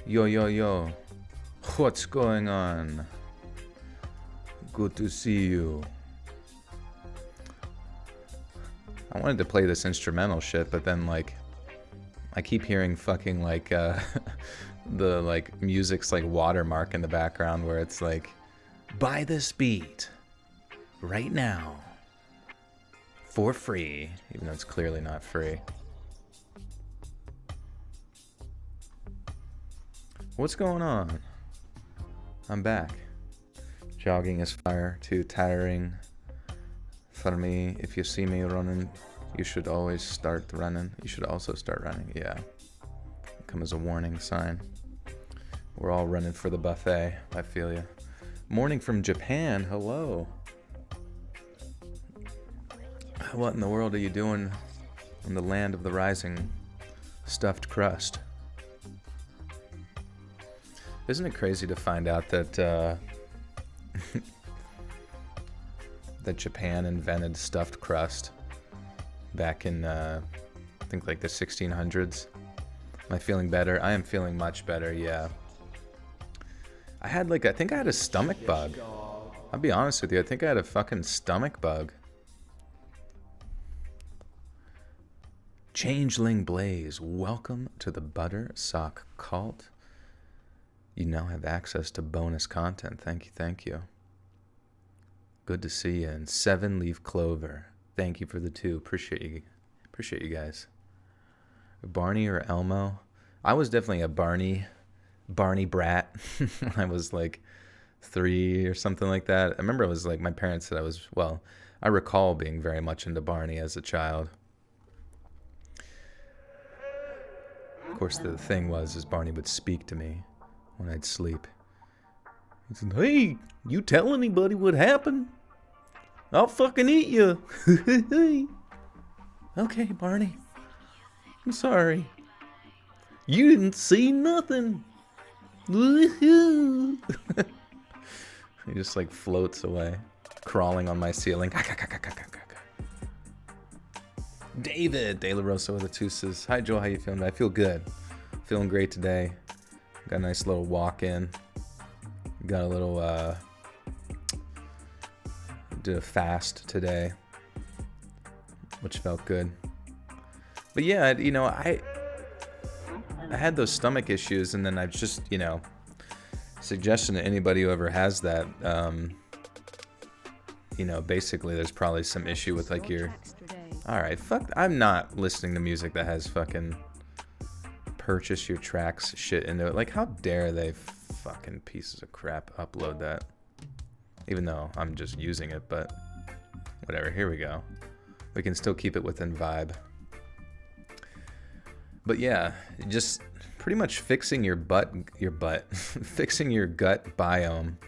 Yo, yo, yo. What's going on? Good to see you. I wanted to play this instrumental shit, but then, like, I keep hearing fucking, like, the, like, music's, like, watermark in the background where it's, like, buy this beat right now for free, even though it's clearly not free. What's going on? I'm back. Jogging is fire, too tiring for me. If you see me running, you should always start running. You should also start running, yeah. Come as a warning sign. We're all running for the buffet, I feel you. Morning from Japan, hello. What in the world are you doing in the land of the rising stuffed crust? Isn't it crazy to find out that that Japan invented stuffed crust back in, I think, like the 1600s? Am I feeling better? I am feeling much better, yeah. I had, like, I think I had a stomach bug. I'll be honest with you, I think I had a fucking stomach bug. Changeling Blaze, welcome to the Butter Sock Cult. You now have access to bonus content. Thank you, thank you. Good to see you. And 7 Leaf Clover, thank you for the 2. Appreciate you guys. Barney or Elmo? I was definitely a Barney brat. I was like 3 or something like that. I remember it was like my parents said I was, well, I recall being very much into Barney as a child. Of course, the thing was Barney would speak to me when I'd sleep. He said, "Hey, you tell anybody what happened, I'll fucking eat you." Okay, Barney. I'm sorry. You didn't see nothing. He just like floats away, crawling on my ceiling. David De La Rosa with the 2 says, "Hi Joel, how you feeling? I feel good. Feeling great today. Got a nice little walk in. Got a little did a fast today, which felt good. But yeah, you know, I had those stomach issues, and then I've just, you know, suggestion to anybody who ever has that, you know, basically there's probably some issue with like your, alright, fuck, I'm not listening to music that has fucking purchase your tracks shit into it. Like, how dare they fucking pieces of crap upload that? Even though I'm just using it, but whatever, here we go. We can still keep it within vibe. But yeah, just pretty much fixing your fixing your gut biome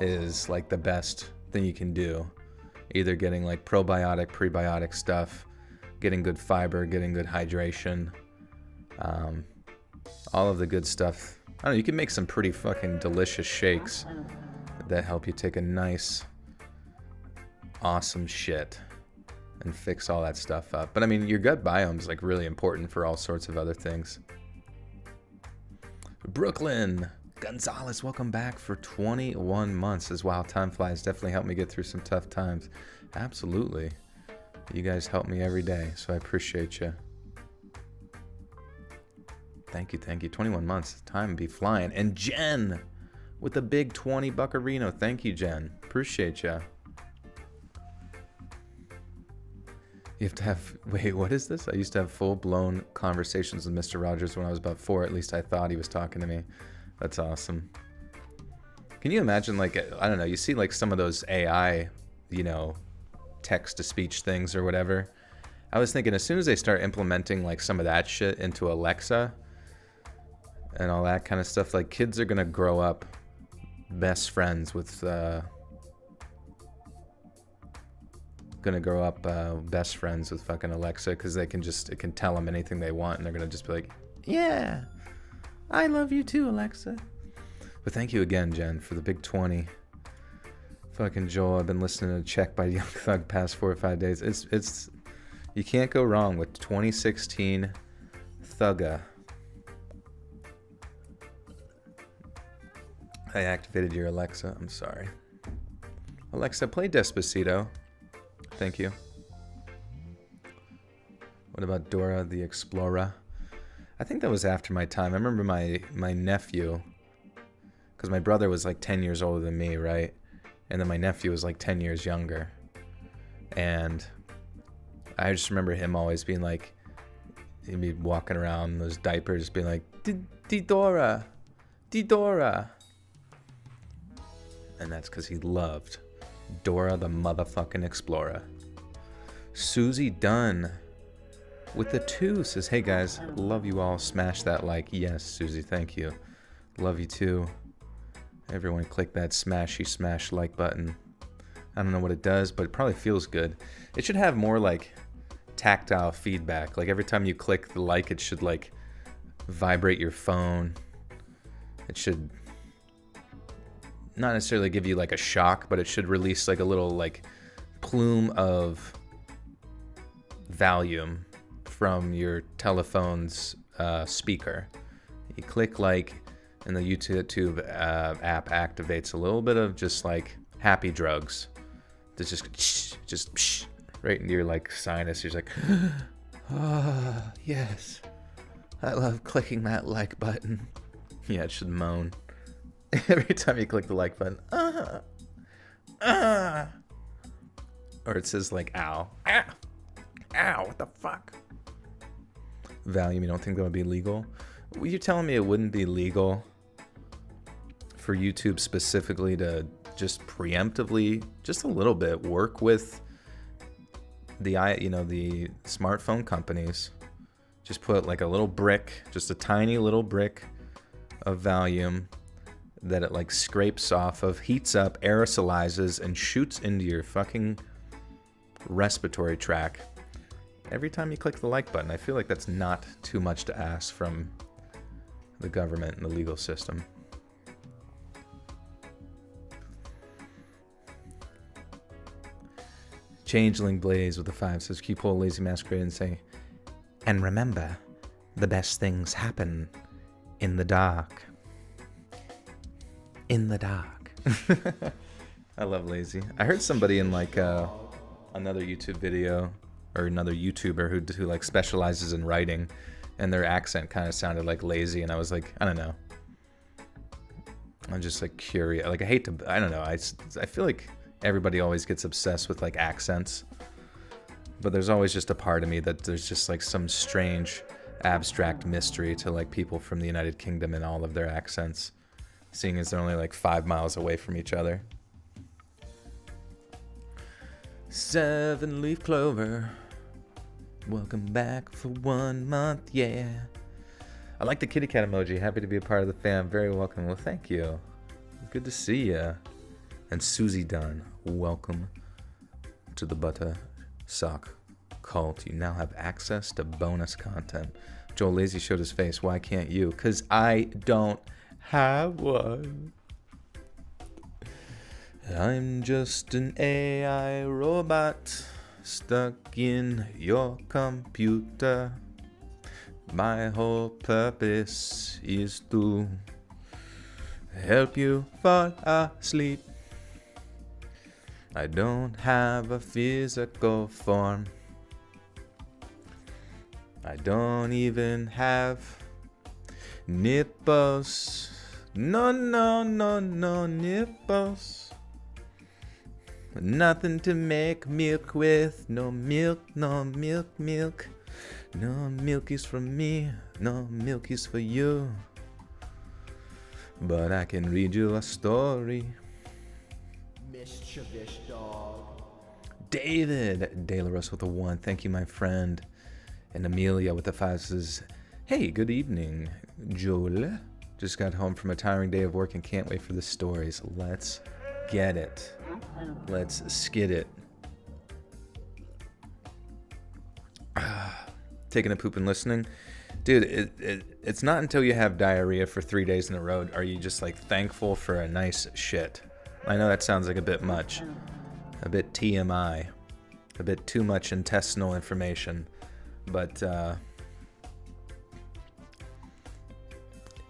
is like the best thing you can do. Either getting like probiotic, prebiotic stuff, getting good fiber, getting good hydration, all of the good stuff. I don't know, you can make some pretty fucking delicious shakes that help you take a nice, awesome shit and fix all that stuff up. But I mean, your gut biome is like really important for all sorts of other things. Brooklyn Gonzalez, welcome back for 21 months. As wow, time flies. Definitely helped me get through some tough times. Absolutely. You guys help me every day, so I appreciate you. Thank you, thank you. 21 months. Time be flying. And Jen with the big 20 buckarino. Thank you, Jen. Appreciate you. You have to have, wait, what is this? I used to have full-blown conversations with Mr. Rogers when I was about 4. At least I thought he was talking to me. That's awesome. Can you imagine, like, I don't know, you see like some of those AI, you know, text-to-speech things or whatever. I was thinking as soon as they start implementing like some of that shit into Alexa and all that kind of stuff, like kids are gonna grow up best friends with fucking Alexa, because they can just, it can tell them anything they want, and they're gonna just be like, yeah, I love you too, Alexa. But thank you again, Jen, for the big 20. Fucking Joel, I've been listening to Check by Young Thug past 4 or 5 days. It's you can't go wrong with 2016 Thugga. I activated your Alexa. I'm sorry. Alexa, play Despacito. Thank you. What about Dora the Explorer? I think that was after my time. I remember my nephew, because my brother was like 10 years older than me, right? And then my nephew was like 10 years younger. And I just remember him always being like, he'd be walking around in those diapers being like, Dora, Dora. And that's because he loved Dora the motherfucking Explorer. Susie Dunn with the 2 says, hey guys, love you all. Smash that like. Yes, Susie, thank you. Love you too. Everyone click that smash like button. I don't know what it does, but it probably feels good. It should have more like tactile feedback. Like every time you click the like, it should like vibrate your phone. It should not necessarily give you like a shock, but it should release like a little like plume of volume from your telephone's speaker. You click like, and the YouTube app activates a little bit of just like happy drugs. It's just right into your like sinus. You're like, ah, yes, I love clicking that like button. Yeah, it should moan every time you click the like button. Or it says like, ow, what the fuck? Valium, you don't think that would be legal? Well, you're telling me it wouldn't be legal for YouTube specifically to just preemptively, just a little bit, work with the smartphone companies. Just put like a little brick, just a tiny little brick of Valium that it like scrapes off of, heats up, aerosolizes, and shoots into your fucking respiratory tract every time you click the like button. I feel like that's not too much to ask from the government and the legal system. Changeling Blaze with the 5 says, keep hold lazy masquerade and say, and remember, the best things happen in the dark. In the dark. I love lazy. I heard somebody in like another YouTube video, or another YouTuber who like specializes in writing, and their accent kind of sounded like lazy, and I was like, I don't know. I'm just like curious. Like I don't know. I feel like everybody always gets obsessed with like accents, but there's always just a part of me that there's just like some strange abstract mystery to like people from the United Kingdom and all of their accents, seeing as they're only like 5 miles away from each other. 7-leaf clover, welcome back for 1 month, yeah. I like the kitty cat emoji. Happy to be a part of the fam. Very welcome. Well, thank you. Good to see ya. And Susie Dunn, welcome to the Butter Sock Cult. You now have access to bonus content. Joel Lazy showed his face. Why can't you? Because I don't have one. I'm just an AI robot stuck in your computer. My whole purpose is to help you fall asleep. I don't have a physical form. I don't even have nipples. No nipples. Nothing to make milk with. No milk. No milkies for me. No milkies for you. But I can read you a story. Mischievous dog. David Delaros with a 1. Thank you, my friend. And Amelia with the 5 says, hey, good evening, Joel. Just got home from a tiring day of work and can't wait for the stories. Let's get it. Let's skid it. Taking a poop and listening. Dude, it's not until you have diarrhea for 3 days in a row are you just like thankful for a nice shit. I know that sounds like a bit much. A bit TMI. A bit too much intestinal information. But,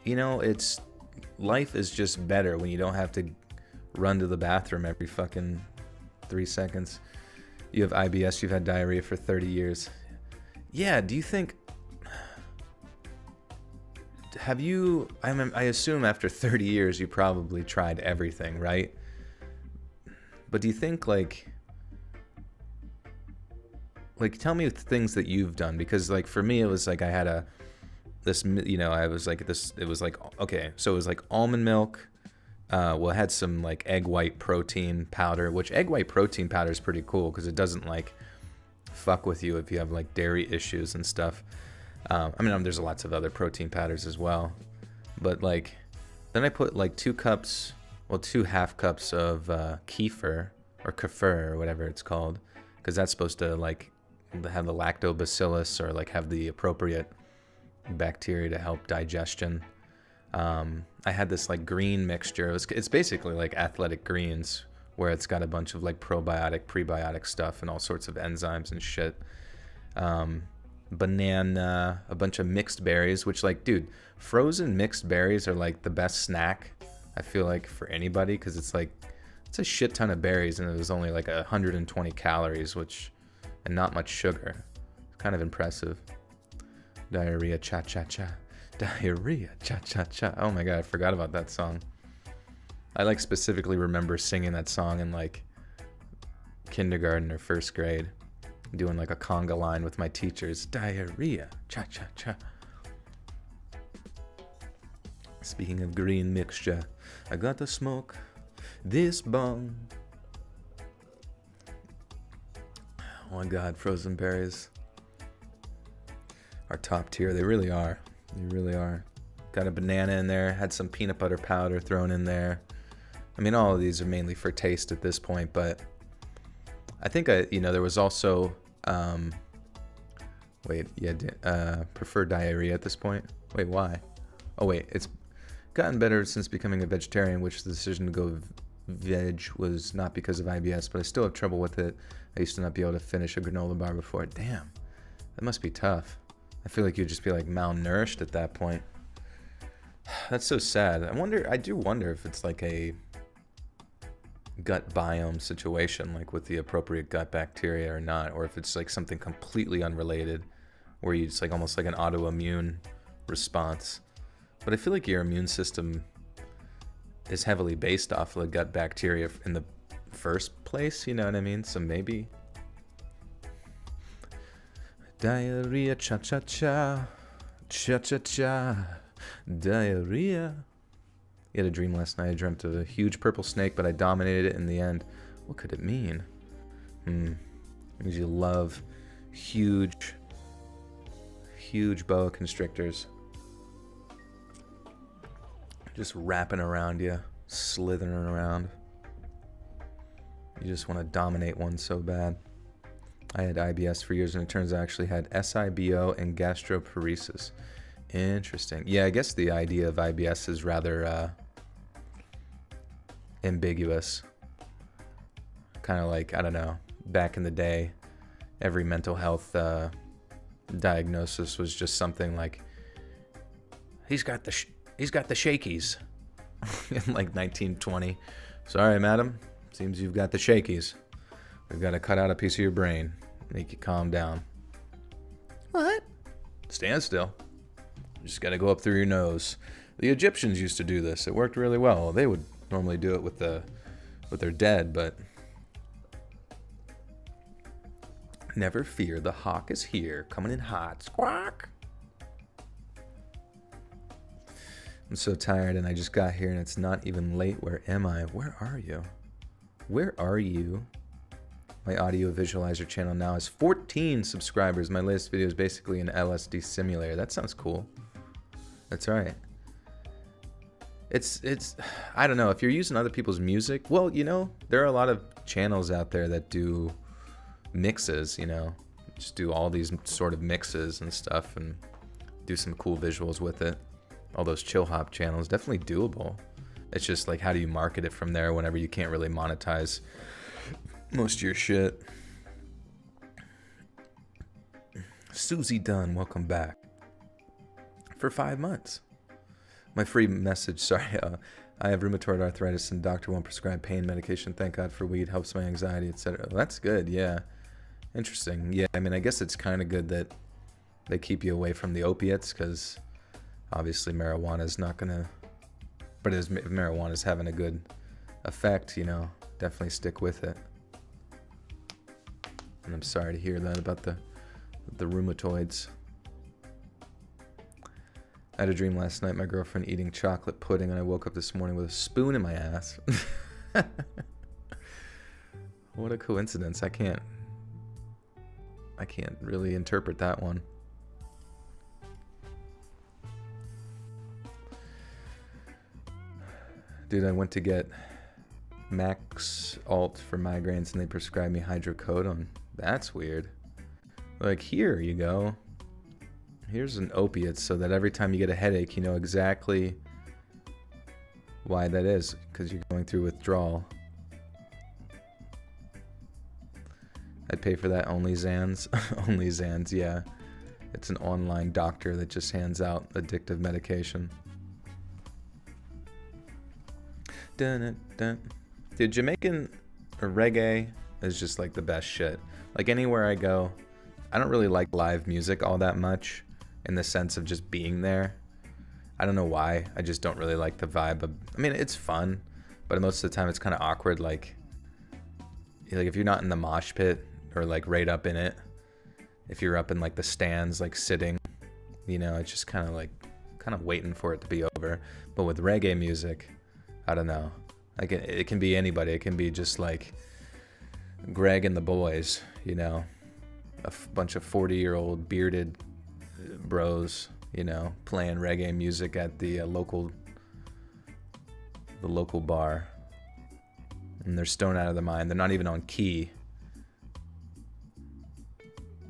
you know, it's life is just better when you don't have to run to the bathroom every fucking 3 seconds. You have IBS, you've had diarrhea for 30 years. Yeah, do you think... Have you... I assume after 30 years you probably tried everything, right? But do you think, like, tell me things that you've done. Because, like, for me, it was like I had it was like, okay, so it was like almond milk. Well, it had some, like, egg white protein powder, which egg white protein powder is pretty cool because it doesn't, like, fuck with you if you have, like, dairy issues and stuff. I mean, there's lots of other protein powders as well. But, like, then I put, like, 2 half cups of kefir or kefir or whatever it's called, because that's supposed to, like, have the lactobacillus or, like, have the appropriate bacteria to help digestion. I had this, like, green mixture. It's basically like Athletic Greens, where it's got a bunch of, like, probiotic, prebiotic stuff and all sorts of enzymes and shit. Banana, a bunch of mixed berries, which, like, dude, frozen mixed berries are, like, the best snack, I feel like, for anybody, because it's, like, it's a shit ton of berries and it was only, like, 120 calories, and not much sugar. It's kind of impressive. Diarrhea, cha-cha-cha. Diarrhea, cha-cha-cha. Oh my god, I forgot about that song. I, like, specifically remember singing that song in, like, kindergarten or first grade, doing, like, a conga line with my teachers. Diarrhea, cha-cha-cha. Speaking of green mixture, I got to smoke this bong. Oh my god, frozen berries are top tier. They really are. They really are. Got a banana in there, had some peanut butter powder thrown in there. I mean, all of these are mainly for taste at this point, but I think there was also prefer diarrhea at this point. Wait, why? Oh wait, it's gotten better since becoming a vegetarian, which the decision to go veg was not because of IBS, but I still have trouble with it. I used to not be able to finish a granola bar before. Damn, that must be tough. I feel like you'd just be, like, malnourished at that point. That's so sad. I do wonder if it's like a gut biome situation, like with the appropriate gut bacteria or not, or if it's like something completely unrelated where you just, like, almost like an autoimmune response. But I feel like your immune system is heavily based off of the gut bacteria in the first place, you know what I mean? So maybe... Diarrhea, cha-cha-cha, cha-cha-cha, diarrhea. I had a dream last night. I dreamt of a huge purple snake, but I dominated it in the end. What could it mean? Because you love huge boa constrictors. Just wrapping around you, slithering around. You just want to dominate one so bad. I had IBS for years, and it turns out I actually had SIBO and gastroparesis. Interesting. Yeah, I guess the idea of IBS is rather ambiguous. Kind of like, I don't know, back in the day, every mental health diagnosis was just something like, he's got the shakies in, like, 1920. Sorry, madam. Seems you've got the shakies. We've got to cut out a piece of your brain, make you calm down. What? Stand still. You just got to go up through your nose. The Egyptians used to do this. It worked really well. They would normally do it with their dead, but never fear, the hawk is here, coming in hot. Squawk. I'm so tired, and I just got here, and it's not even late. Where am I? Where are you? Where are you? My audio visualizer channel now has 14 subscribers. My latest video is basically an LSD simulator. That sounds cool. That's right. It's I don't know, if you're using other people's music, well, you know, there are a lot of channels out there that do mixes, you know, just do all these sort of mixes and stuff and do some cool visuals with it. All those chill hop channels, definitely doable. It's just like, how do you market it from there whenever you can't really monetize most of your shit? Susie Dunn, welcome back. For 5 months. My free message, sorry. I have rheumatoid arthritis and doctor won't prescribe pain medication. Thank God for weed. Helps my anxiety, etc. Well, that's good, yeah. Interesting. Yeah, I mean, I guess it's kind of good that they keep you away from the opiates because obviously marijuana is not going to... But if marijuana is having a good effect, you know, definitely stick with it. And I'm sorry to hear that about the rheumatoids. I had a dream last night, my girlfriend eating chocolate pudding, and I woke up this morning with a spoon in my ass. What a coincidence. I can't really interpret that one. Dude, I went to get Max Alt for migraines and they prescribed me hydrocodone. That's weird. Like, here you go. Here's an opiate so that every time you get a headache, you know exactly why that is, because you're going through withdrawal. I'd pay for that. Only Zans. Only Zans, yeah. It's an online doctor that just hands out addictive medication. Dun, dun. Dude, Jamaican or reggae is just like the best shit. Like anywhere I go, I don't really like live music all that much in the sense of just being there. I don't know why. I just don't really like the vibe of, I mean, it's fun, but most of the time it's kind of awkward. Like if you're not in the mosh pit or like right up in it, if you're up in like the stands, like sitting, you know, it's just kind of waiting for it to be over. But with reggae music, I don't know. Like it can be anybody. It can be just like Greg and the boys, you know, a bunch of 40-year-old bearded bros, you know, playing reggae music at the local bar, and they're stoned out of their mind. They're not even on key.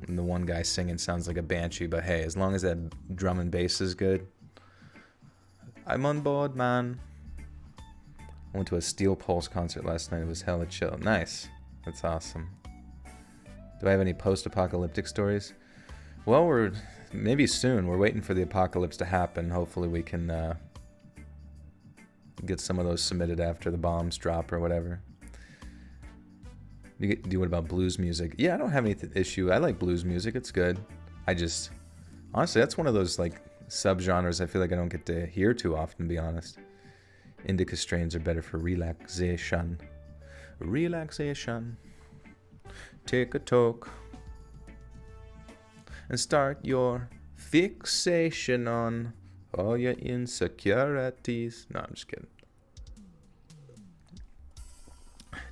And the one guy singing sounds like a banshee, but hey, as long as that drum and bass is good, I'm on board, man. I went to a Steel Pulse concert last night. It was hella chill. Nice. That's awesome. Do I have any post-apocalyptic stories? Well, we're maybe soon. We're waiting for the apocalypse to happen. Hopefully we can get some of those submitted after the bombs drop or whatever. What about blues music? Yeah, I don't have any issue. I like blues music. It's good. Honestly, that's one of those like subgenres I feel like I don't get to hear too often, to be honest. Indica strains are better for relaxation. Relaxation. Take a toke and start your fixation on all your insecurities. No, I'm just kidding.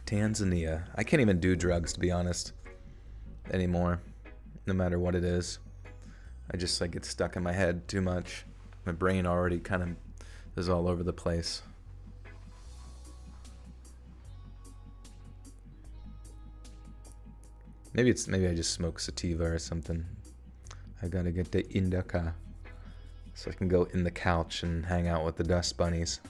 Tanzania. I can't even do drugs, to be honest, anymore, no matter what it is. I just like get stuck in my head too much. My brain already kind of is all over the place. Maybe I just smoke sativa or something. I gotta get the indica so I can go in the couch and hang out with the dust bunnies.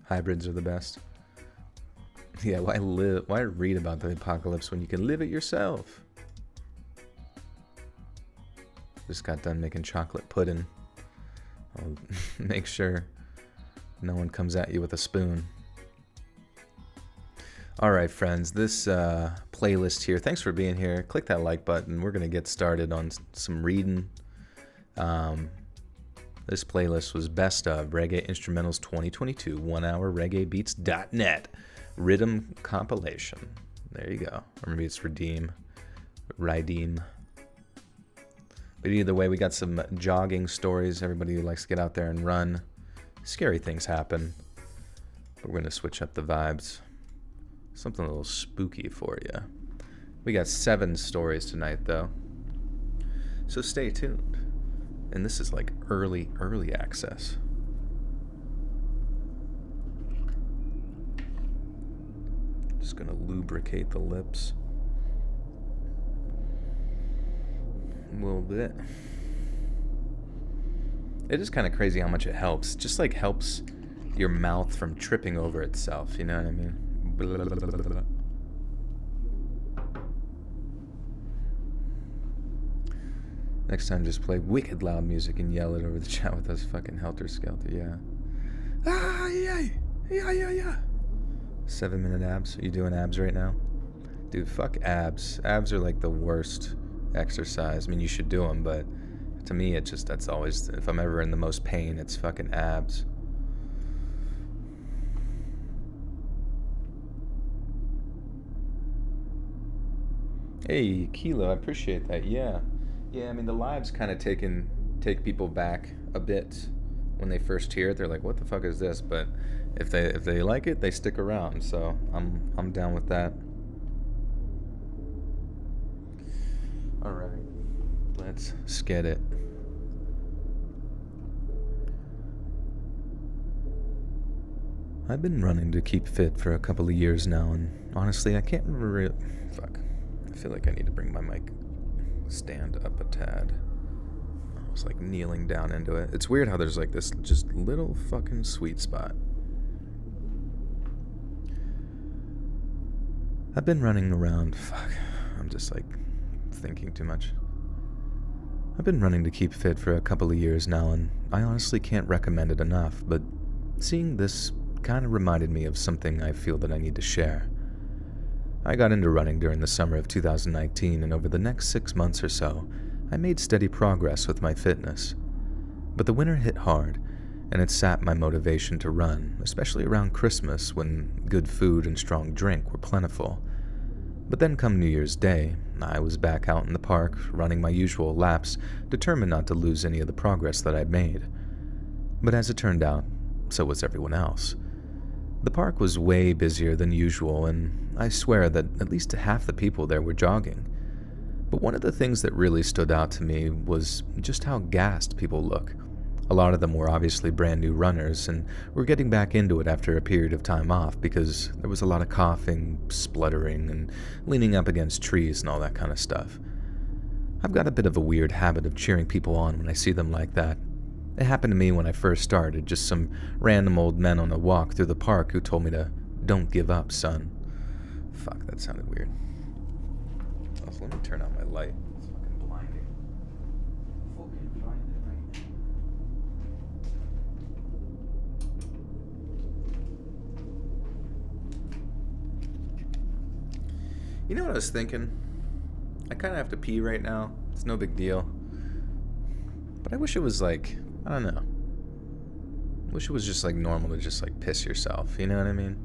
Hybrids are the best. Yeah, why read about the apocalypse when you can live it yourself? Just got done making chocolate pudding. I'll make sure no one comes at you with a spoon. All right, friends, this playlist here, thanks for being here. Click that like button. We're going to get started on some reading. This playlist was Best of Reggae Instrumentals 2022, 1hourreggaebeats.net, Rhythm Compilation. There you go. Or maybe it's Redeem. But either way, we got some jogging stories. Everybody who likes to get out there and run. Scary things happen. But we're going to switch up the vibes. Something a little spooky for you. We got 7 stories tonight, though. So stay tuned. And this is like early access. Just gonna lubricate the lips a little bit. It is kind of crazy how much it helps. Just like helps your mouth from tripping over itself, you know what I mean? Blah, blah, blah, blah. Next time, just play wicked loud music and yell it over the chat with us. Fucking helter skelter, yeah. Ah, yeah. 7-minute abs. Are you doing abs right now? Dude, fuck abs. Abs are like the worst exercise. I mean, you should do them, but to me, that's always, if I'm ever in the most pain, it's fucking abs. Hey, Kilo, I appreciate that. Yeah. Yeah, I mean, the lives kind of take people back a bit when they first hear it. They're like, what the fuck is this? But if they like it, they stick around. So I'm down with that. All right. Let's get it. I've been running to keep fit for a couple of years now, and honestly, I can't remember. Fuck. I feel like I need to bring my mic stand up a tad. I was like kneeling down into it. It's weird how there's like this just little fucking sweet spot. I've been running around. Fuck. I'm just like thinking too much. I've been running to keep fit for a couple of years now, and I honestly can't recommend it enough, but seeing this kind of reminded me of something I feel that I need to share. I got into running during the summer of 2019, and over the next 6 months or so, I made steady progress with my fitness. But the winter hit hard, and it sapped my motivation to run, especially around Christmas when good food and strong drink were plentiful. But then come New Year's Day, I was back out in the park, running my usual laps, determined not to lose any of the progress that I'd made. But as it turned out, so was everyone else. The park was way busier than usual, and I swear that at least half the people there were jogging. But one of the things that really stood out to me was just how gassed people look. A lot of them were obviously brand new runners, and were getting back into it after a period of time off because there was a lot of coughing, spluttering, and leaning up against trees and all that kind of stuff. I've got a bit of a weird habit of cheering people on when I see them like that. It happened to me when I first started, just some random old men on a walk through the park who told me to, "Don't give up, son." Fuck, that sounded weird. Also, let me turn on my light. It's fucking blinding. Fucking blinding right now. You know what I was thinking? I kind of have to pee right now. It's no big deal. But I wish it was like, I don't know. I wish it was just like normal to just like piss yourself, you know what I mean?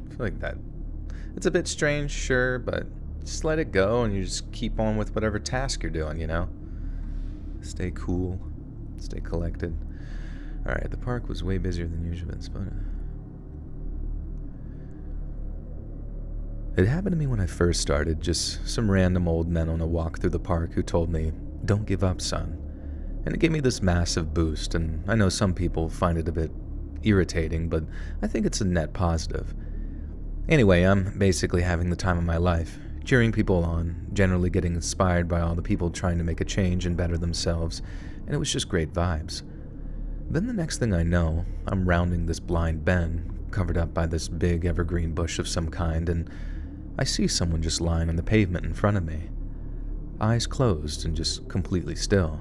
I feel like that. It's a bit strange, sure, but just let it go and you just keep on with whatever task you're doing, you know? Stay cool. Stay collected. Alright, the park was way busier than usual. It happened to me when I first started, just some random old men on a walk through the park who told me, "Don't give up, son." And it gave me this massive boost, and I know some people find it a bit irritating, but I think it's a net positive. Anyway, I'm basically having the time of my life, cheering people on, generally getting inspired by all the people trying to make a change and better themselves, and it was just great vibes. Then the next thing I know, I'm rounding this blind bend, covered up by this big evergreen bush of some kind, and I see someone just lying on the pavement in front of me, eyes closed and just completely still.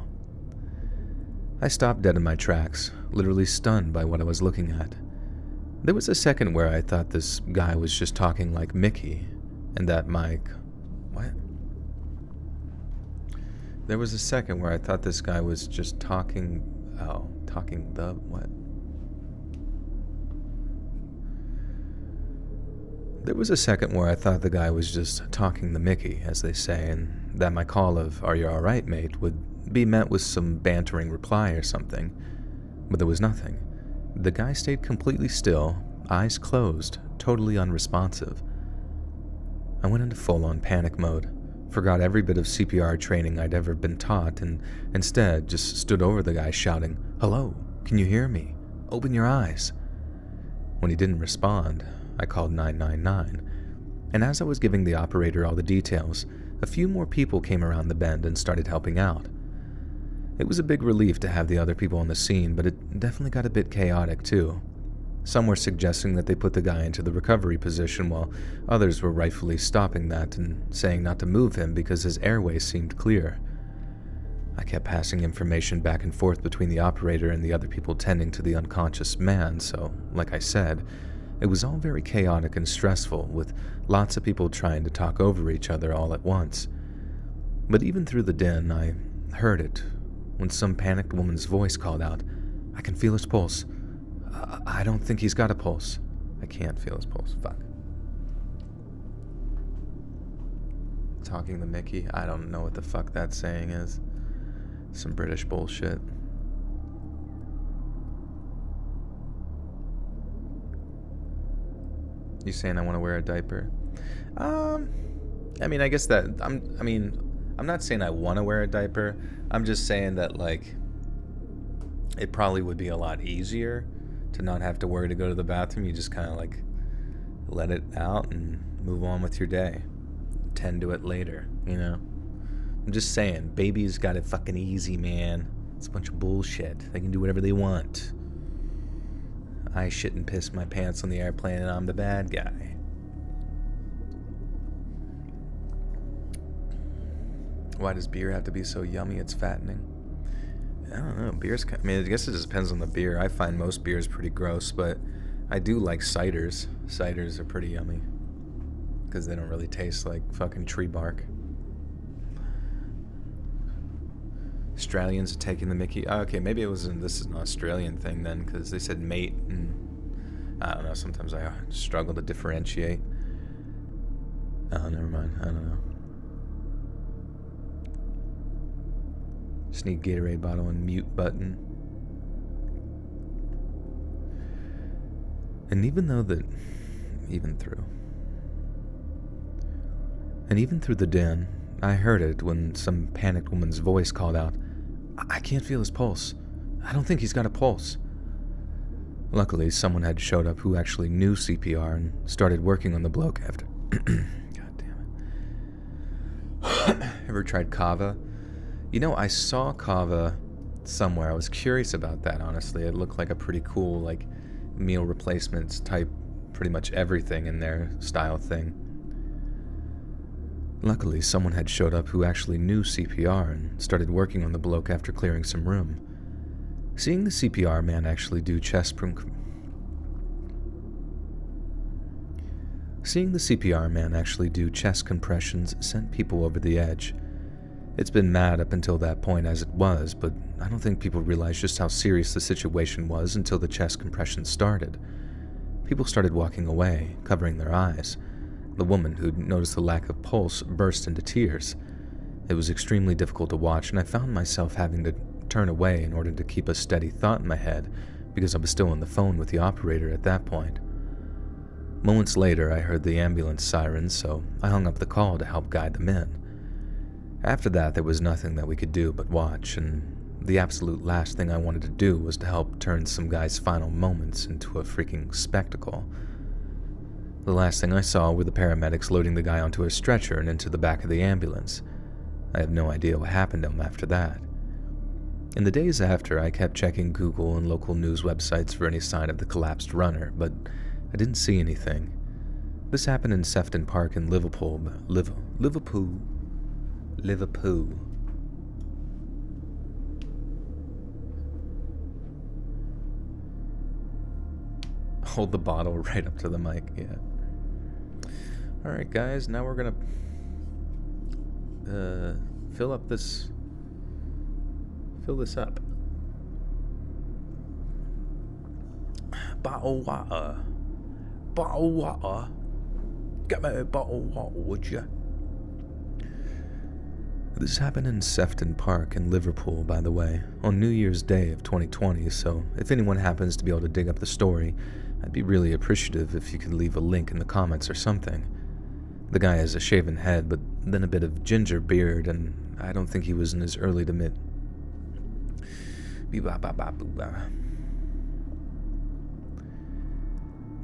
I stopped dead in my tracks, literally stunned by what I was looking at. There was a second where I thought this guy was just talking like Mickey, and that Mike... What? There was a second where I thought this guy was just talking... Oh, talking the... what? There was a second where I thought the guy was just talking the Mickey, as they say, and that my call of, "Are you alright, mate?" would be met with some bantering reply or something. But there was nothing. The guy stayed completely still, eyes closed, totally unresponsive. I went into full-on panic mode, forgot every bit of CPR training I'd ever been taught, and instead just stood over the guy shouting, "Hello, can you hear me? Open your eyes." When he didn't respond, I called 999, and as I was giving the operator all the details, a few more people came around the bend and started helping out. It was a big relief to have the other people on the scene, but it definitely got a bit chaotic too. Some were suggesting that they put the guy into the recovery position, while others were rightfully stopping that and saying not to move him because his airway seemed clear. I kept passing information back and forth between the operator and the other people tending to the unconscious man, so, like I said, it was all very chaotic and stressful, with lots of people trying to talk over each other all at once. But even through the din, I heard it, when some panicked woman's voice called out, "I can feel his pulse. I don't think he's got a pulse. I can't feel his pulse. Fuck." Talking to Mickey? I don't know what the fuck that saying is. Some British bullshit. You saying I want to wear a diaper? I mean, I guess that I'm not saying I want to wear a diaper. I'm just saying that, like, it probably would be a lot easier to not have to worry to go to the bathroom. You just kind of like let it out and move on with your day. Tend to it later, you know? I'm just saying, babies got it fucking easy, man. It's a bunch of bullshit. They can do whatever they want. I shit and piss my pants on the airplane and I'm the bad guy. Why does beer have to be so yummy it's fattening? I don't know. I guess it just depends on the beer. I find most beers pretty gross, but I do like ciders. Ciders are pretty yummy because they don't really taste like fucking tree bark. Australians are taking the mickey. Oh, okay, maybe this is an Australian thing then, because they said mate, and I don't know, sometimes I struggle to differentiate. Oh, never mind, I don't know. Just need Gatorade bottle and mute button. And even through the den, I heard it when some panicked woman's voice called out, "I can't feel his pulse. I don't think he's got a pulse." Luckily, someone had showed up who actually knew CPR and started working on the bloke after. God damn it. Ever tried kava? You know, I saw kava somewhere. I was curious about that, honestly. It looked like a pretty cool, like, meal replacements type, pretty much everything in their style thing. Luckily, someone had showed up who actually knew CPR and started working on the bloke after clearing some room. Seeing the CPR man actually do chest compressions sent people over the edge. It's been mad up until that point as it was, but I don't think people realized just how serious the situation was until the chest compressions started. People started walking away, covering their eyes. The woman, who'd noticed the lack of pulse, burst into tears. It was extremely difficult to watch, and I found myself having to turn away in order to keep a steady thought in my head, because I was still on the phone with the operator at that point. Moments later, I heard the ambulance sirens, so I hung up the call to help guide them in. After that, there was nothing that we could do but watch, and the absolute last thing I wanted to do was to help turn some guy's final moments into a freaking spectacle. The last thing I saw were the paramedics loading the guy onto a stretcher and into the back of the ambulance. I have no idea what happened to him after that. In the days after, I kept checking Google and local news websites for any sign of the collapsed runner, but I didn't see anything. This happened in Sefton Park in Liverpool. Hold the bottle right up to the mic, yeah. Alright guys, now we're gonna fill this up. Bottle water. Get me a bottle of water, would you? This happened in Sefton Park in Liverpool, by the way, on New Year's Day of 2020, so if anyone happens to be able to dig up the story, I'd be really appreciative if you could leave a link in the comments or something. The guy has a shaven head, but then a bit of ginger beard, and I don't think he was in his early to mid... The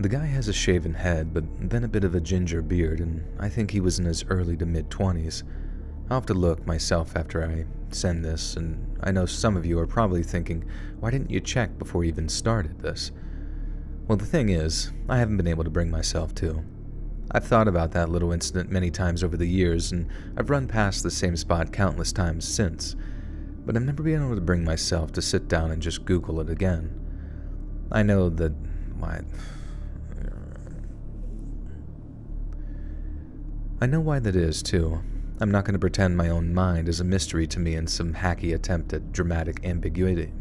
guy has a shaven head, but then a bit of a ginger beard, and I think he was in his early to mid-20s. I'll have to look myself after I send this, and I know some of you are probably thinking, why didn't you check before you even started this? Well, the thing is, I haven't been able to bring myself to. I've thought about that little incident many times over the years, and I've run past the same spot countless times since. but I've never been able to bring myself to sit down and just Google it again. I know that why that is, too. I'm not going to pretend my own mind is a mystery to me in some hacky attempt at dramatic ambiguity.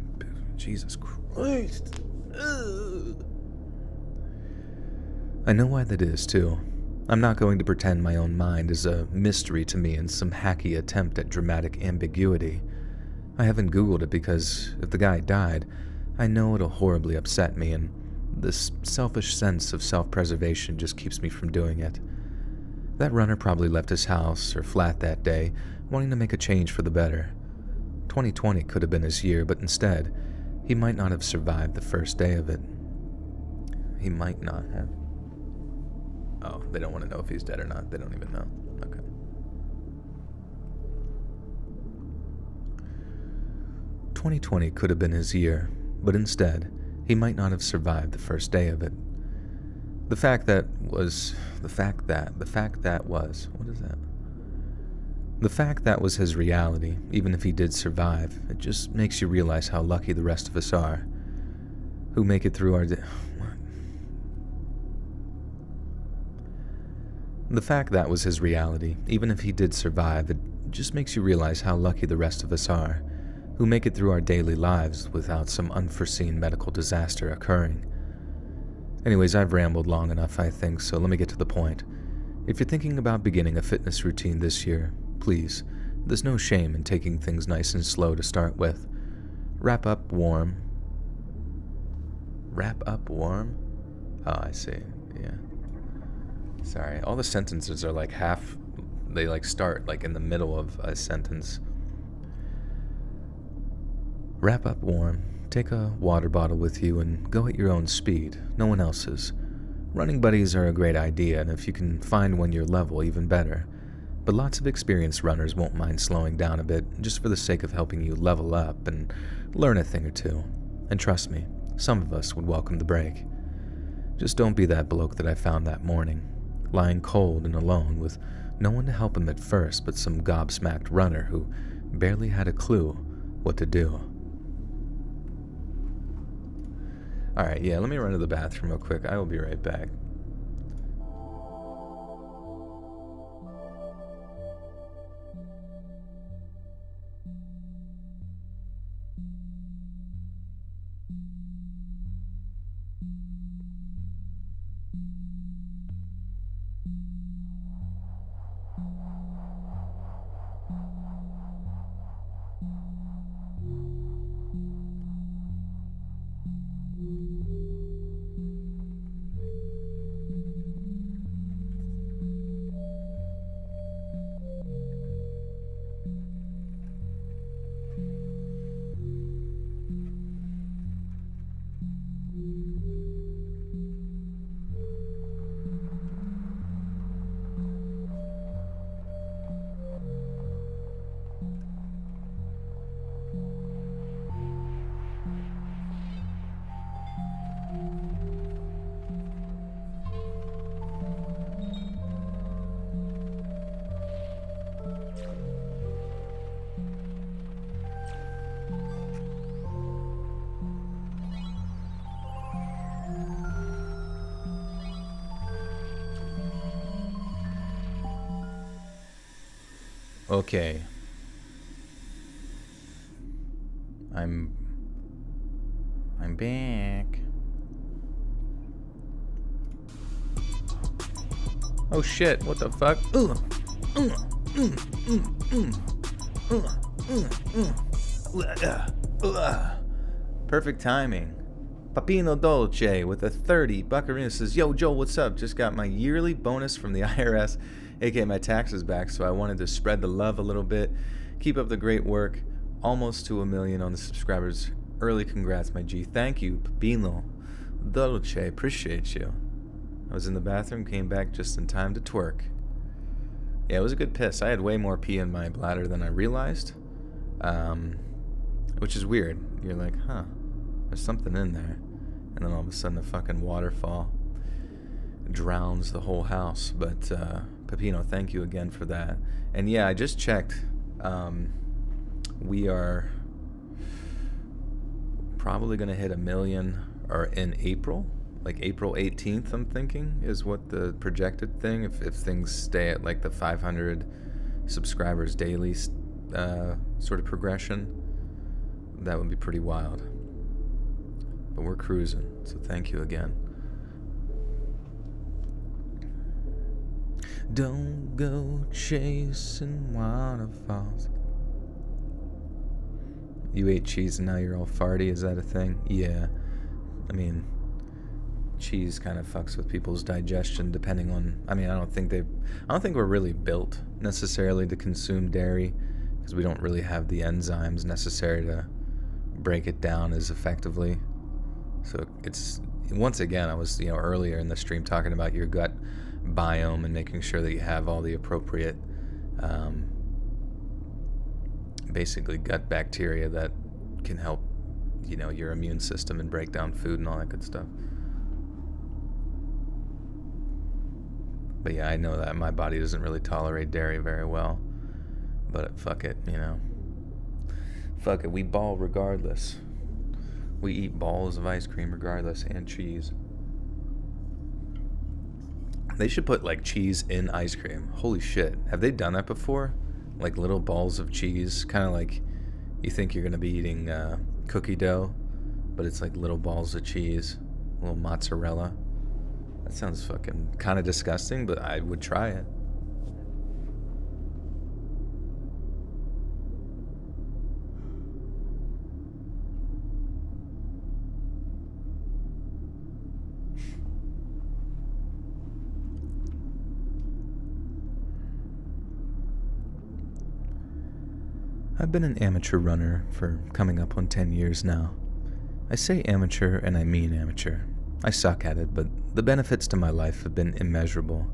Jesus Christ. Ugh. I know why that is, too. I'm not going to pretend my own mind is a mystery to me in some hacky attempt at dramatic ambiguity. I haven't Googled it because if the guy died, I know it'll horribly upset me, and this selfish sense of self-preservation just keeps me from doing it. That runner probably left his house or flat that day, wanting to make a change for the better. 2020 could have been his year, but instead, he might not have survived the first day of it. He might not have. Oh, they don't want to know if he's dead or not. They don't even know. Okay. "2020 could have been his year, but instead, he might not have survived the first day of it. The fact that was his reality, even if he did survive, it just makes you realize how lucky the rest of us are, who make it through our The fact that was his reality, even if he did survive, it just makes you realize how lucky the rest of us are, who make it through our daily lives without some unforeseen medical disaster occurring. Anyways, I've rambled long enough, I think, so let me get to the point. If you're thinking about beginning a fitness routine this year, please, there's no shame in taking things nice and slow to start with. Wrap up warm? Oh, I see, yeah. Sorry, all the sentences are like half, they like start like in the middle of a sentence. Wrap up warm, take a water bottle with you and go at your own speed, no one else's. Running buddies are a great idea, and if you can find one your level, even better. But lots of experienced runners won't mind slowing down a bit, just for the sake of helping you level up and learn a thing or two. And trust me, some of us would welcome the break. Just don't be that bloke that I found that morning, lying cold and alone with no one to help him at first but some gobsmacked runner who barely had a clue what to do. Alright, yeah, let me run to the bathroom real quick. I will be right back. Okay. I'm back. Oh shit, what the fuck? Perfect timing. Papino Dolce with a 30. Buccarino says, "Yo, Joel, what's up? Just got my yearly bonus from the IRS, aka my taxes back, so I wanted to spread the love a little bit. Keep up the great work. Almost to 1 million on the subscribers. Early congrats, my G." Thank you, Papino Dolce. Appreciate you. I was in the bathroom, came back just in time to twerk. Yeah, it was a good piss. I had way more pee in my bladder than I realized, which is weird. You're like, huh, there's something in there. And then all of a sudden a fucking waterfall drowns the whole house. But Pepino, thank you again for that. And yeah, I just checked. We are probably going to hit 1 million or in April. Like April 18th, I'm thinking, is what the projected thing. If things stay at like the 500 subscribers daily sort of progression, that would be pretty wild. But we're cruising, so thank you again. Don't go chasing waterfalls. You ate cheese and now you're all farty, is that a thing? Yeah. I mean, cheese kind of fucks with people's digestion depending on, I don't think we're really built necessarily to consume dairy, because we don't really have the enzymes necessary to break it down as effectively. So it's, once again, I was, earlier in the stream talking about your gut biome and making sure that you have all the appropriate basically gut bacteria that can help your immune system and break down food and all that good stuff. But yeah, I know that my body doesn't really tolerate dairy very well, but fuck it, fuck it, we ball regardless. We eat balls of ice cream regardless, and cheese. They should put like cheese in ice cream. Holy shit. Have they done that before? Like little balls of cheese, kind of like you think you're going to be eating cookie dough, but it's like little balls of cheese, little mozzarella. That sounds fucking kind of disgusting, but I would try it. I've been an amateur runner for coming up on 10 years now. I say amateur and I mean amateur. I suck at it, but the benefits to my life have been immeasurable.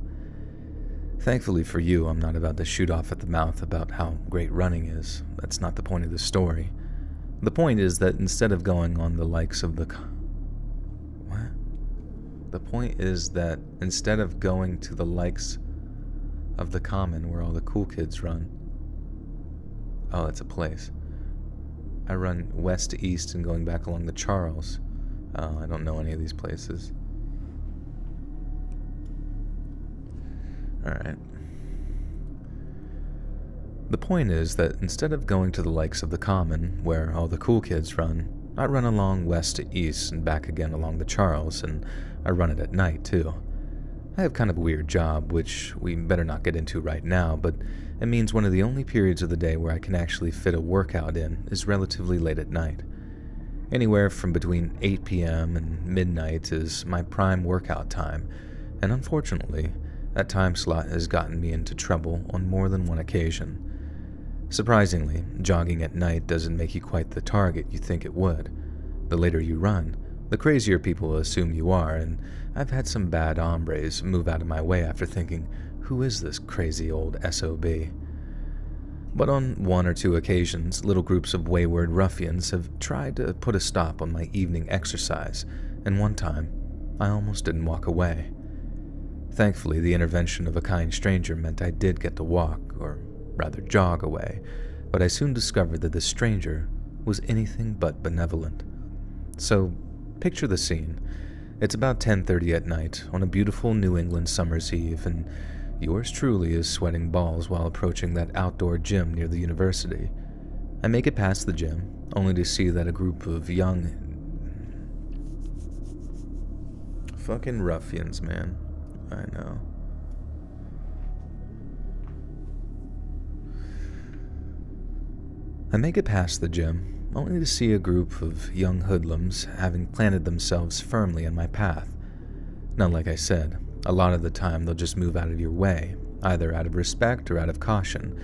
Thankfully for you, I'm not about to shoot off at the mouth about how great running is. That's not the point of the story. The point is that instead of going on the likes of the... What? The point is that instead of going to the likes of the Common where all the cool kids run... Oh, that's a place. I run west to east and going back along the Charles. Oh, I don't know any of these places. Alright. The point is that instead of going to the likes of the Common, where all the cool kids run, I run along west to east and back again along the Charles, and I run it at night, too. I have kind of a weird job, which we better not get into right now, but it means one of the only periods of the day where I can actually fit a workout in is relatively late at night. Anywhere from between 8 p.m. and midnight is my prime workout time, and unfortunately, that time slot has gotten me into trouble on more than one occasion. Surprisingly, jogging at night doesn't make you quite the target you think it would. The later you run, the crazier people will assume you are, and I've had some bad hombres move out of my way after thinking, who is this crazy old SOB? But on one or two occasions, little groups of wayward ruffians have tried to put a stop on my evening exercise, and one time, I almost didn't walk away. Thankfully, the intervention of a kind stranger meant I did get to walk, or rather jog away, but I soon discovered that this stranger was anything but benevolent. So, picture the scene. It's about 10:30 at night on a beautiful New England summer's eve, and yours truly is sweating balls while approaching that outdoor gym near the university. I make it past the gym, only to see that a group of young... Fucking ruffians, man. I know. I make it past the gym, only to see a group of young hoodlums having planted themselves firmly in my path. Now, like I said, a lot of the time they'll just move out of your way, either out of respect or out of caution,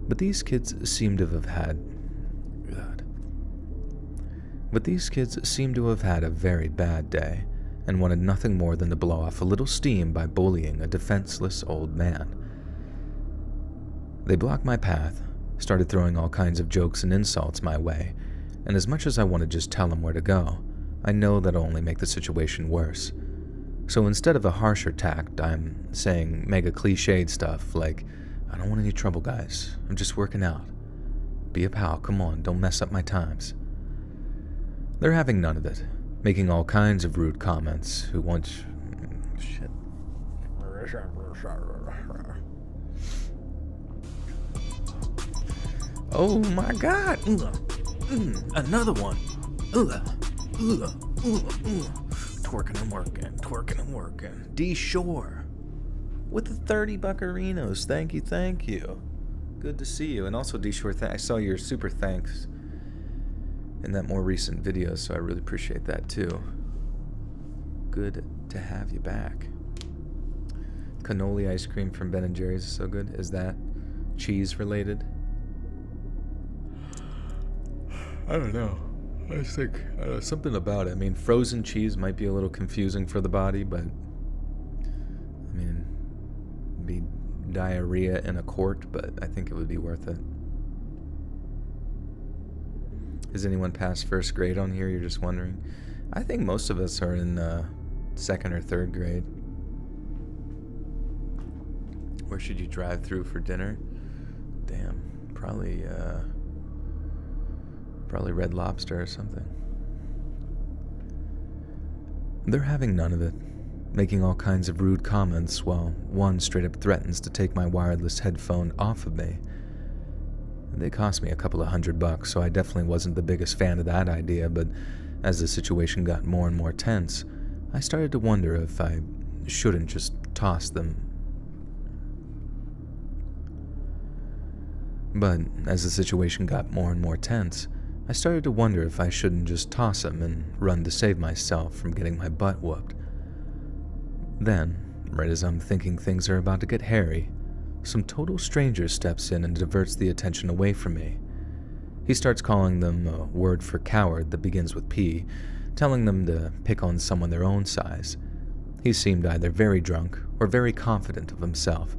but these kids seem to have had... a very bad day, and wanted nothing more than to blow off a little steam by bullying a defenseless old man. They blocked my path, started throwing all kinds of jokes and insults my way, and as much as I want to just tell them where to go, I know that'll only make the situation worse. So instead of a harsher tact, I'm saying mega cliched stuff like, I don't want any trouble, guys. I'm just working out. Be a pal, come on, don't mess up my times. They're having none of it, making all kinds of rude comments who want... Shit. Oh my god! Another one! Twerking and working. D Shore with the 30 buccarinos. Thank you. Good to see you. And also, D Shore, I saw your super thanks in that more recent video, so I really appreciate that too. Good to have you back. Cannoli ice cream from Ben & Jerry's is so good. Is that cheese related? I don't know. I just think something about it. I mean, frozen cheese might be a little confusing for the body, but I mean, it'd be diarrhea in a quart, but I think it would be worth it. Has anyone passed first grade on here? You're just wondering. I think most of us are in second or third grade. Where should you drive through for dinner? Damn, probably Red Lobster or something. They're having none of it, making all kinds of rude comments while one straight up threatens to take my wireless headphone off of me. They cost me a couple of $100, so I definitely wasn't the biggest fan of that idea, but as the situation got more and more tense, I started to wonder if I shouldn't just toss them. But as the situation got more and more tense, I started to wonder if I shouldn't just toss him and run to save myself from getting my butt whooped. Then, right as I'm thinking things are about to get hairy, some total stranger steps in and diverts the attention away from me. He starts calling them a word for coward that begins with P, telling them to pick on someone their own size. He seemed either very drunk or very confident of himself,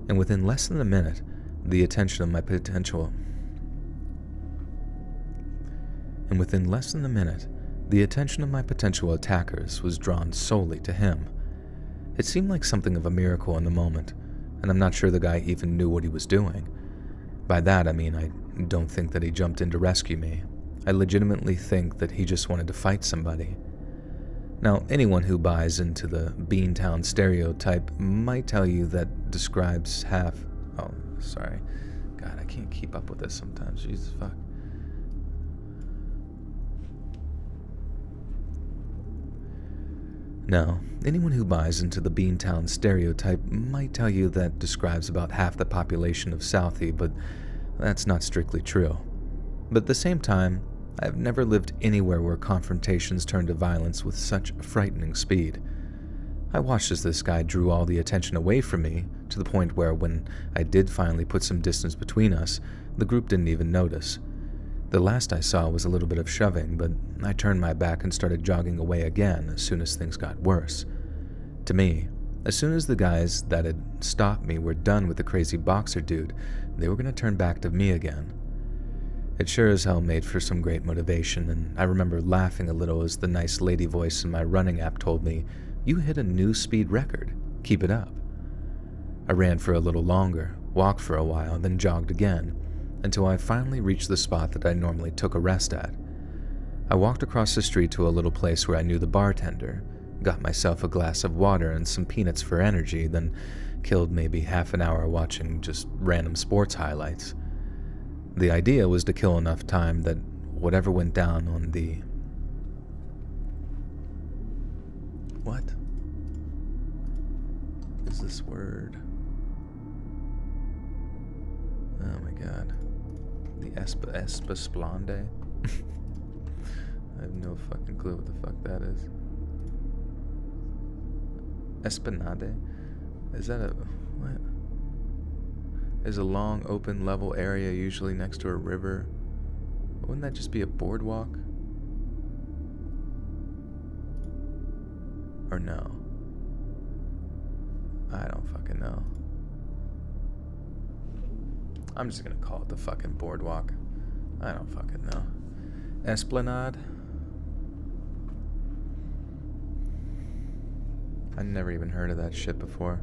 and within less than a minute, the attention of my potential attackers was drawn solely to him. It seemed like something of a miracle in the moment, and I'm not sure the guy even knew what he was doing. By that I mean I don't think that he jumped in to rescue me. I legitimately think that he just wanted to fight somebody. Now, anyone who buys into the Beantown stereotype might tell you that describes half... Oh, sorry. God, I can't keep up with this sometimes. Jesus, fuck. Now, anyone who buys into the Beantown stereotype might tell you that describes about half the population of Southie, but that's not strictly true. But at the same time, I've never lived anywhere where confrontations turned to violence with such frightening speed. I watched as this guy drew all the attention away from me, to the point where when I did finally put some distance between us, the group didn't even notice. The last I saw was a little bit of shoving, but I turned my back and started jogging away again as soon as things got worse. To me, as soon as the guys that had stopped me were done with the crazy boxer dude, they were going to turn back to me again. It sure as hell made for some great motivation, and I remember laughing a little as the nice lady voice in my running app told me, "You hit a new speed record. Keep it up." I ran for a little longer, walked for a while, then jogged again, until I finally reached the spot that I normally took a rest at. I walked across the street to a little place where I knew the bartender, got myself a glass of water and some peanuts for energy, then killed maybe half an hour watching just random sports highlights. The idea was to kill enough time that whatever went down on the... What is this word? Oh my god. The Espasplande? I have no fucking clue what the fuck that is. Esplanade? Is that a... what? Is a long, open, level area usually next to a river. Wouldn't that just be a boardwalk? Or no? I don't fucking know. I'm just gonna call it the fucking boardwalk. I don't fucking know. Esplanade? I never even heard of that shit before.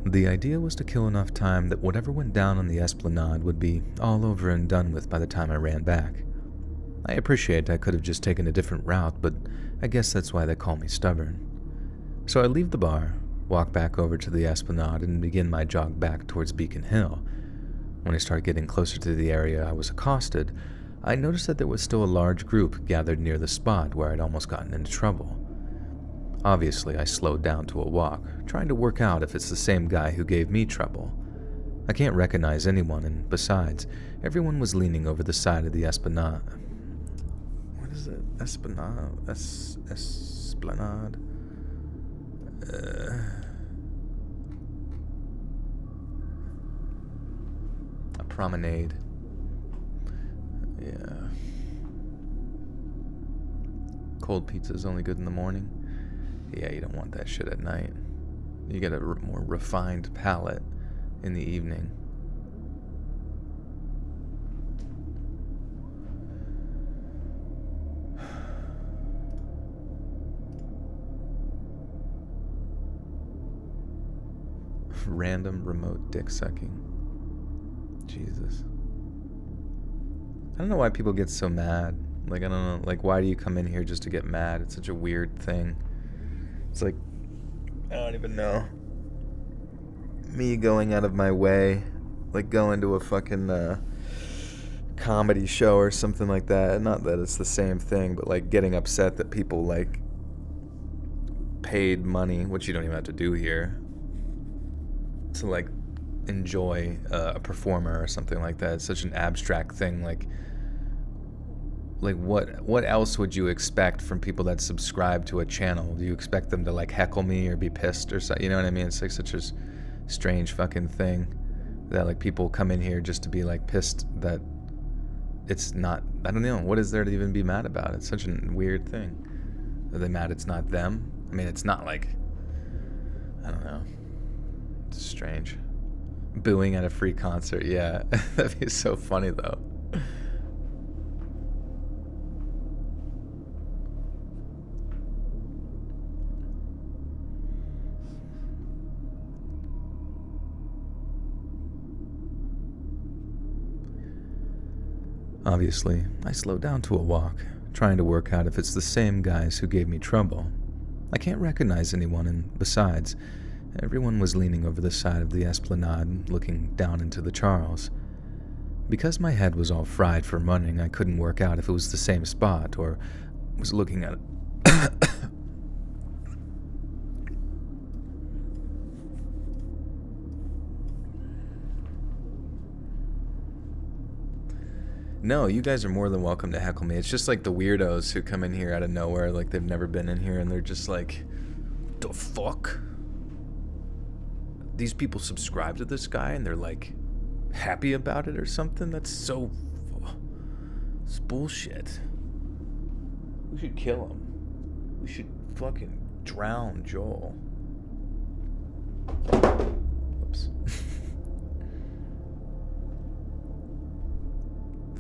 The idea was to kill enough time that whatever went down on the Esplanade would be all over and done with by the time I ran back. I appreciate I could have just taken a different route, but I guess that's why they call me stubborn. So I leave the bar, walk back over to the Esplanade, and begin my jog back towards Beacon Hill. When I start getting closer to the area I was accosted, I noticed that there was still a large group gathered near the spot where I'd almost gotten into trouble. Obviously, I slowed down to a walk, trying to work out if it's the same guy who gave me trouble. I can't recognize anyone, and besides, everyone was leaning over the side of the Esplanade. What is it? Esplanade? Esplanade? A promenade. Yeah. Cold pizza is only good in the morning. Yeah, you don't want that shit at night. You get a more refined palate in the evening. Random remote dick sucking. Jesus. I don't know why people get so mad. Like, I don't know. Like, why do you come in here just to get mad? It's such a weird thing. It's like, I don't even know. Me going out of my way, like going to a fucking comedy show or something like that. Not that it's the same thing, but like getting upset that people like paid money, which you don't even have to do here, to like enjoy a performer or something like that. It's such an abstract thing. Like what else would you expect from people that subscribe to a channel? Do you expect them to like heckle me or be pissed or something? You know what I mean? It's like such a strange fucking thing that like people come in here just to be like pissed that it's not. I don't know, what is there to even be mad about? It's such a weird thing. Are they mad it's not them? I mean, it's not like, I don't know, it's strange. Booing at a free concert, yeah. That'd be so funny though. Obviously, I slowed down to a walk, trying to work out if it's the same guys who gave me trouble. I can't recognize anyone, and besides, everyone was leaning over the side of the Esplanade, looking down into the Charles. Because my head was all fried from running, I couldn't work out if it was the same spot or was looking at it. No, you guys are more than welcome to heckle me. It's just like the weirdos who come in here out of nowhere, like they've never been in here, and they're just like, the fuck? These people subscribe to this guy and they're like happy about it or something? That's so... it's bullshit. We should kill him. We should fucking drown Joel. Whoops.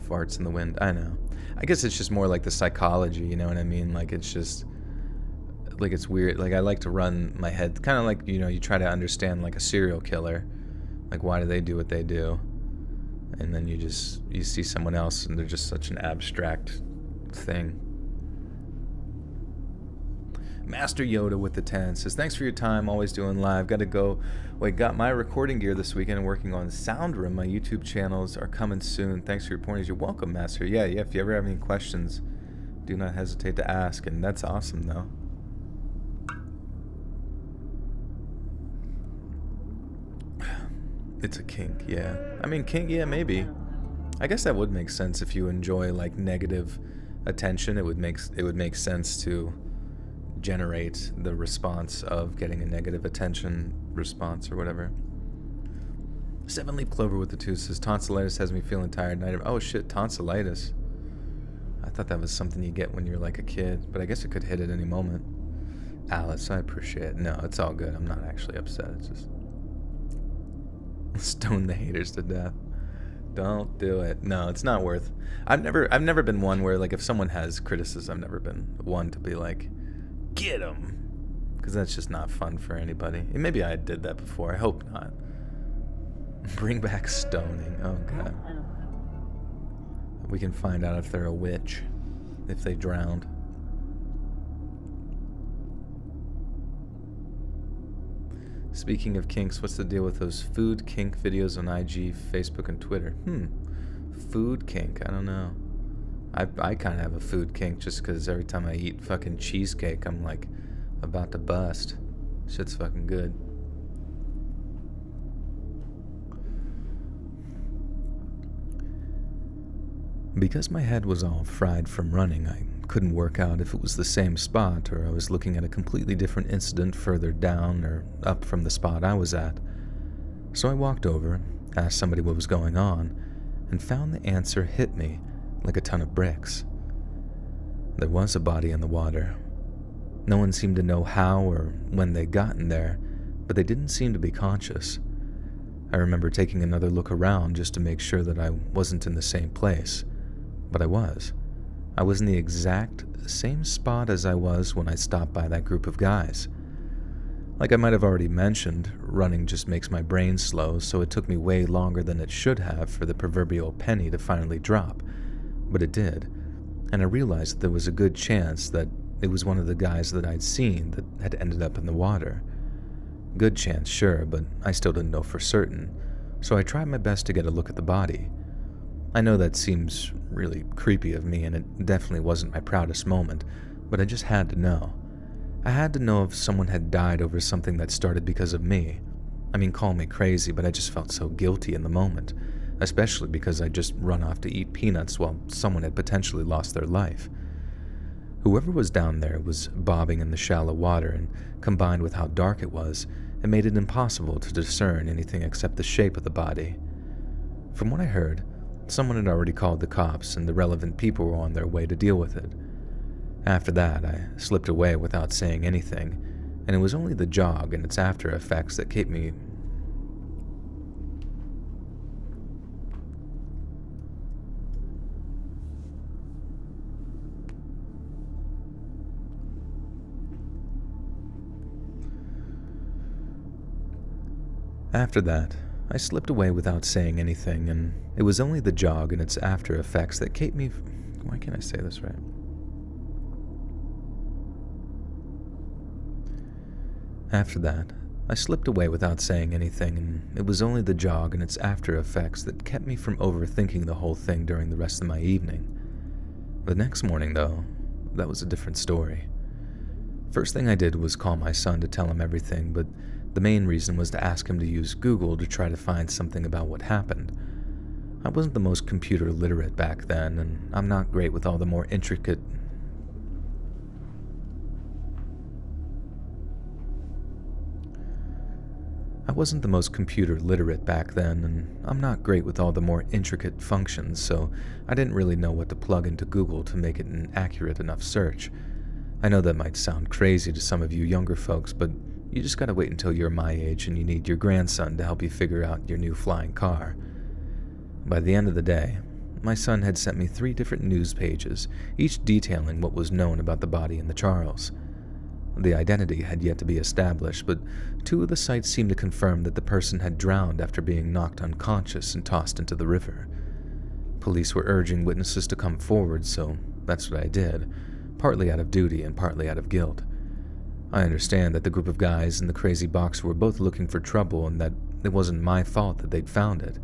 Farts in the wind. I know. I guess it's just more like the psychology, you know what I mean? Like, it's just, like, it's weird. Like, I like to run my head, kind of like, you know, you try to understand, like, a serial killer. Like, why do they do what they do? And then you see someone else, and they're just such an abstract thing. Master Yoda with the 10 says, thanks for your time, always doing live. Got to go. Wait, got my recording gear this weekend and working on Sound Room. My YouTube channels are coming soon. Thanks for your pointers. You're welcome, Master. Yeah, if you ever have any questions, do not hesitate to ask. And that's awesome, though. It's a kink, yeah. I mean, kink, yeah, maybe. I guess that would make sense if you enjoy, like, negative attention. It would make sense to generate the response of getting a negative attention response or whatever. 7-leaf clover with the 2 says, tonsillitis has me feeling tired. Oh shit, tonsillitis. I thought that was something you get when you're like a kid, but I guess it could hit at any moment. Alice, I appreciate it. No, it's all good. I'm not actually upset. It's just stone the haters to death. Don't do it. No, it's not worth. I've never been one where, like, if someone has criticism, I've never been one to be like, get him, because that's just not fun for anybody. And maybe I did that before. I hope not. Bring back stoning. Oh god. We can find out if they're a witch. if they drowned. Speaking of kinks, what's the deal with those food kink videos on IG, Facebook, and Twitter? Food kink, I don't know. I kind of have a food kink just because every time I eat fucking cheesecake, I'm like about to bust. Shit's fucking good. Because my head was all fried from running, I couldn't work out if it was the same spot or I was looking at a completely different incident further down or up from the spot I was at. So I walked over, asked somebody what was going on, and found the answer hit me like a ton of bricks. There was a body in the water. No one seemed to know how or when they'd gotten there, but they didn't seem to be conscious. I remember taking another look around just to make sure that I wasn't in the same place. But I was. I was in the exact same spot as I was when I stopped by that group of guys. Like I might have already mentioned, running just makes my brain slow, so it took me way longer than it should have for the proverbial penny to finally drop. But it did, and I realized that there was a good chance that it was one of the guys that I'd seen that had ended up in the water. Good chance, sure, but I still didn't know for certain, so I tried my best to get a look at the body. I know that seems really creepy of me, and it definitely wasn't my proudest moment, but I just had to know. I had to know if someone had died over something that started because of me. I mean, call me crazy, but I just felt so guilty in the moment, especially because I'd just run off to eat peanuts while someone had potentially lost their life. Whoever was down there was bobbing in the shallow water, and combined with how dark it was, it made it impossible to discern anything except the shape of the body. From what I heard, someone had already called the cops and the relevant people were on their way to deal with it. After that, I slipped away without saying anything, and it was only the jog and its after effects that kept me... After that, I slipped away without saying anything, and it was only the jog and its after effects that kept me... Why can't I say this right? After that, I slipped away without saying anything, and it was only the jog and its after effects that kept me from overthinking the whole thing during the rest of my evening. The next morning, though, that was a different story. First thing I did was call my son to tell him everything, but the main reason was to ask him to use Google to try to find something about what happened. I wasn't the most computer literate back then, and I'm not great with all the more intricate... functions, so I didn't really know what to plug into Google to make it an accurate enough search. I know that might sound crazy to some of you younger folks, but you just gotta wait until you're my age and you need your grandson to help you figure out your new flying car. By the end of the day, my son had sent me 3 different news pages, each detailing what was known about the body in the Charles. The identity had yet to be established, but 2 of the sites seemed to confirm that the person had drowned after being knocked unconscious and tossed into the river. Police were urging witnesses to come forward, so that's what I did, partly out of duty and partly out of guilt. I understand that the group of guys and the crazy boxer were both looking for trouble and that it wasn't my fault that they'd found it.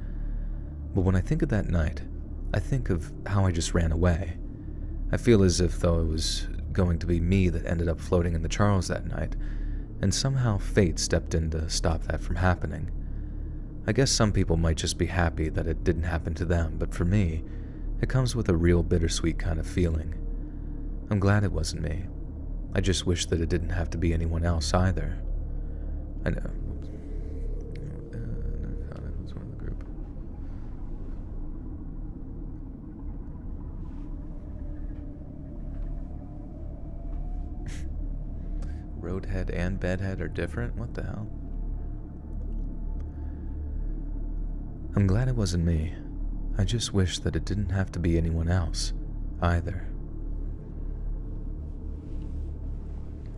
But when I think of that night, I think of how I just ran away. I feel as if though it was going to be me that ended up floating in the Charles that night, and somehow fate stepped in to stop that from happening. I guess some people might just be happy that it didn't happen to them, but for me, it comes with a real bittersweet kind of feeling. I'm glad it wasn't me. I just wish that it didn't have to be anyone else either. I know. It was one of the group. Roadhead and bedhead are different? What the hell? I'm glad it wasn't me. I just wish that it didn't have to be anyone else either.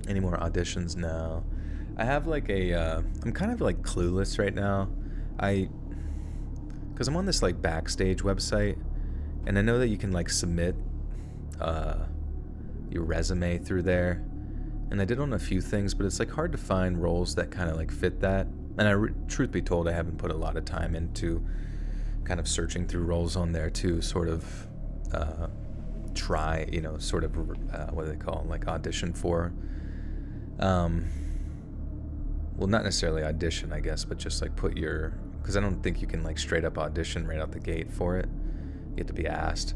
Any more auditions? No. I have like I'm kind of like clueless right now. Because I'm on this like Backstage website, and I know that you can like submit your resume through there. And I did on a few things, but it's like hard to find roles that kind of like fit that. And truth be told, I haven't put a lot of time into kind of searching through roles on there to sort of try, sort of what do they call it? Like audition for. Well, not necessarily audition, I guess, but just like because I don't think you can like straight up audition right out the gate for it. You have to be asked.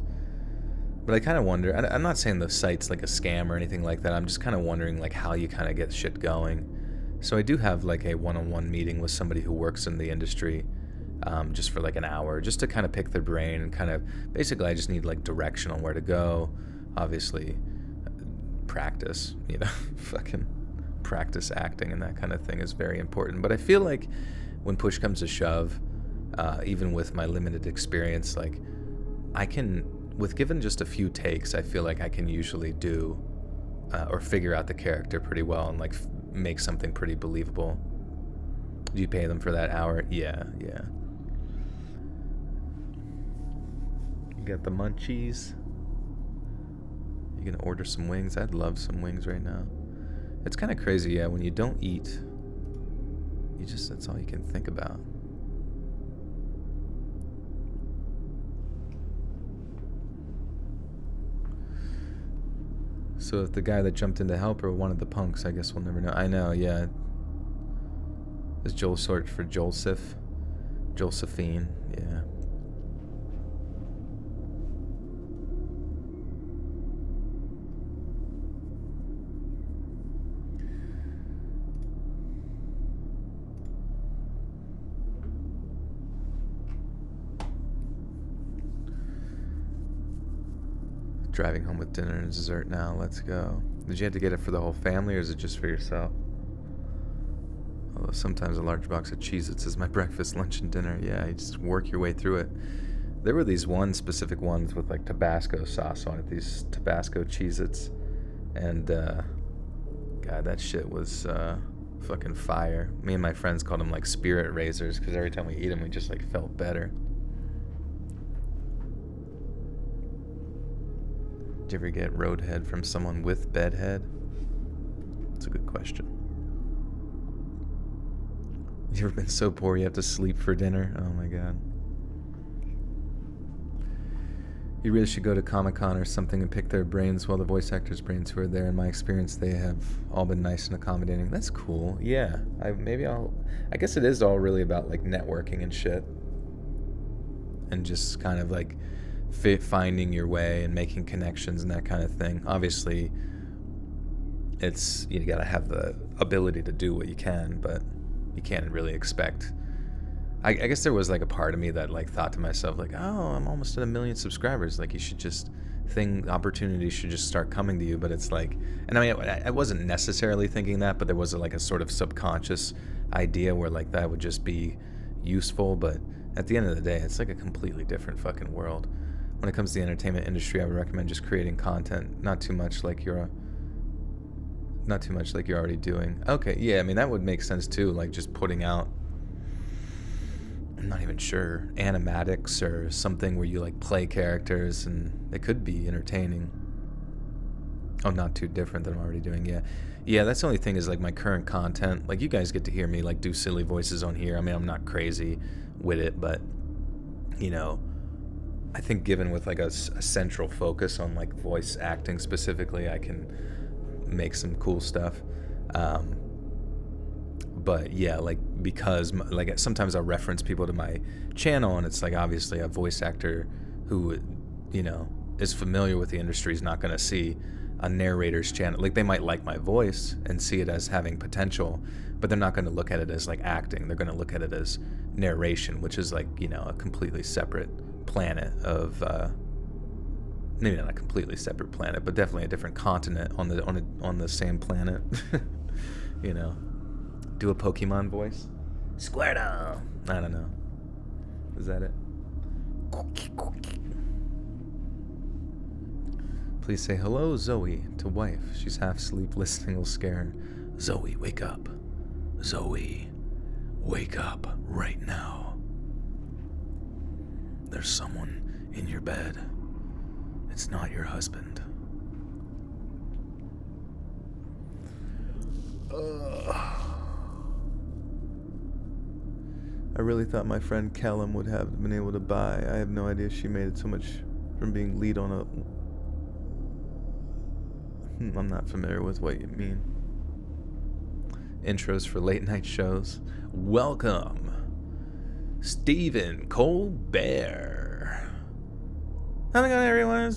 But I kind of wonder, I'm not saying the site's like a scam or anything like that. I'm just kind of wondering like how you kind of get shit going. So I do have like a one-on-one meeting with somebody who works in the industry, just for like an hour, just to kind of pick their brain and kind of, basically I just need like direction on where to go. Obviously, practice, fucking practice acting and that kind of thing is very important. But I feel like when push comes to shove, even with my limited experience, like with given just a few takes, I feel like I can usually do or figure out the character pretty well and like make something pretty believable. Do you pay them for that hour? Yeah. You got the munchies? You gonna order some wings? I'd love some wings right now. It's kind of crazy, yeah, when you don't eat, that's all you can think about. So if the guy that jumped in to help her wanted the punks, I guess we'll never know. I know, yeah. Is Joel short for Josephine? Yeah. Driving home with dinner and dessert now. Let's go. Did you have to get it for the whole family, or is it just for yourself? Although sometimes a large box of Cheez-Its is my breakfast, lunch, and dinner. Yeah, you just work your way through it. There were these specific ones with like Tabasco sauce on it, these Tabasco Cheez-Its. And, God, that shit was fucking fire. Me and my friends called them like spirit razors, because every time we eat them, we just like felt better. Did you ever get roadhead from someone with bedhead? That's a good question. You ever been so poor you have to sleep for dinner? Oh my god. You really should go to Comic-Con or something and pick their brains, while the voice actors' brains who are there. In my experience, they have all been nice and accommodating. That's cool. Yeah. I guess it is all really about like networking and shit. And just kind of like finding your way and making connections and that kind of thing. Obviously, you gotta have the ability to do what you can, but you can't really expect. I guess there was like a part of me that like thought to myself like, oh, I'm almost at 1 million subscribers. Like opportunities should just start coming to you. But it's like, and I mean, I wasn't necessarily thinking that, but there was like a sort of subconscious idea where like that would just be useful. But at the end of the day, it's like a completely different fucking world. When it comes to the entertainment industry, I would recommend just creating content, not too much like you're already doing. Okay, yeah, I mean that would make sense too, like just putting out, I'm not even sure, animatics or something where you like play characters and it could be entertaining. Oh, not too different than I'm already doing. Yeah, that's the only thing is like my current content, like you guys get to hear me like do silly voices on here. I mean, I'm not crazy with it, but I think given with like a central focus on like voice acting specifically, I can make some cool stuff. But yeah, like because like sometimes I'll reference people to my channel, and it's like obviously a voice actor who is familiar with the industry is not going to see a narrator's channel. Like they might like my voice and see it as having potential, but they're not going to look at it as like acting. They're going to look at it as narration, which is like a completely separate planet of maybe not a completely separate planet, but definitely a different continent on the same planet. Do a Pokemon voice. Squirtle. I don't know. Is that it? Please say hello, Zoe, to wife. She's half asleep. Listening will scare her. Zoe, wake up. Zoe, wake up right now. There's someone in your bed. It's not your husband. I really thought my friend Callum would have been able to buy. I have no idea she made it so much from being lead on a... I'm not familiar with what you mean. Intros for late night shows. Welcome, Stephen Colbert. How's it going, everyone?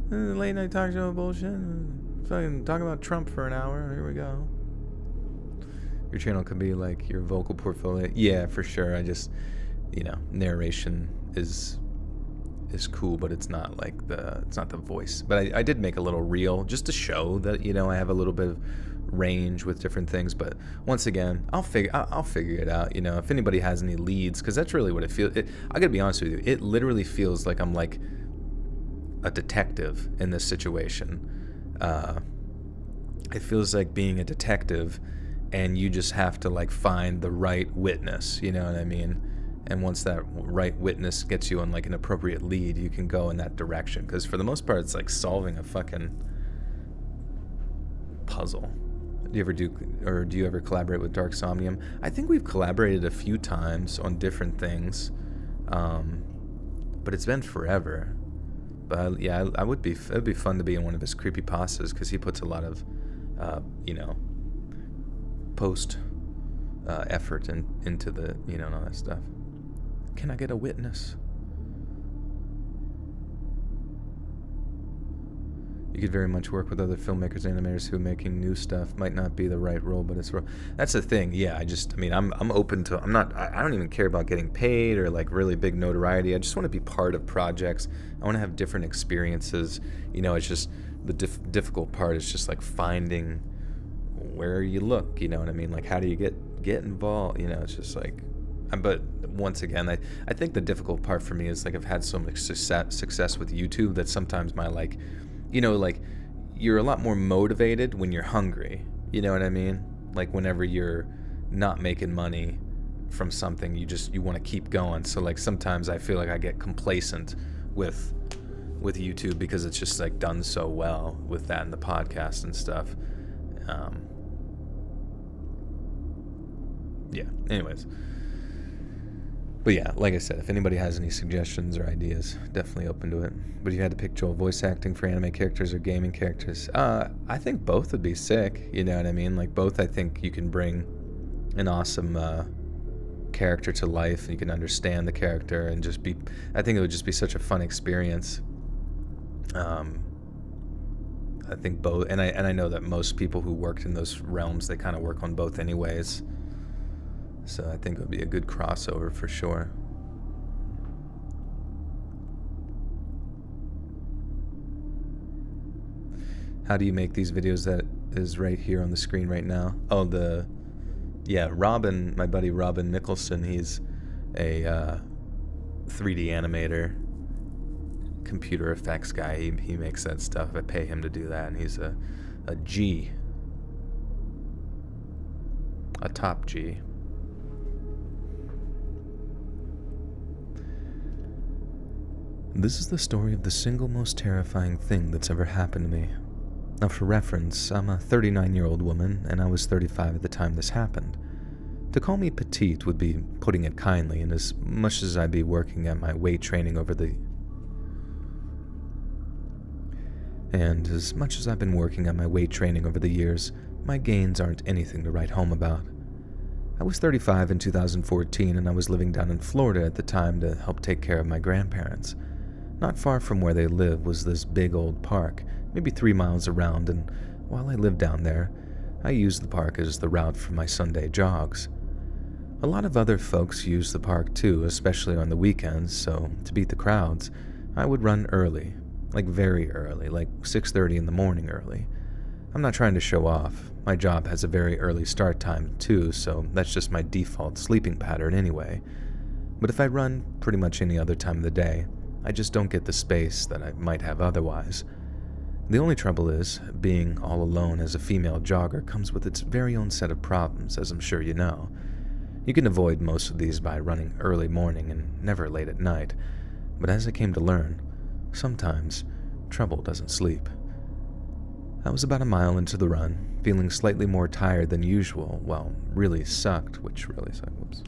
Late night talk show bullshit. Fucking talk about Trump for an hour. Here we go. Your channel could be like your vocal portfolio. Yeah, for sure. I just, narration is cool, but it's not like it's not the voice. But I did make a little reel just to show that, I have a little bit of range with different things. But once again, I'll figure it out. If anybody has any leads, because that's really what it feels. I gotta be honest with you. It literally feels like I'm like a detective in this situation. It feels like being a detective, and you just have to like find the right witness. You know what I mean? And once that right witness gets you on like an appropriate lead, you can go in that direction. Because for the most part, it's like solving a fucking puzzle. Do you ever collaborate with Dark Somnium? I think we've collaborated a few times on different things, but it's been forever. But yeah, it'd be fun to be in one of his creepypastas, because he puts a lot of, post effort into the, and all that stuff. Can I get a witness? You could very much work with other filmmakers, animators who are making new stuff. Might not be the right role, but it's that's the thing. Yeah, I'm open to. I don't even care about getting paid or like really big notoriety. I just want to be part of projects. I want to have different experiences. It's just the difficult part is just like finding where you look. You know what I mean? Like, how do you get involved? It's just like. But once again, I think the difficult part for me is like I've had so much success with YouTube that sometimes my like, like you're a lot more motivated when you're hungry. You know what I mean? Like whenever you're not making money from something, you want to keep going. So like sometimes I feel like I get complacent with YouTube because it's just like done so well with that and the podcast and stuff. Yeah. Anyways. But yeah, like I said, if anybody has any suggestions or ideas, definitely open to it. But if you had to pick Joel, voice acting for anime characters or gaming characters, I think both would be sick. You know what I mean? Like both, I think you can bring an awesome character to life, and you can understand the character and just be. I think it would just be such a fun experience. I think both, and I know that most people who worked in those realms, they kind of work on both anyways. So I think it would be a good crossover for sure. How do you make these videos that is right here on the screen right now? Oh, Robin, my buddy Robin Mikalsen, he's a 3D animator, computer effects guy. He makes that stuff. I pay him to do that, and he's a top G. This is the story of the single most terrifying thing that's ever happened to me. Now, for reference, I'm a 39-year-old woman, and I was 35 at the time this happened. To call me petite would be putting it kindly, and as much as I'd be working at my weight training over the... And as much as I've been working at my weight training over the years, my gains aren't anything to write home about. I was 35 in 2014, and I was living down in Florida at the time to help take care of my grandparents. Not far from where they live was this big old park, maybe 3 miles around, and while I lived down there, I used the park as the route for my Sunday jogs. A lot of other folks used the park too, especially on the weekends, so to beat the crowds, I would run early, like very early, like 6:30 in the morning early. I'm not trying to show off. My job has a very early start time too, so that's just my default sleeping pattern anyway. But if I run pretty much any other time of the day, I just don't get the space that I might have otherwise. The only trouble is, being all alone as a female jogger comes with its very own set of problems, as I'm sure you know. You can avoid most of these by running early morning and never late at night, but as I came to learn, sometimes trouble doesn't sleep. I was about a mile into the run, feeling slightly more tired than usual. Well, really sucked, which really sucked. Whoops.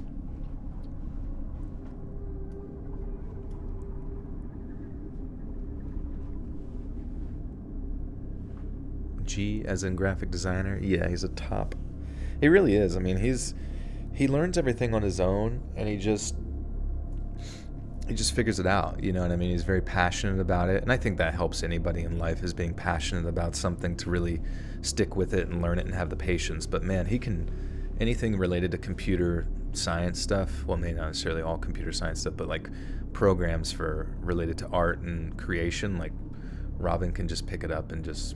G as in graphic designer? Yeah, he's a top. He really is. I mean, he learns everything on his own, and he just figures it out, you know what I mean? He's very passionate about it, and I think that helps anybody in life, is being passionate about something, to really stick with it and learn it and have the patience. But man, he can, anything related to computer science stuff, well, maybe not necessarily all computer science stuff, but like programs for related to art and creation, like Robin can just pick it up and just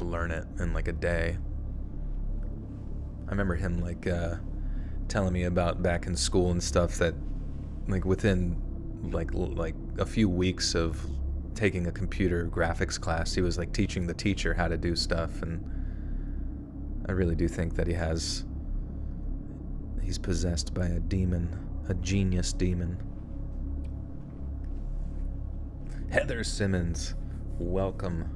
learn it in like a day. I remember him like telling me about back in school and stuff that like within like a few weeks of taking a computer graphics class, he was like teaching the teacher how to do stuff. And I really do think that he's possessed by a demon, a genius demon. Heather Simmons, welcome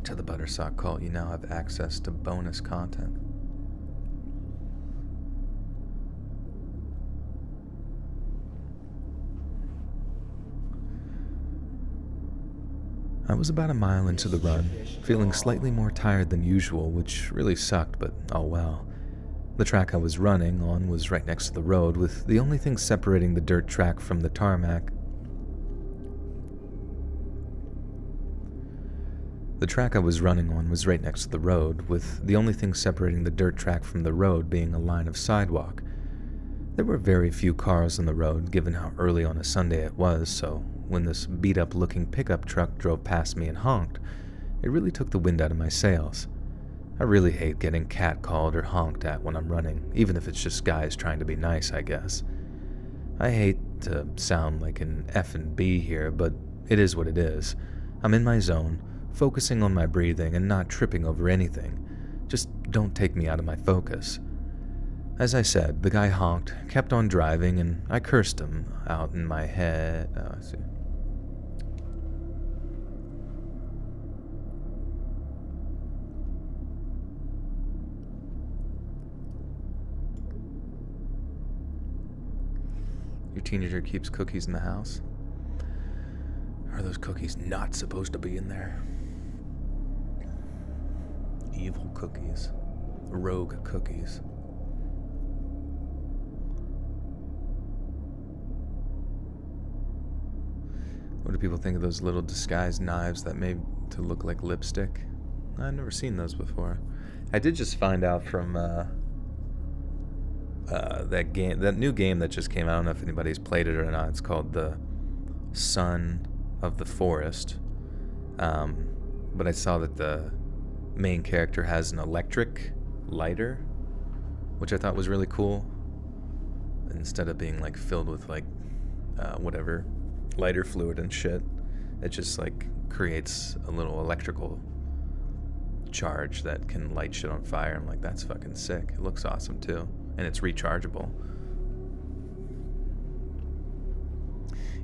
to the Buttersock Cult. You now have access to bonus content. I was about a mile into the run, feeling slightly more tired than usual, which really sucked, but oh well. The track I was running on was right next to the road, with the only thing separating the dirt track from the tarmac. The track I was running on was right next to the road, with the only thing separating the dirt track from the road being a line of sidewalk. There were very few cars on the road, given how early on a Sunday it was, so when this beat-up looking pickup truck drove past me and honked, it really took the wind out of my sails. I really hate getting catcalled or honked at when I'm running, even if it's just guys trying to be nice, I guess. I hate to sound like an F&B here, but it is what it is. I'm in my zone, focusing on my breathing and not tripping over anything. Just don't take me out of my focus. As I said, the guy honked, kept on driving, and I cursed him out in my head. Oh, I see. Your teenager keeps cookies in the house? Are those cookies not supposed to be in there? Evil cookies. Rogue cookies. What do people think of those little disguised knives that made to look like lipstick? I've never seen those before. I did just find out from that new game that just came out. I don't know if anybody's played it or not. It's called The Son of the Forest. But I saw that the main character has an electric lighter, which I thought was really cool. Instead of being like filled with like whatever lighter fluid and shit, it just like creates a little electrical charge that can light shit on fire. I'm like, that's fucking sick. It looks awesome too, and it's rechargeable.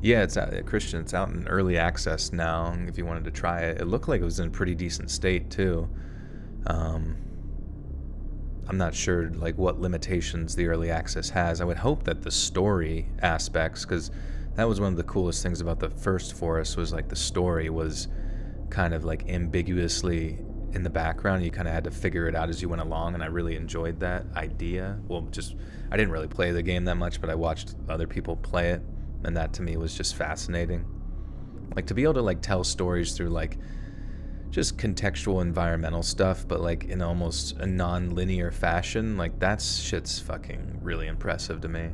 Yeah, it's out, Christian. It's out in early access now. If you wanted to try it, it looked like it was in pretty decent state too. I'm not sure like what limitations the early access has. I would hope that the story aspects, because that was one of the coolest things about the first Forest, was like the story was kind of like ambiguously in the background. You kind of had to figure it out as you went along, and I really enjoyed that idea. Well, just I didn't really play the game that much, but I watched other people play it, and that to me was just fascinating. Like to be able to like tell stories through like just contextual environmental stuff, but like in almost a non-linear fashion, like that's shit's fucking really impressive to me.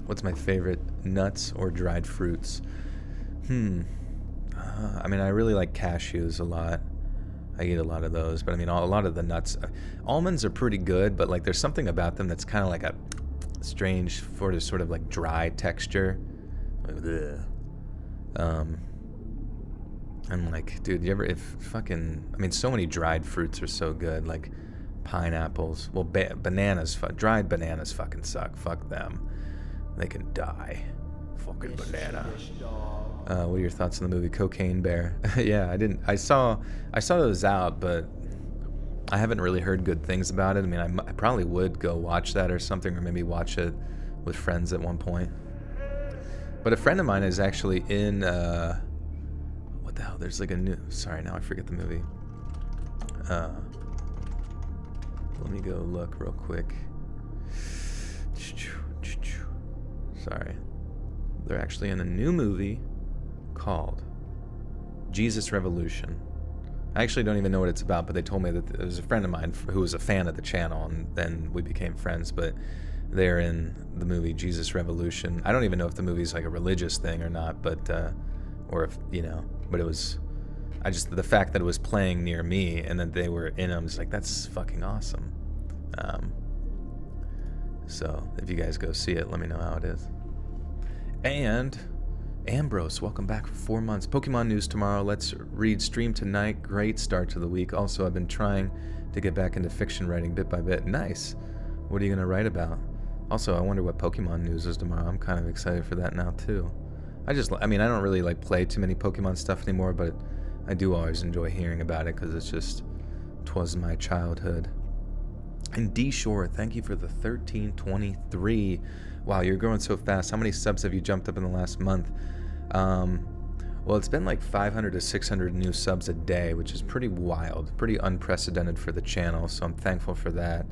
What's my favorite nuts or dried fruits? I mean, I really like cashews a lot. I eat a lot of those, but I mean, a lot of the nuts. Almonds are pretty good, but like there's something about them that's kind of like a strange sort of like dry texture. I'm like, dude, I mean, so many dried fruits are so good, like pineapples. Well, bananas, dried bananas fucking suck. Fuck them. They can die. fucking banana. What are your thoughts on the movie Cocaine Bear? Yeah, I saw it was out, but I haven't really heard good things about it. I mean, I probably would go watch that or something, or maybe watch it with friends at one point. But a friend of mine is actually in, what the hell? There's like a new, sorry, now I forget the movie. Let me go look real quick. Sorry. They're actually in a new movie called Jesus Revolution. I actually don't even know what it's about, but they told me that it was a friend of mine who was a fan of the channel, and then we became friends, but they're in the movie Jesus Revolution. I don't even know if the movie's like a religious thing or not, but, or if, you know, but it was, the fact that it was playing near me and that they were in them, was like, that's fucking awesome. So if you guys go see it, let me know how it is. And Ambrose, welcome back for 4 months. Pokemon news tomorrow. Let's read stream tonight. Great start to the week. Also, I've been trying to get back into fiction writing bit by bit. Nice. What are you going to write about? Also, I wonder what Pokemon news is tomorrow. I'm kind of excited for that now, too. I mean, I don't really like play too many Pokemon stuff anymore, but I do always enjoy hearing about it because it's just, 'twas my childhood. And D Shore, thank you for the 1323. Wow, you're growing so fast. How many subs have you jumped up in the last month? Well, it's been like 500 to 600 new subs a day, which is pretty wild, pretty unprecedented for the channel, so I'm thankful for that.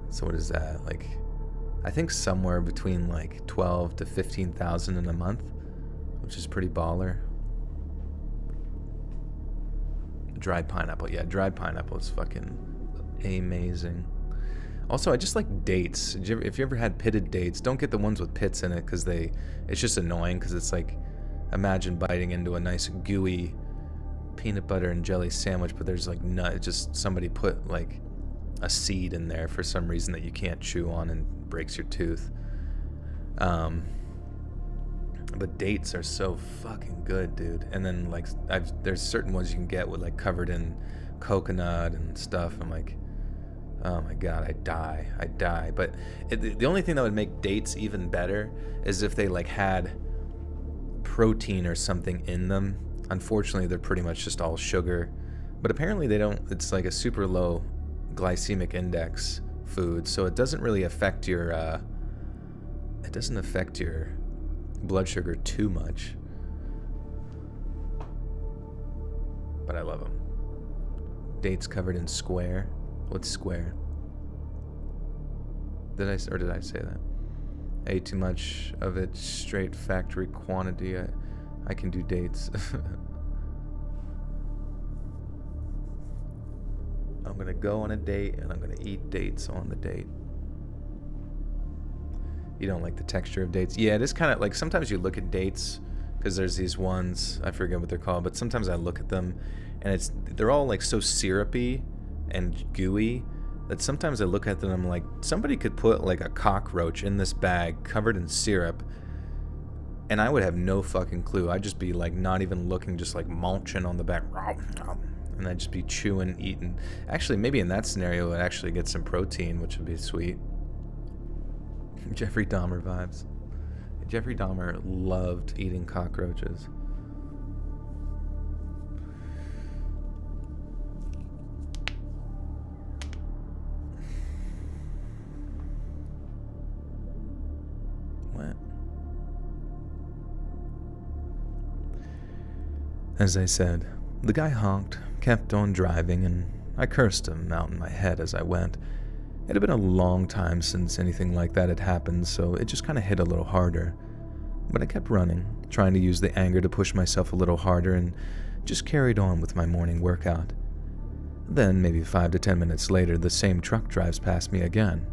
So what is that? Like, I think somewhere between like 12 to 15,000 in a month, which is pretty baller. Dried pineapple. Yeah, dried pineapple is fucking amazing. Also, I just like dates. If you ever had pitted dates, don't get the ones with pits in it because it's just annoying because it's like, imagine biting into a nice gooey peanut butter and jelly sandwich, but there's like just somebody put like a seed in there for some reason that you can't chew on and breaks your tooth. But dates are so fucking good, dude. And then like there's certain ones you can get with like covered in coconut and stuff. I'm like, oh my god, I die. But the only thing that would make dates even better is if they like had protein or something in them. Unfortunately, they're pretty much just all sugar. But apparently they don't. It's like a super low glycemic index food, so it doesn't really affect your. It doesn't affect your blood sugar too much. But I love them. Dates covered in square. What's square? Did I say that? I ate too much of it, straight factory quantity. I can do dates. I'm gonna go on a date and I'm gonna eat dates on the date. You don't like the texture of dates? Yeah, it is kind of like sometimes you look at dates because there's these ones, I forget what they're called, but sometimes I look at them and they're all like so syrupy and gooey that sometimes I look at them and I'm like, somebody could put like a cockroach in this bag covered in syrup and I would have no fucking clue. I'd just be like not even looking, just like munching on the back. And I'd just be chewing, eating. Actually, maybe in that scenario, I'd actually get some protein, which would be sweet. Jeffrey Dahmer vibes. Jeffrey Dahmer loved eating cockroaches. What? As I said, the guy honked, kept on driving, and I cursed him out in my head as I went. It had been a long time since anything like that had happened, so it just kind of hit a little harder. But I kept running, trying to use the anger to push myself a little harder, and just carried on with my morning workout. Then, maybe 5 to 10 minutes later, the same truck drives past me again.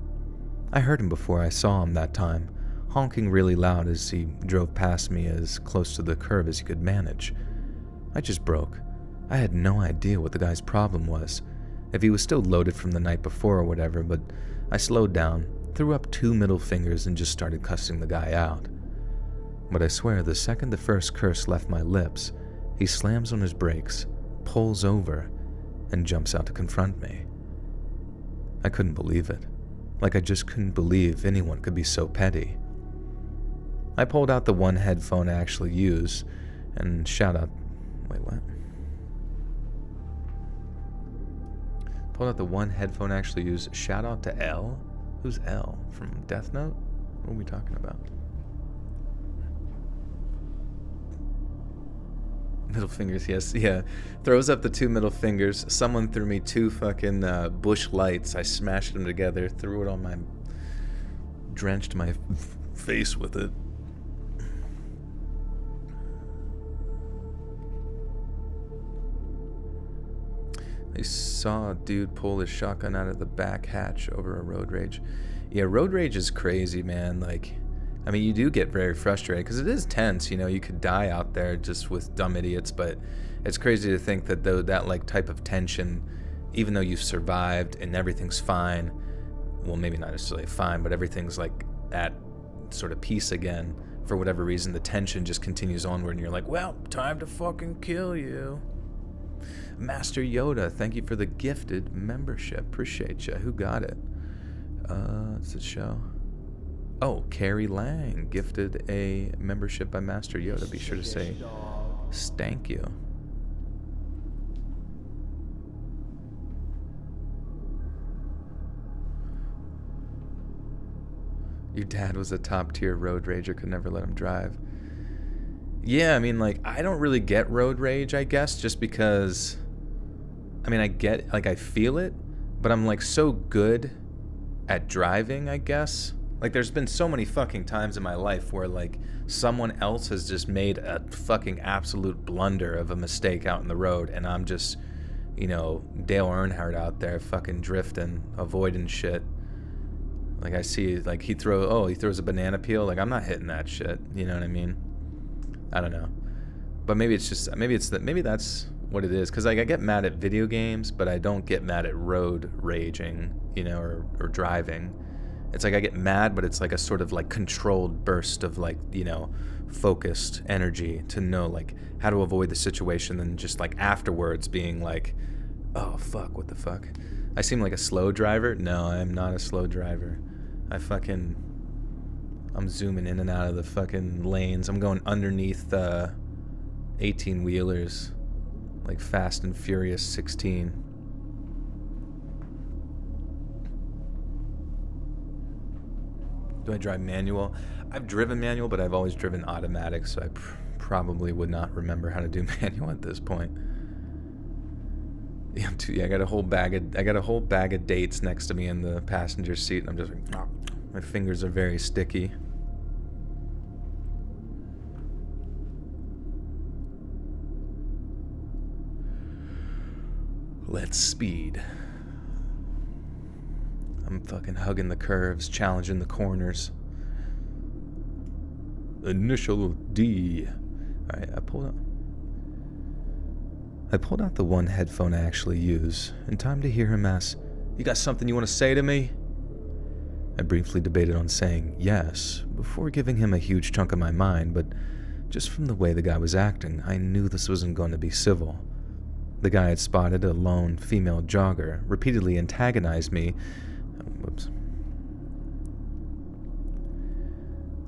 I heard him before I saw him that time, honking really loud as he drove past me as close to the curb as he could manage. I just broke. I had no idea what the guy's problem was, if he was still loaded from the night before or whatever, but I slowed down, threw up 2 middle fingers, and just started cussing the guy out. But I swear the second the first curse left my lips, he slams on his brakes, pulls over, and jumps out to confront me. I couldn't believe it. Like I just couldn't believe anyone could be so petty. I pulled out the one headphone I actually use and shout out... Wait, what? Pulled out the one headphone I actually use. Shout out to L? Who's L? From Death Note? What are we talking about? Middle fingers, yes, yeah. Throws up the 2 middle fingers. Someone threw me 2 fucking bush lights. I smashed them together, threw it on my... drenched my face with it. I saw a dude pull his shotgun out of the back hatch over a road rage. Yeah, road rage is crazy, man. Like, I mean, you do get very frustrated because it is tense. You know, you could die out there just with dumb idiots, but it's crazy to think that that like type of tension, even though you've survived and everything's fine, well, maybe not necessarily fine, but everything's like at sort of peace again. For whatever reason, the tension just continues onward, and you're like, well, time to fucking kill you. Master Yoda, thank you for the gifted membership. Appreciate you. Who got it? What's it show? Oh, Carrie Lang gifted a membership by Master Yoda. Be sure to say thank you. Your dad was a top-tier road rager, could never let him drive. Yeah, I mean, like, I don't really get road rage, I guess, just because... I mean, I get, like, I feel it, but I'm, like, so good at driving, I guess. Like, there's been so many fucking times in my life where, like, someone else has just made a fucking absolute blunder of a mistake out in the road, and I'm just, you know, Dale Earnhardt out there fucking drifting, avoiding shit. Like, I see, like, he throws a banana peel. Like, I'm not hitting that shit. You know what I mean? I don't know. But maybe that's what it is. Because, like, I get mad at video games, but I don't get mad at road raging, you know, or driving. It's like I get mad, but it's like a sort of, like, controlled burst of, like, you know, focused energy to know, like, how to avoid the situation, and just, like, afterwards being like, oh, fuck, what the fuck? I seem like a slow driver? No, I'm not a slow driver. I'm zooming in and out of the fucking lanes. I'm going underneath 18-wheelers, like Fast and Furious 16. Do I drive manual? I've driven manual, but I've always driven automatic, so I probably would not remember how to do manual at this point. Yeah, I got a whole bag of dates next to me in the passenger seat, and I'm just like, oh, my fingers are very sticky. Let's speed. I'm fucking hugging the curves, challenging the corners. Initial D. Alright, I pulled out the one headphone I actually use, in time to hear him ask, "You got something you want to say to me?" I briefly debated on saying yes, before giving him a huge chunk of my mind, but just from the way the guy was acting, I knew this wasn't going to be civil. The guy had spotted a lone female jogger repeatedly antagonize me.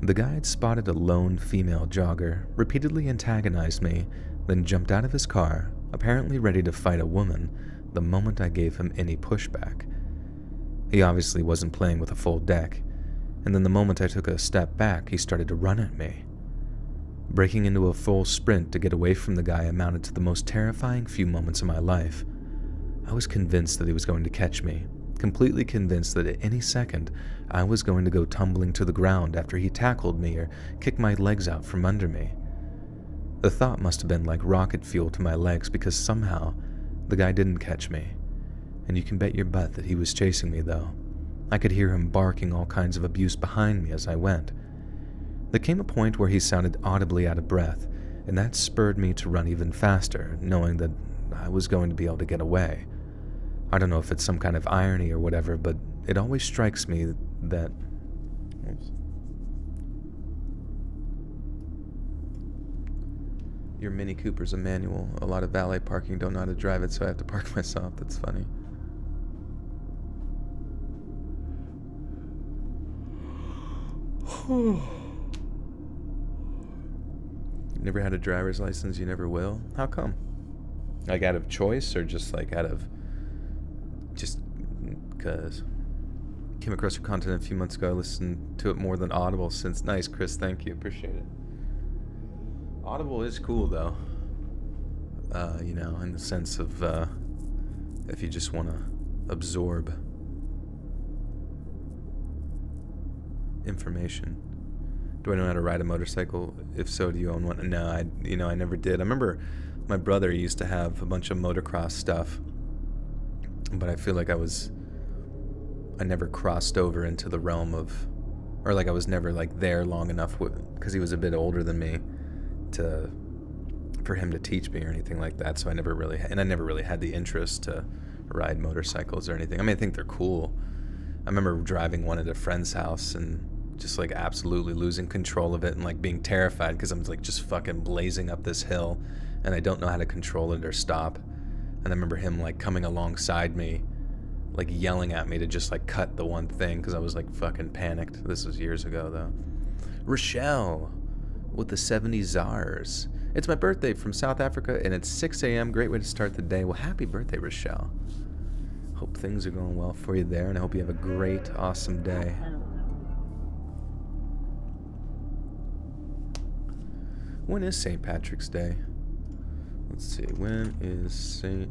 The guy had spotted a lone female jogger repeatedly antagonize me, then jumped out of his car, apparently ready to fight a woman, the moment I gave him any pushback. He obviously wasn't playing with a full deck, and then the moment I took a step back, he started to run at me. Breaking into a full sprint to get away from the guy amounted to the most terrifying few moments of my life. I was convinced that he was going to catch me, completely convinced that at any second I was going to go tumbling to the ground after he tackled me or kicked my legs out from under me. The thought must have been like rocket fuel to my legs, because somehow the guy didn't catch me. And you can bet your butt that he was chasing me, though. I could hear him barking all kinds of abuse behind me as I went. There came a point where he sounded audibly out of breath, and that spurred me to run even faster, knowing that I was going to be able to get away. I don't know if it's some kind of irony or whatever, but it always strikes me that... Oops. Your Mini Cooper's a manual. A lot of valet parking don't know how to drive it, so I have to park myself. That's funny. Never had a driver's license, you never will? How come? Like out of choice or just like out of just because? Came across your content a few months ago. I listened to it more than Audible since. Nice, Chris. Thank you. Appreciate it. Audible is cool though. In the sense of if you just want to absorb information. Do I know how to ride a motorcycle? If so, do you own one? No, I never did. I remember my brother used to have a bunch of motocross stuff, but I feel like I never crossed over into the realm of, or like I was never like there long enough because he was a bit older than me for him to teach me or anything like that. So I never really had the interest to ride motorcycles or anything. I mean, I think they're cool. I remember driving one at a friend's house and just like absolutely losing control of it and like being terrified because I'm like just fucking blazing up this hill and I don't know how to control it or stop. And I remember him like coming alongside me, like yelling at me to just like cut the one thing because I was like fucking panicked. This was years ago though. Rochelle with the 70 Czars. It's my birthday from South Africa and it's 6 a.m. Great way to start the day. Well, happy birthday, Rochelle. Hope things are going well for you there and I hope you have a great, awesome day. When is St. Patrick's Day? Let's see. When is St.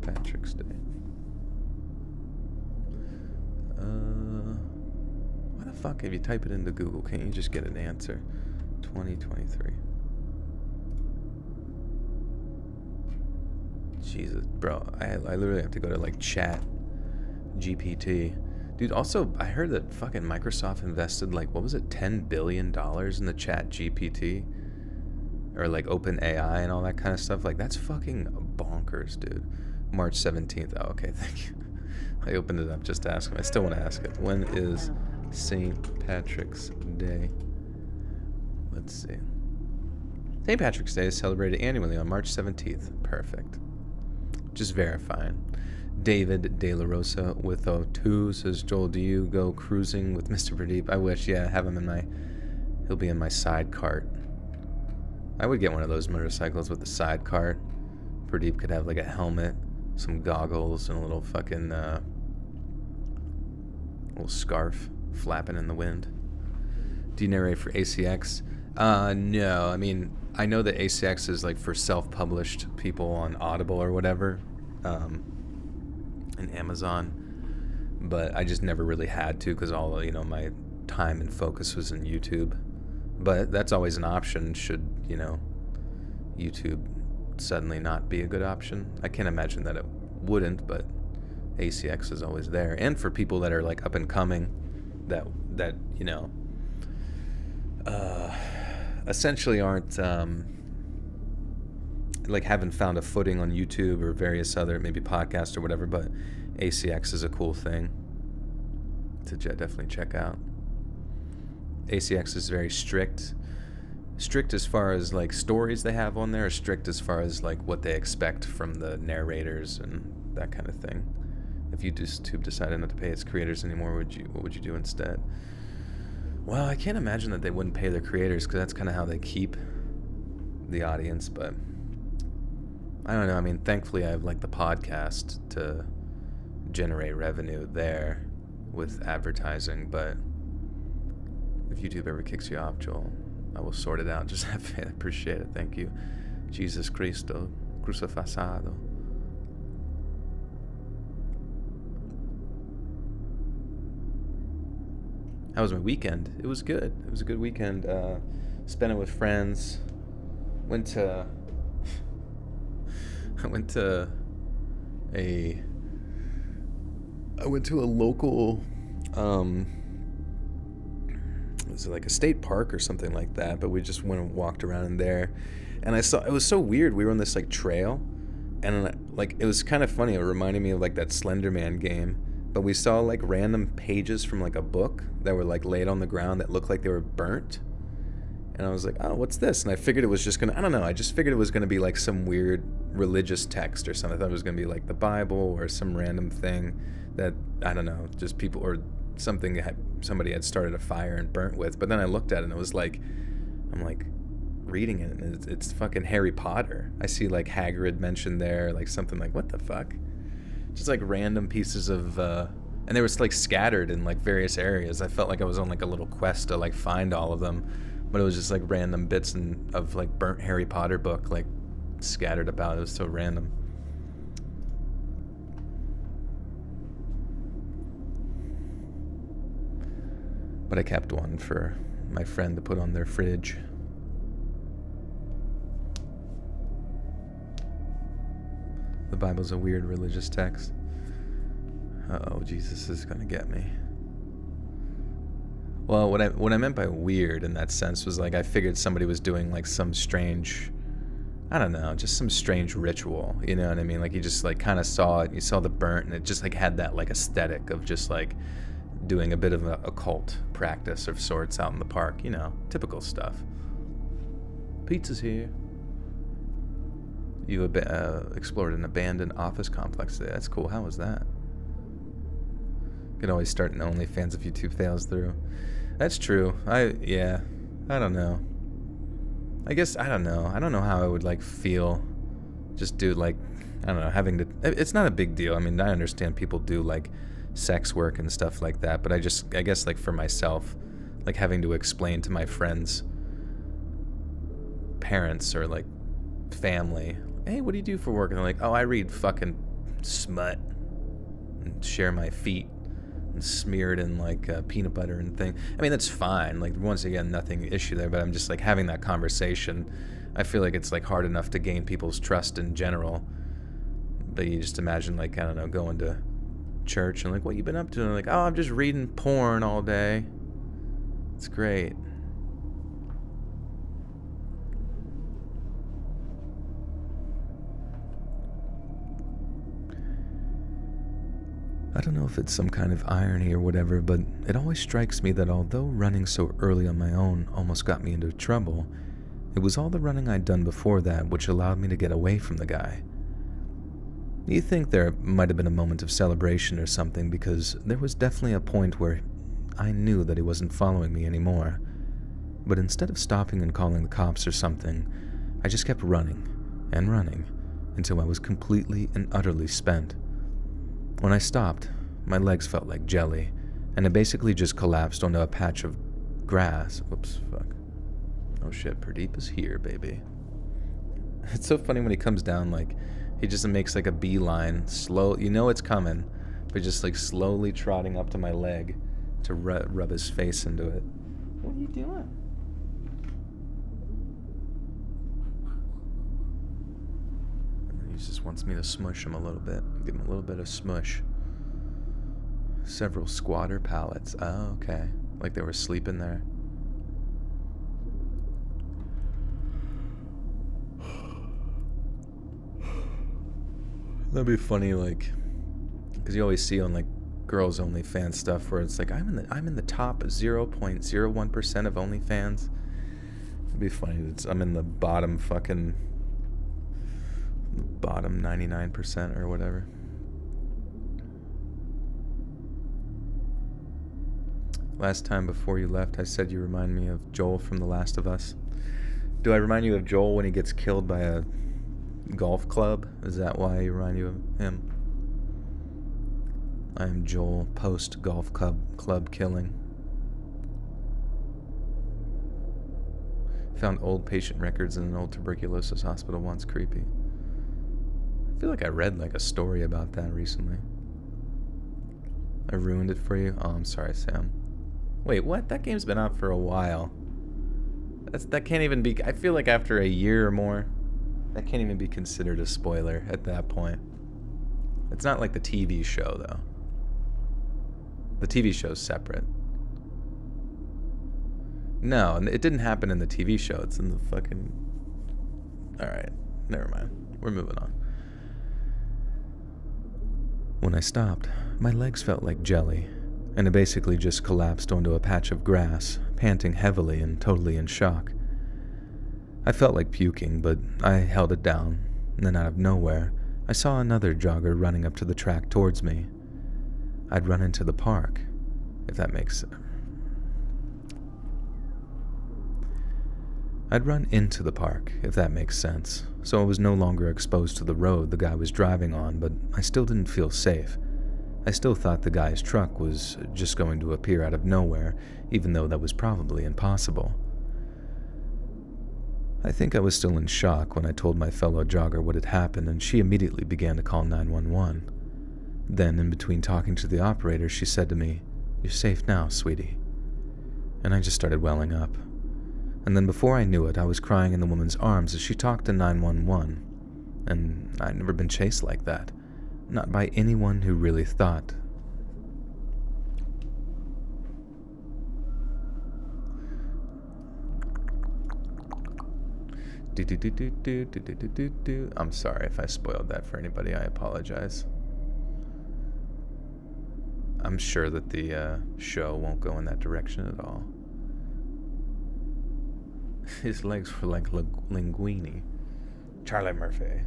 Patrick's Day? Why the fuck, if you type it into Google, can't you just get an answer? 2023. Jesus, bro. I literally have to go to like chat GPT. Dude, also, I heard that fucking Microsoft invested like, what was it, $10 billion in the chat GPT? Or like open AI and all that kind of stuff. Like that's fucking bonkers, dude. March 17th. Oh, okay, thank you. I opened it up just to ask him. I still want to ask it. When is St. Patrick's Day? Let's see. St. Patrick's Day is celebrated annually on March 17th. Perfect. Just verifying. David De La Rosa with 02 says, Joel, do you go cruising with Mr. Pradeep? I wish, yeah, have him he'll be in my side cart. I would get one of those motorcycles with a side cart. Pradeep could have like a helmet, some goggles, and a little fucking little scarf flapping in the wind. Do you narrate for ACX? No. I mean, I know that ACX is like for self-published people on Audible or whatever, and Amazon. But I just never really had to because all my time and focus was in YouTube. But that's always an option should, YouTube suddenly not be a good option. I can't imagine that it wouldn't, but ACX is always there. And for people that are like up and coming, that essentially aren't like haven't found a footing on YouTube or various other maybe podcasts or whatever, but ACX is a cool thing to definitely check out. ACX is very strict as far as like stories they have on there, or strict as far as like what they expect from the narrators and that kind of thing. If YouTube decided not to pay its creators anymore, what would you do instead? Well, I can't imagine that they wouldn't pay their creators because that's kind of how they keep the audience, but I don't know. I mean, thankfully I have like the podcast to generate revenue there with advertising, but if YouTube ever kicks you off, Joel, I will sort it out. Just have faith. I appreciate it. Thank you. Jesus Cristo, crucificado. How was my weekend? It was good. It was a good weekend. Spent it with friends. I went to a local was it like a state park or something like that, but we just went and walked around in there, and I saw, it was so weird, we were on this like trail, and like it was kind of funny, it reminded me of like that Slender Man game, but we saw like random pages from like a book that were like laid on the ground that looked like they were burnt, and I was like, oh, what's this? And I figured it was just I just figured it was gonna be like some weird religious text or something. I thought it was gonna be like the Bible or some random thing that, I don't know, just people, or something somebody had started a fire and burnt with. But then I looked at it and it was like, I'm like reading it and it's fucking Harry Potter. I see like Hagrid mentioned there, like something like, what the fuck? Just like random pieces of, and they were like scattered in like various areas. I felt like I was on like a little quest to like find all of them, but it was just like random bits of like burnt Harry Potter book like scattered about. It was so random. But I kept one for my friend to put on their fridge. The Bible's a weird religious text. Uh-oh, Jesus is gonna get me. Well, what I meant by weird in that sense was like I figured somebody was doing like some strange, I don't know, just some strange ritual. You know what I mean? Like you just like kind of saw it, you saw the burnt, and it just like had that like aesthetic of just like doing a bit of an occult practice of sorts out in the park. You know, typical stuff. Pizza's here. You explored an abandoned office complex today. That's cool. How was that? Could always start an OnlyFans if YouTube fails through. That's true. I don't know. I guess, I don't know. I don't know how I would, like, feel. Just do, like, I don't know, having to... It's not a big deal. I mean, I understand people do, like, sex work and stuff like that. But I guess, like, for myself, like, having to explain to my friends, parents, or, like, family... Hey, what do you do for work? And they're like, oh, I read fucking smut and share my feet and smear it in like peanut butter and thing. I mean, that's fine. Like, once again, nothing issue there, but I'm just like having that conversation. I feel like it's like hard enough to gain people's trust in general. But you just imagine like, I don't know, going to church and like, what you been up to? And they're like, oh, I'm just reading porn all day. It's great. I don't know if it's some kind of irony or whatever, but it always strikes me that although running so early on my own almost got me into trouble, it was all the running I'd done before that which allowed me to get away from the guy. You think there might have been a moment of celebration or something, because there was definitely a point where I knew that he wasn't following me anymore. But instead of stopping and calling the cops or something, I just kept running and running until I was completely and utterly spent. When I stopped, my legs felt like jelly, and I basically just collapsed onto a patch of grass. Whoops, fuck. Oh shit, Pradeep is here, baby. It's so funny when he comes down, like, he just makes like a beeline, slow, you know it's coming, but just like slowly trotting up to my leg to rub his face into it. What are you doing? He just wants me to smush him a little bit. Give him a little bit of smush. Several squatter pallets. Oh, okay. Like they were sleeping there. That'd be funny, like, because you always see on like girls OnlyFans stuff where it's like I'm in the top 0.01% of OnlyFans. It'd be funny. I'm in the bottom 99% or whatever. Last time before you left, I said you remind me of Joel from The Last of Us. Do I remind you of Joel when he gets killed by a golf club? Is that why I remind you of him? I am Joel post golf club killing. Found old patient records in an old tuberculosis hospital once. Creepy. I feel like I read like a story about that recently. I ruined it for you? Oh, I'm sorry, Sam. Wait, what? That game's been out for a while. That can't even be... I feel like after a year or more, that can't even be considered a spoiler at that point. It's not like the TV show, though. The TV show's separate. No, it didn't happen in the TV show. It's in the fucking... Alright, never mind. We're moving on. When I stopped, my legs felt like jelly, and I basically just collapsed onto a patch of grass, panting heavily and totally in shock. I felt like puking, but I held it down, and then out of nowhere, I saw another jogger running up to the track towards me. I'd run into the park, if that makes sense. I'd run into the park, if that makes sense, so I was no longer exposed to the road the guy was driving on, but I still didn't feel safe. I still thought the guy's truck was just going to appear out of nowhere, even though that was probably impossible. I think I was still in shock when I told my fellow jogger what had happened, and she immediately began to call 911. Then, in between talking to the operator, she said to me, "You're safe now, sweetie." And I just started welling up. And then before I knew it, I was crying in the woman's arms as she talked to 911. And I'd never been chased like that. Not by anyone who really thought. I'm sorry if I spoiled that for anybody. I apologize. I'm sure that the show won't go in that direction at all. His legs were like linguini. Charlie Murphy.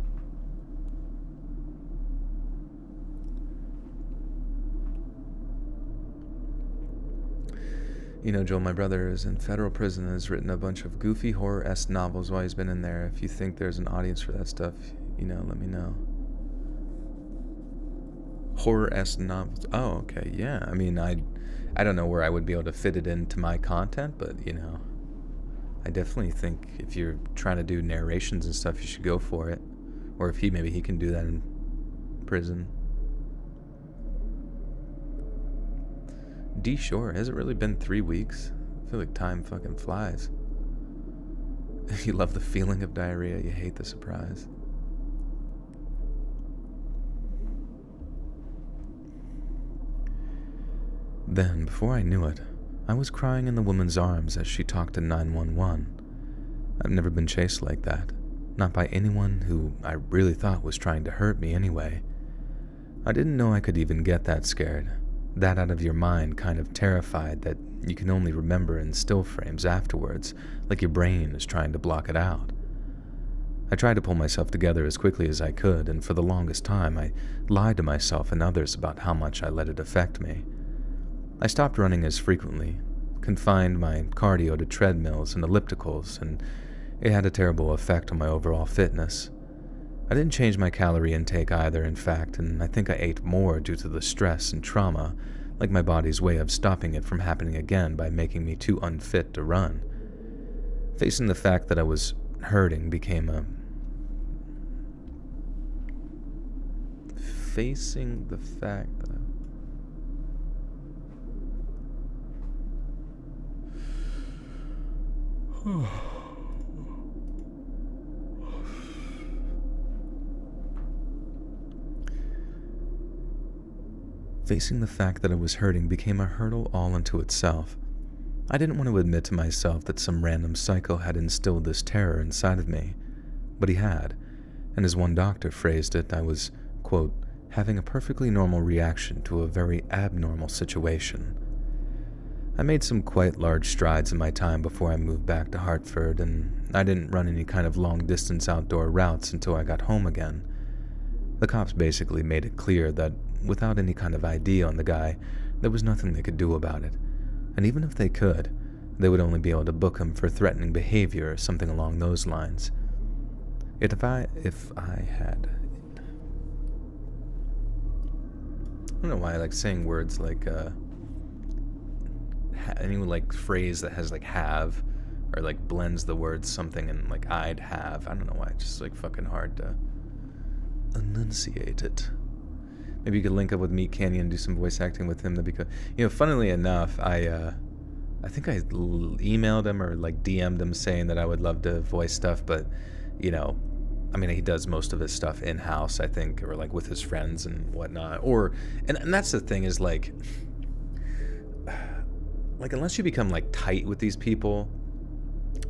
You know, Joel, my brother is in federal prison and has written a bunch of goofy horror-esque novels while he's been in there. If you think there's an audience for that stuff, let me know. Horror-esque novels. Oh, okay, yeah. I mean, I don't know where I would be able to fit it into my content, but, I definitely think if you're trying to do narrations and stuff, you should go for it. Or if maybe he can do that in prison. D. Shore, has it really been 3 weeks? I feel like time fucking flies. You love the feeling of diarrhea, you hate the surprise. Then, before I knew it, I was crying in the woman's arms as she talked to 911. I've never been chased like that. Not by anyone who I really thought was trying to hurt me anyway. I didn't know I could even get that scared. That out of your mind, kind of terrified that you can only remember in still frames afterwards, like your brain is trying to block it out. I tried to pull myself together as quickly as I could, and for the longest time I lied to myself and others about how much I let it affect me. I stopped running as frequently, confined my cardio to treadmills and ellipticals, and it had a terrible effect on my overall fitness. I didn't change my calorie intake either, in fact, and I think I ate more due to the stress and trauma, like my body's way of stopping it from happening again by making me too unfit to run. Facing the fact that I was hurting became a... Facing the fact that Facing the fact that I was hurting became a hurdle all unto itself. I didn't want to admit to myself that some random psycho had instilled this terror inside of me, but he had, and as one doctor phrased it, I was, quote, having a perfectly normal reaction to a very abnormal situation. I made some quite large strides in my time before I moved back to Hartford, and I didn't run any kind of long-distance outdoor routes until I got home again. The cops basically made it clear that without any kind of ID on the guy, there was nothing they could do about it. And even if they could, they would only be able to book him for threatening behavior or something along those lines. If I had... I don't know why I like saying words like, any like phrase that has like have, or like blends the words something and like I'd have. I don't know why, it's just like fucking hard to enunciate it. Maybe you could link up with Meat Canyon and do some voice acting with him. That'd be cool. Funnily enough, I think I emailed him or like DM'd him saying that I would love to voice stuff, but I mean, he does most of his stuff in-house, I think, or like with his friends and whatnot. And that's the thing is like unless you become like tight with these people,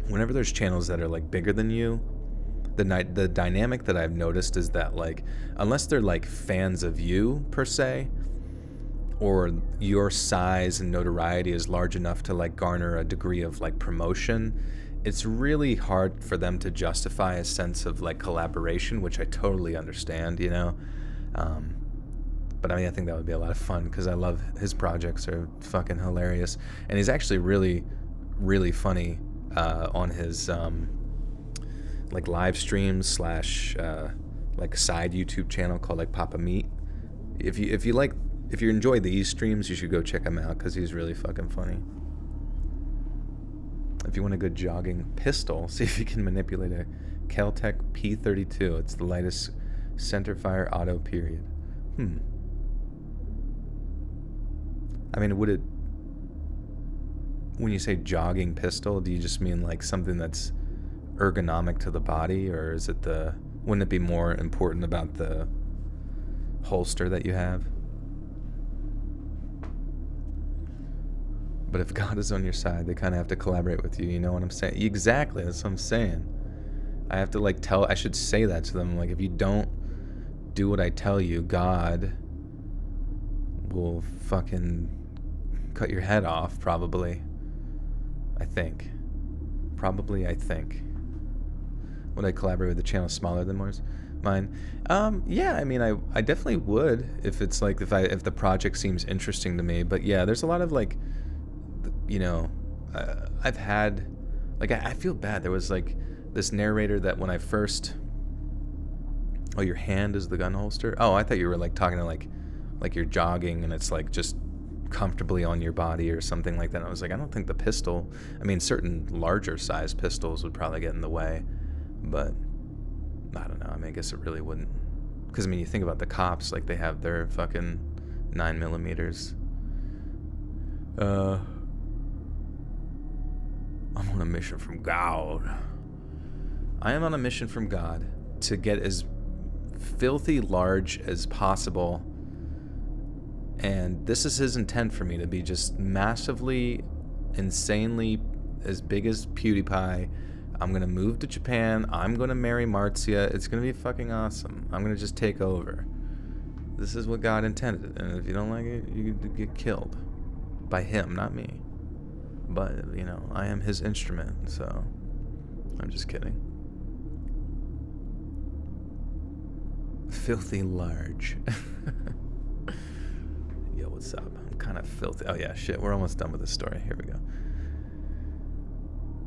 whenever there's channels that are like bigger than you, the dynamic that I've noticed is that like unless they're like fans of you per se, or your size and notoriety is large enough to like garner a degree of like promotion, it's really hard for them to justify a sense of like collaboration, which I totally understand, but I mean, I think that would be a lot of fun because I love his projects, are fucking hilarious, and he's actually really, really funny on his like live streams slash like side YouTube channel called like Papa Meat. If you enjoy these streams, you should go check him out because he's really fucking funny. If you want a good jogging pistol, see if you can manipulate a Kel-Tec P32. It's the lightest centerfire auto, period. I mean, would it... When you say jogging pistol, do you just mean like something that's ergonomic to the body, or is it the... Wouldn't it be more important about the holster that you have? But if God is on your side, they kind of have to collaborate with you. You know what I'm saying? Exactly. That's what I'm saying. I have to like I should say that to them. Like, if you don't do what I tell you, God will fucking cut your head off, probably. I think. Would I collaborate with a channel smaller than mine? Yeah, I mean, I definitely would if it's like, if the project seems interesting to me. But yeah, there's a lot of like, you know, I've had, like, I feel bad. There was like this narrator that when I first, oh, your hand is the gun holster? Oh, I thought you were like talking to like you're jogging and it's like just comfortably on your body or something like that. And I was like, I don't think the pistol, I mean, certain larger size pistols would probably get in the way, but I don't know. I mean, I guess it really wouldn't, because I mean, you think about the cops, like they have their fucking 9mm. I'm on a mission from God. I am on a mission from God to get as filthy large as possible. And this is his intent for me, to be just massively, insanely as big as PewDiePie. I'm going to move to Japan. I'm going to marry Marzia. It's going to be fucking awesome. I'm going to just take over. This is what God intended. And if you don't like it, you get killed. By him, not me. But, you know, I am his instrument, so I'm just kidding. Filthy large. Yo, what's up? I'm kind of filthy. Oh yeah, shit, we're almost done with this story. Here we go.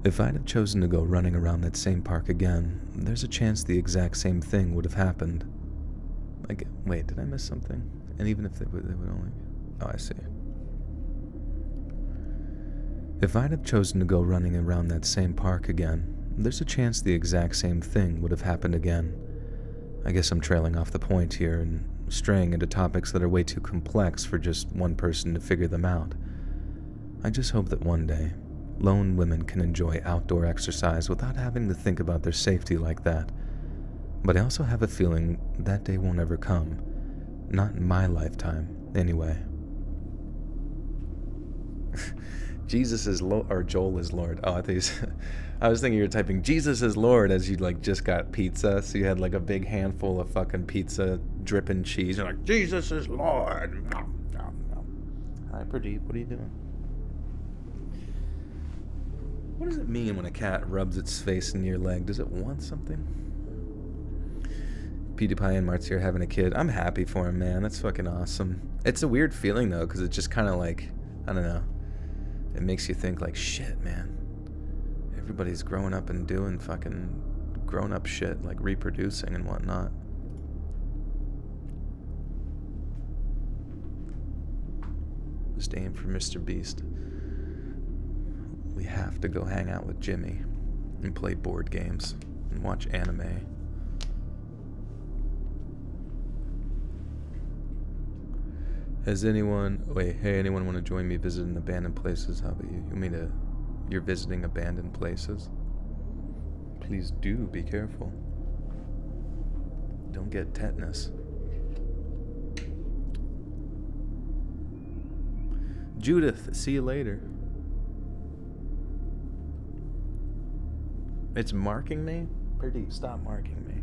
If I'd have chosen to go running around that same park again, there's a chance the exact same thing would have happened. Like, wait, did I miss something? And even if they would only... Oh, I see. If I'd have chosen to go running around that same park again, there's a chance the exact same thing would have happened again. I guess I'm trailing off the point here and straying into topics that are way too complex for just one person to figure them out. I just hope that one day, lone women can enjoy outdoor exercise without having to think about their safety like that. But I also have a feeling that day won't ever come. Not in my lifetime, anyway. Jesus is Lord, or Joel is Lord. Oh, I was thinking you were typing Jesus is Lord as you like just got pizza, so you had like a big handful of fucking pizza dripping cheese. You're like, Jesus is Lord. Hi, Pradeep, what are you doing? What does it mean when a cat rubs its face in your leg? Does it want something? PewDiePie and Marzia are having a kid. I'm happy for him, man. That's fucking awesome. It's a weird feeling though, because it's just kind of like, I don't know. It makes you think like, shit, man. Everybody's growing up and doing fucking grown-up shit, like reproducing and whatnot. Just aim for Mr. Beast. We have to go hang out with Jimmy and play board games and watch anime. Has anyone... Wait, hey, anyone want to join me visiting abandoned places? How about you? You mean you're visiting abandoned places? Please do be careful. Don't get tetanus. Judith, see you later. It's marking me? Pradeep, stop marking me.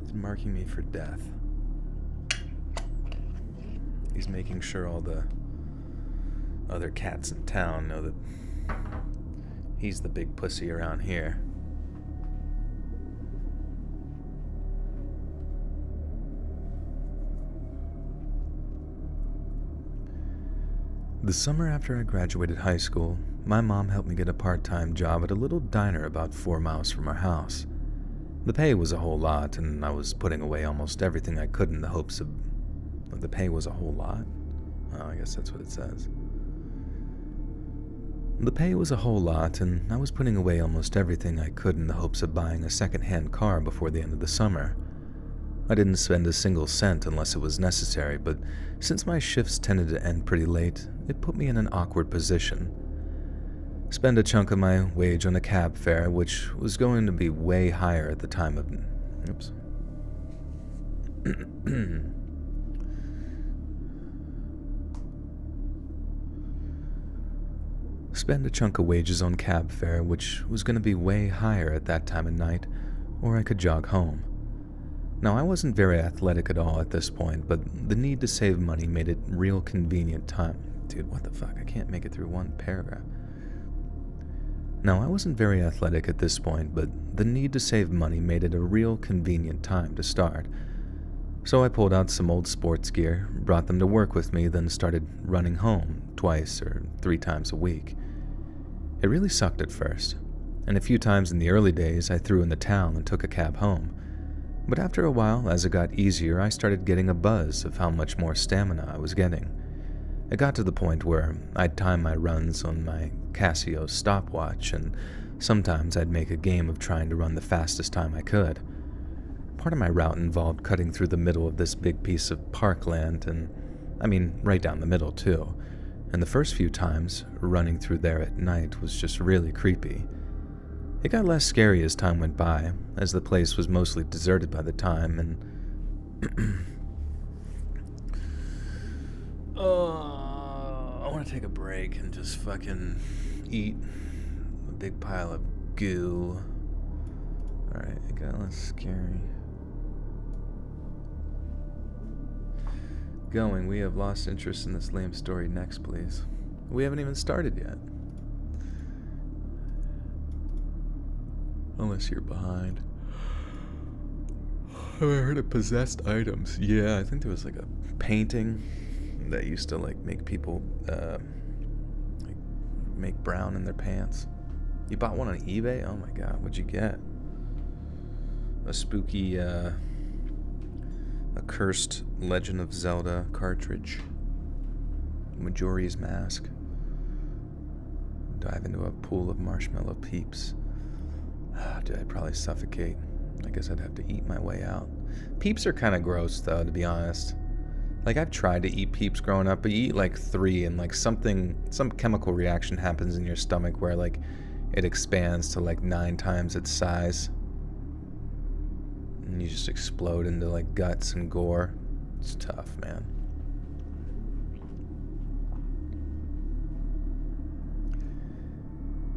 It's marking me for death. He's making sure all the other cats in town know that he's the big pussy around here. The summer after I graduated high school, my mom helped me get a part-time job at a little diner about 4 miles from our house. The pay was a whole lot, and I was putting away almost everything I could in the hopes of... The pay was a whole lot? Oh, I guess that's what it says. The pay was a whole lot, and I was putting away almost everything I could in the hopes of buying a second-hand car before the end of the summer. I didn't spend a single cent unless it was necessary, but since my shifts tended to end pretty late, it put me in an awkward position. Spend a chunk of my wage on a cab fare, which was going to be way higher at the time of... Oops. Spend a chunk of wages on cab fare, which was going to be way higher at that time of night, or I could jog home. Now, I wasn't very athletic at all at this point, but the need to save money made it real convenient time. Dude, what the fuck? I can't make it through one paragraph. Now, I wasn't very athletic at this point, but the need to save money made it a real convenient time to start. So I pulled out some old sports gear, brought them to work with me, then started running home 2 or 3 times a week. It really sucked at first, and a few times in the early days I threw in the towel and took a cab home. But after a while, as it got easier, I started getting a buzz of how much more stamina I was getting. It got to the point where I'd time my runs on my Casio stopwatch, and sometimes I'd make a game of trying to run the fastest time I could. Part of my route involved cutting through the middle of this big piece of parkland, and I mean right down the middle too. And the first few times, running through there at night was just really creepy. It got less scary as time went by, as the place was mostly deserted by the time, and... I want to take a break and just fucking eat a big pile of goo. Alright, it got less scary. Going, we have lost interest in this lame story. Next, please. We haven't even started yet. Unless you're behind. Have I heard of possessed items? Yeah, I think there was like a painting that used to like make people like make brown in their pants. You bought one on eBay? Oh my god, what'd you get? A spooky a cursed Legend of Zelda cartridge. Majora's Mask. Dive into a pool of marshmallow peeps. Dude, I'd probably suffocate. I guess I'd have to eat my way out. Peeps are kind of gross, though, to be honest. Like, I've tried to eat Peeps growing up, but you eat like 3 and like some chemical reaction happens in your stomach where like it expands to like 9 times its size. And you just explode into like guts and gore. It's tough, man.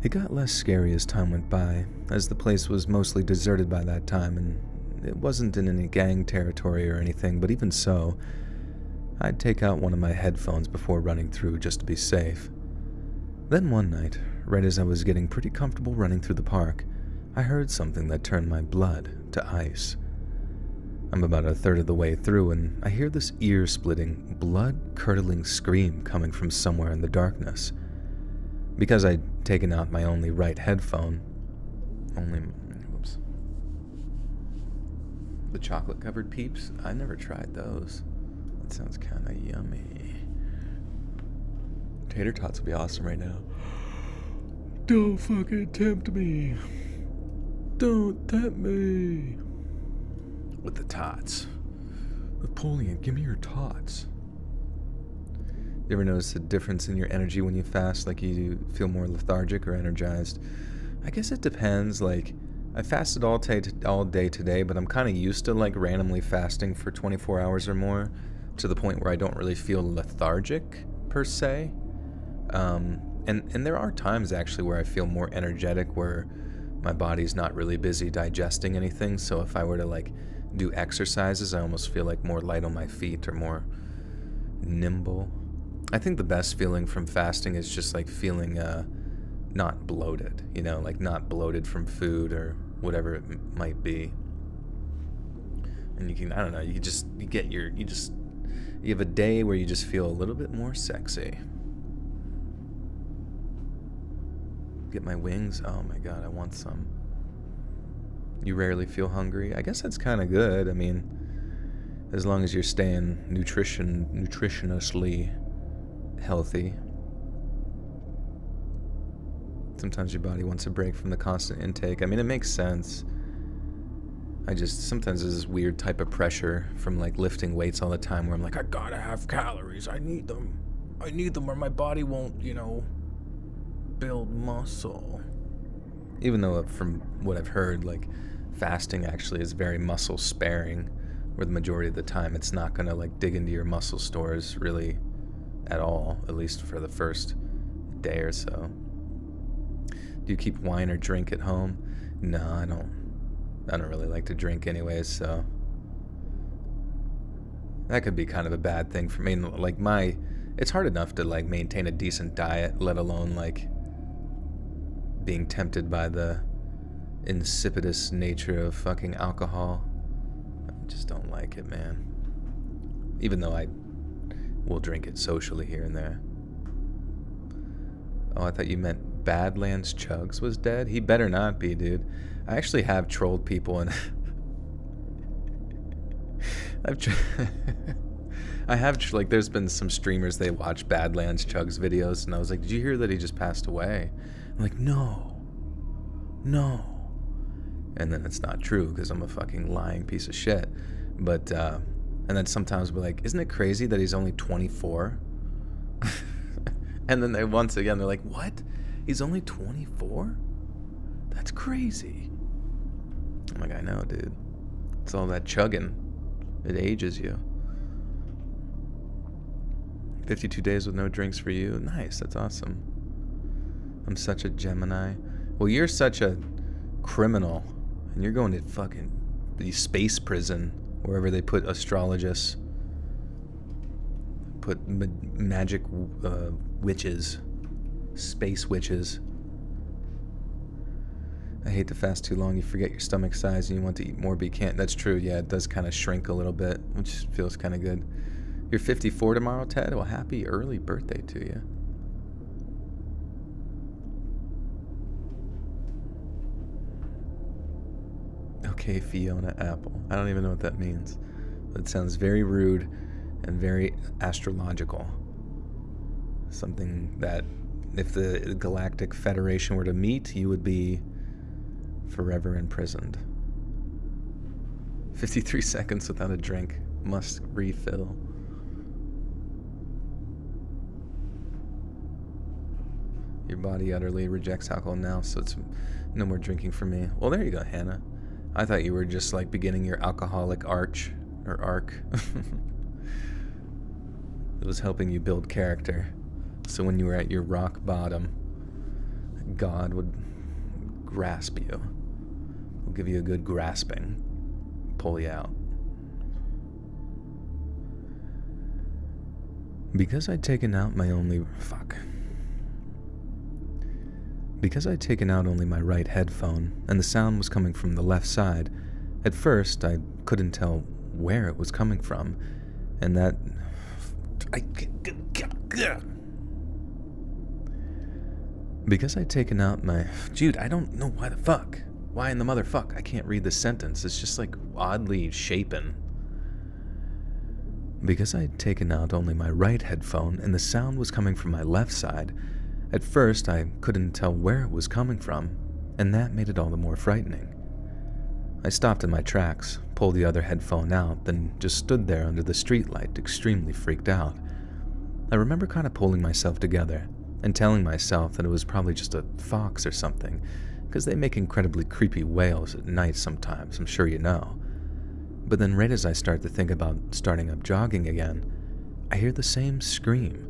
It got less scary as time went by, as the place was mostly deserted by that time, and it wasn't in any gang territory or anything, but even so, I'd take out one of my headphones before running through just to be safe. Then one night, right as I was getting pretty comfortable running through the park, I heard something that turned my blood to ice. I'm about a third of the way through, and I hear this ear-splitting, blood-curdling scream coming from somewhere in the darkness. Because I'd taken out my only right headphone, the chocolate-covered Peeps? I never tried those. That sounds kind of yummy. Tater tots would be awesome right now. Don't fucking tempt me. Don't tempt me. With the tots. Napoleon, give me your tots. You ever notice a difference in your energy when you fast? Like you feel more lethargic or energized? I guess it depends. Like, I fasted all day today, but I'm kind of used to like randomly fasting for 24 hours or more, to the point where I don't really feel lethargic per se. And there are times actually where I feel more energetic, where my body's not really busy digesting anything. So if I were to like do exercises, I almost feel like more light on my feet or more nimble. I think the best feeling from fasting is just like feeling not bloated, you know, like not bloated from food or whatever it might be. And you can, I don't know, you have a day where you just feel a little bit more sexy. get my wings. Oh my god, I want some. You rarely feel hungry. I guess that's kind of good. I mean, as long as you're staying nutritionally healthy. Sometimes your body wants a break from the constant intake. I mean, it makes sense. Sometimes there's this weird type of pressure from like lifting weights all the time where I'm like, I gotta have calories. I need them or my body won't, build muscle. Even though from what I've heard, like fasting actually is very muscle sparing, where the majority of the time it's not gonna like dig into your muscle stores really at all, at least for the first day or so. Do you keep wine or drink at home? No, I don't really like to drink anyways, so that could be kind of a bad thing for me. Like it's hard enough to like maintain a decent diet, let alone like being tempted by the insipidous nature of fucking alcohol. I just don't like it, man. Even though I will drink it socially here and there. Oh, I thought you meant Badlands Chugs was dead? He better not be, dude. I actually have trolled people and like there's been some streamers, they watch Badlands Chugs videos and I was like, did you hear that he just passed away? I'm like, no. And then it's not true because I'm a fucking lying piece of shit. But and then sometimes we're like, isn't it crazy that he's only 24? And then they're like, what? He's only 24? That's crazy. I'm like, I know, dude. It's all that chugging. It ages you. 52 days with no drinks for you. Nice, that's awesome. I'm such a Gemini. Well, you're such a criminal. And you're going to fucking the space prison, wherever they put astrologists. Put magic witches. Space witches. I hate to fast too long. You forget your stomach size and you want to eat more, but you can't. That's true. Yeah, it does kind of shrink a little bit, which feels kind of good. You're 54 tomorrow, Ted? Well, happy early birthday to you. Okay, Fiona Apple. I don't even know what that means. But it sounds very rude and very astrological. Something that if the Galactic Federation were to meet, you would be forever imprisoned. 53 seconds without a drink. Must refill. Your body utterly rejects alcohol now, so it's no more drinking for me. Well, there you go, Hannah. I thought you were just like beginning your alcoholic arc. It was helping you build character. So when you were at your rock bottom, God would grasp you. Will give you a good grasping. Pull you out. Because I'd taken out my only... Because I'd taken out only my right headphone, and the sound was coming from the left side, at first I couldn't tell where it was coming from, and that... Because I'd taken out my... Dude, I don't know why the fuck. Why in the motherfuck? I can't read the sentence. It's just like oddly shapen. Because I'd taken out only my right headphone and the sound was coming from my left side, at first I couldn't tell where it was coming from, and that made it all the more frightening. I stopped in my tracks, pulled the other headphone out, then just stood there under the streetlight, extremely freaked out. I remember kind of pulling myself together and telling myself that it was probably just a fox or something, because they make incredibly creepy wails at night sometimes, I'm sure you know. But then right as I start to think about starting up jogging again, I hear the same scream,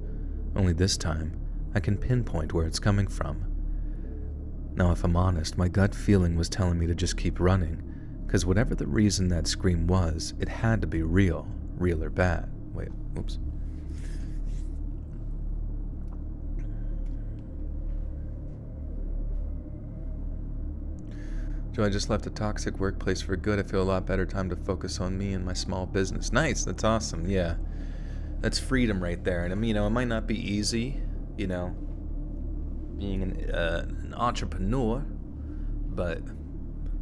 only this time I can pinpoint where it's coming from. Now if I'm honest, my gut feeling was telling me to just keep running, because whatever the reason that scream was, it had to be real or bad. Wait, oops. Joe, I just left a toxic workplace for good. I feel a lot better. Time to focus on me and my small business. Nice, that's awesome, yeah. That's freedom right there. And, it might not be easy, You being an entrepreneur, but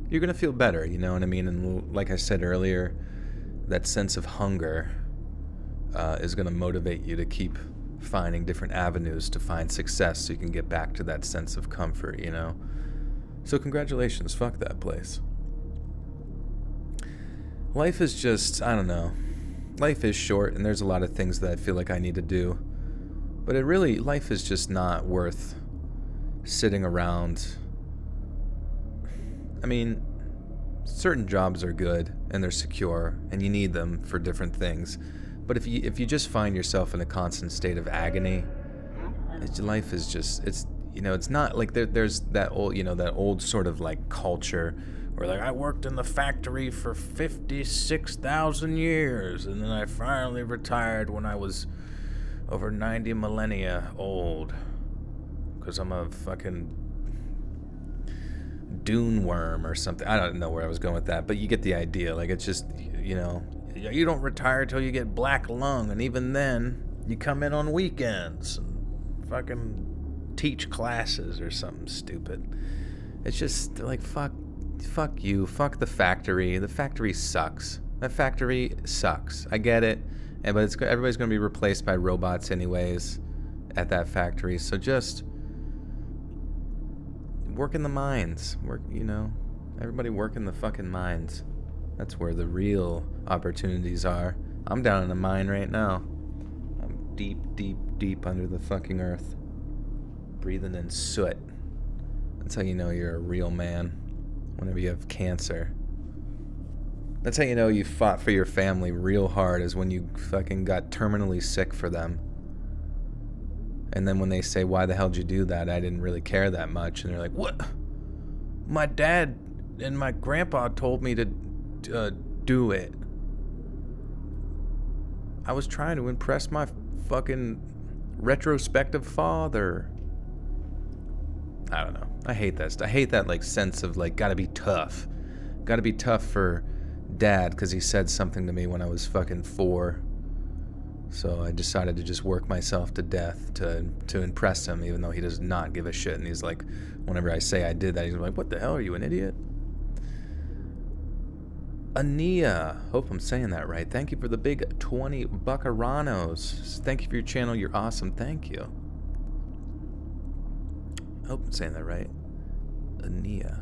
you're gonna feel better, you know what I mean? And like I said earlier, that sense of hunger is gonna motivate you to keep finding different avenues to find success so you can get back to that sense of comfort, you know? So congratulations, fuck that place. Life is just, I don't know. Life is short, and there's a lot of things that I feel like I need to do. But life is just not worth sitting around. I mean, certain jobs are good, and they're secure, and you need them for different things. But if you just find yourself in a constant state of agony, life is just, it's not like there's that old sort of like culture where like I worked in the factory for 56,000 years and then I finally retired when I was over 90 millennia old because I'm a fucking dune worm or something. I don't know where I was going with that, but you get the idea. Like, it's just, you don't retire till you get black lung, and even then you come in on weekends and fucking teach classes or something stupid. It's just like, fuck you, fuck the factory. The factory sucks. That factory sucks. I get it, but everybody's gonna be replaced by robots anyways at that factory. So just work in the mines. Everybody work in the fucking mines. That's where the real opportunities are. I'm down in a mine right now. I'm deep, deep, deep under the fucking earth, breathing in soot. That's how you know you're a real man. Whenever you have cancer, that's how you know you fought for your family real hard, is when you fucking got terminally sick for them. And then when they say, why the hell did you do that? I didn't really care that much. And they're like, what? My dad and my grandpa told me to do it. I was trying to impress my fucking retrospective father. I don't know. I hate that. I hate that like sense of like gotta be tough for dad because he said something to me when I was fucking 4. So I decided to just work myself to death to impress him, even though he does not give a shit. And he's like, whenever I say I did that, he's like, what the hell, are you an idiot? Ania, hope I'm saying that right. Thank you for the big 20 bucaranos. Thank you for your channel. You're awesome. Thank you. I hope I'm saying that right. Ania.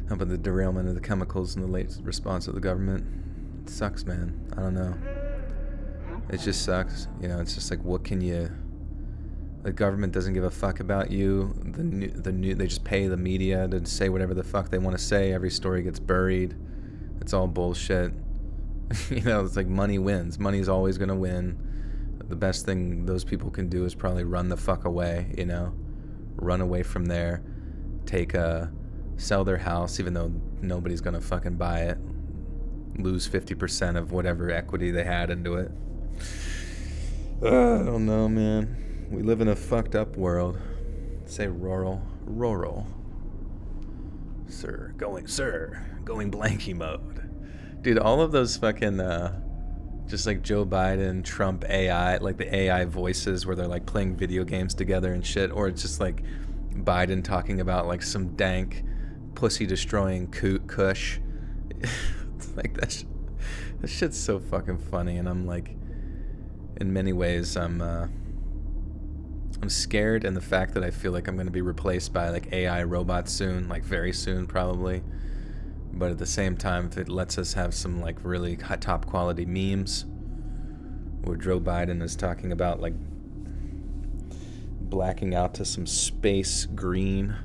How about the derailment of the chemicals and the late response of the government? It sucks, man. I don't know. It just sucks. It's just like, what can you... The government doesn't give a fuck about you. They just pay the media to say whatever the fuck they want to say. Every story gets buried. It's all bullshit. It's like money wins. Money's always going to win. The best thing those people can do is probably run the fuck away, run away from there, sell their house, even though nobody's gonna fucking buy it, lose 50% of whatever equity they had into it. I don't know, man. We live in a fucked up world. Say rural. Sir, going blanky mode. Dude, all of those fucking, just like Joe Biden, Trump AI, like the AI voices where they're like playing video games together and shit, or it's just like Biden talking about like some dank pussy destroying kush. Like that shit's so fucking funny, and I'm like, in many ways I'm scared, and the fact that I feel like I'm going to be replaced by like AI robots soon, like very soon probably. But at the same time, if it lets us have some like really top quality memes where Joe Biden is talking about like blacking out to some space green,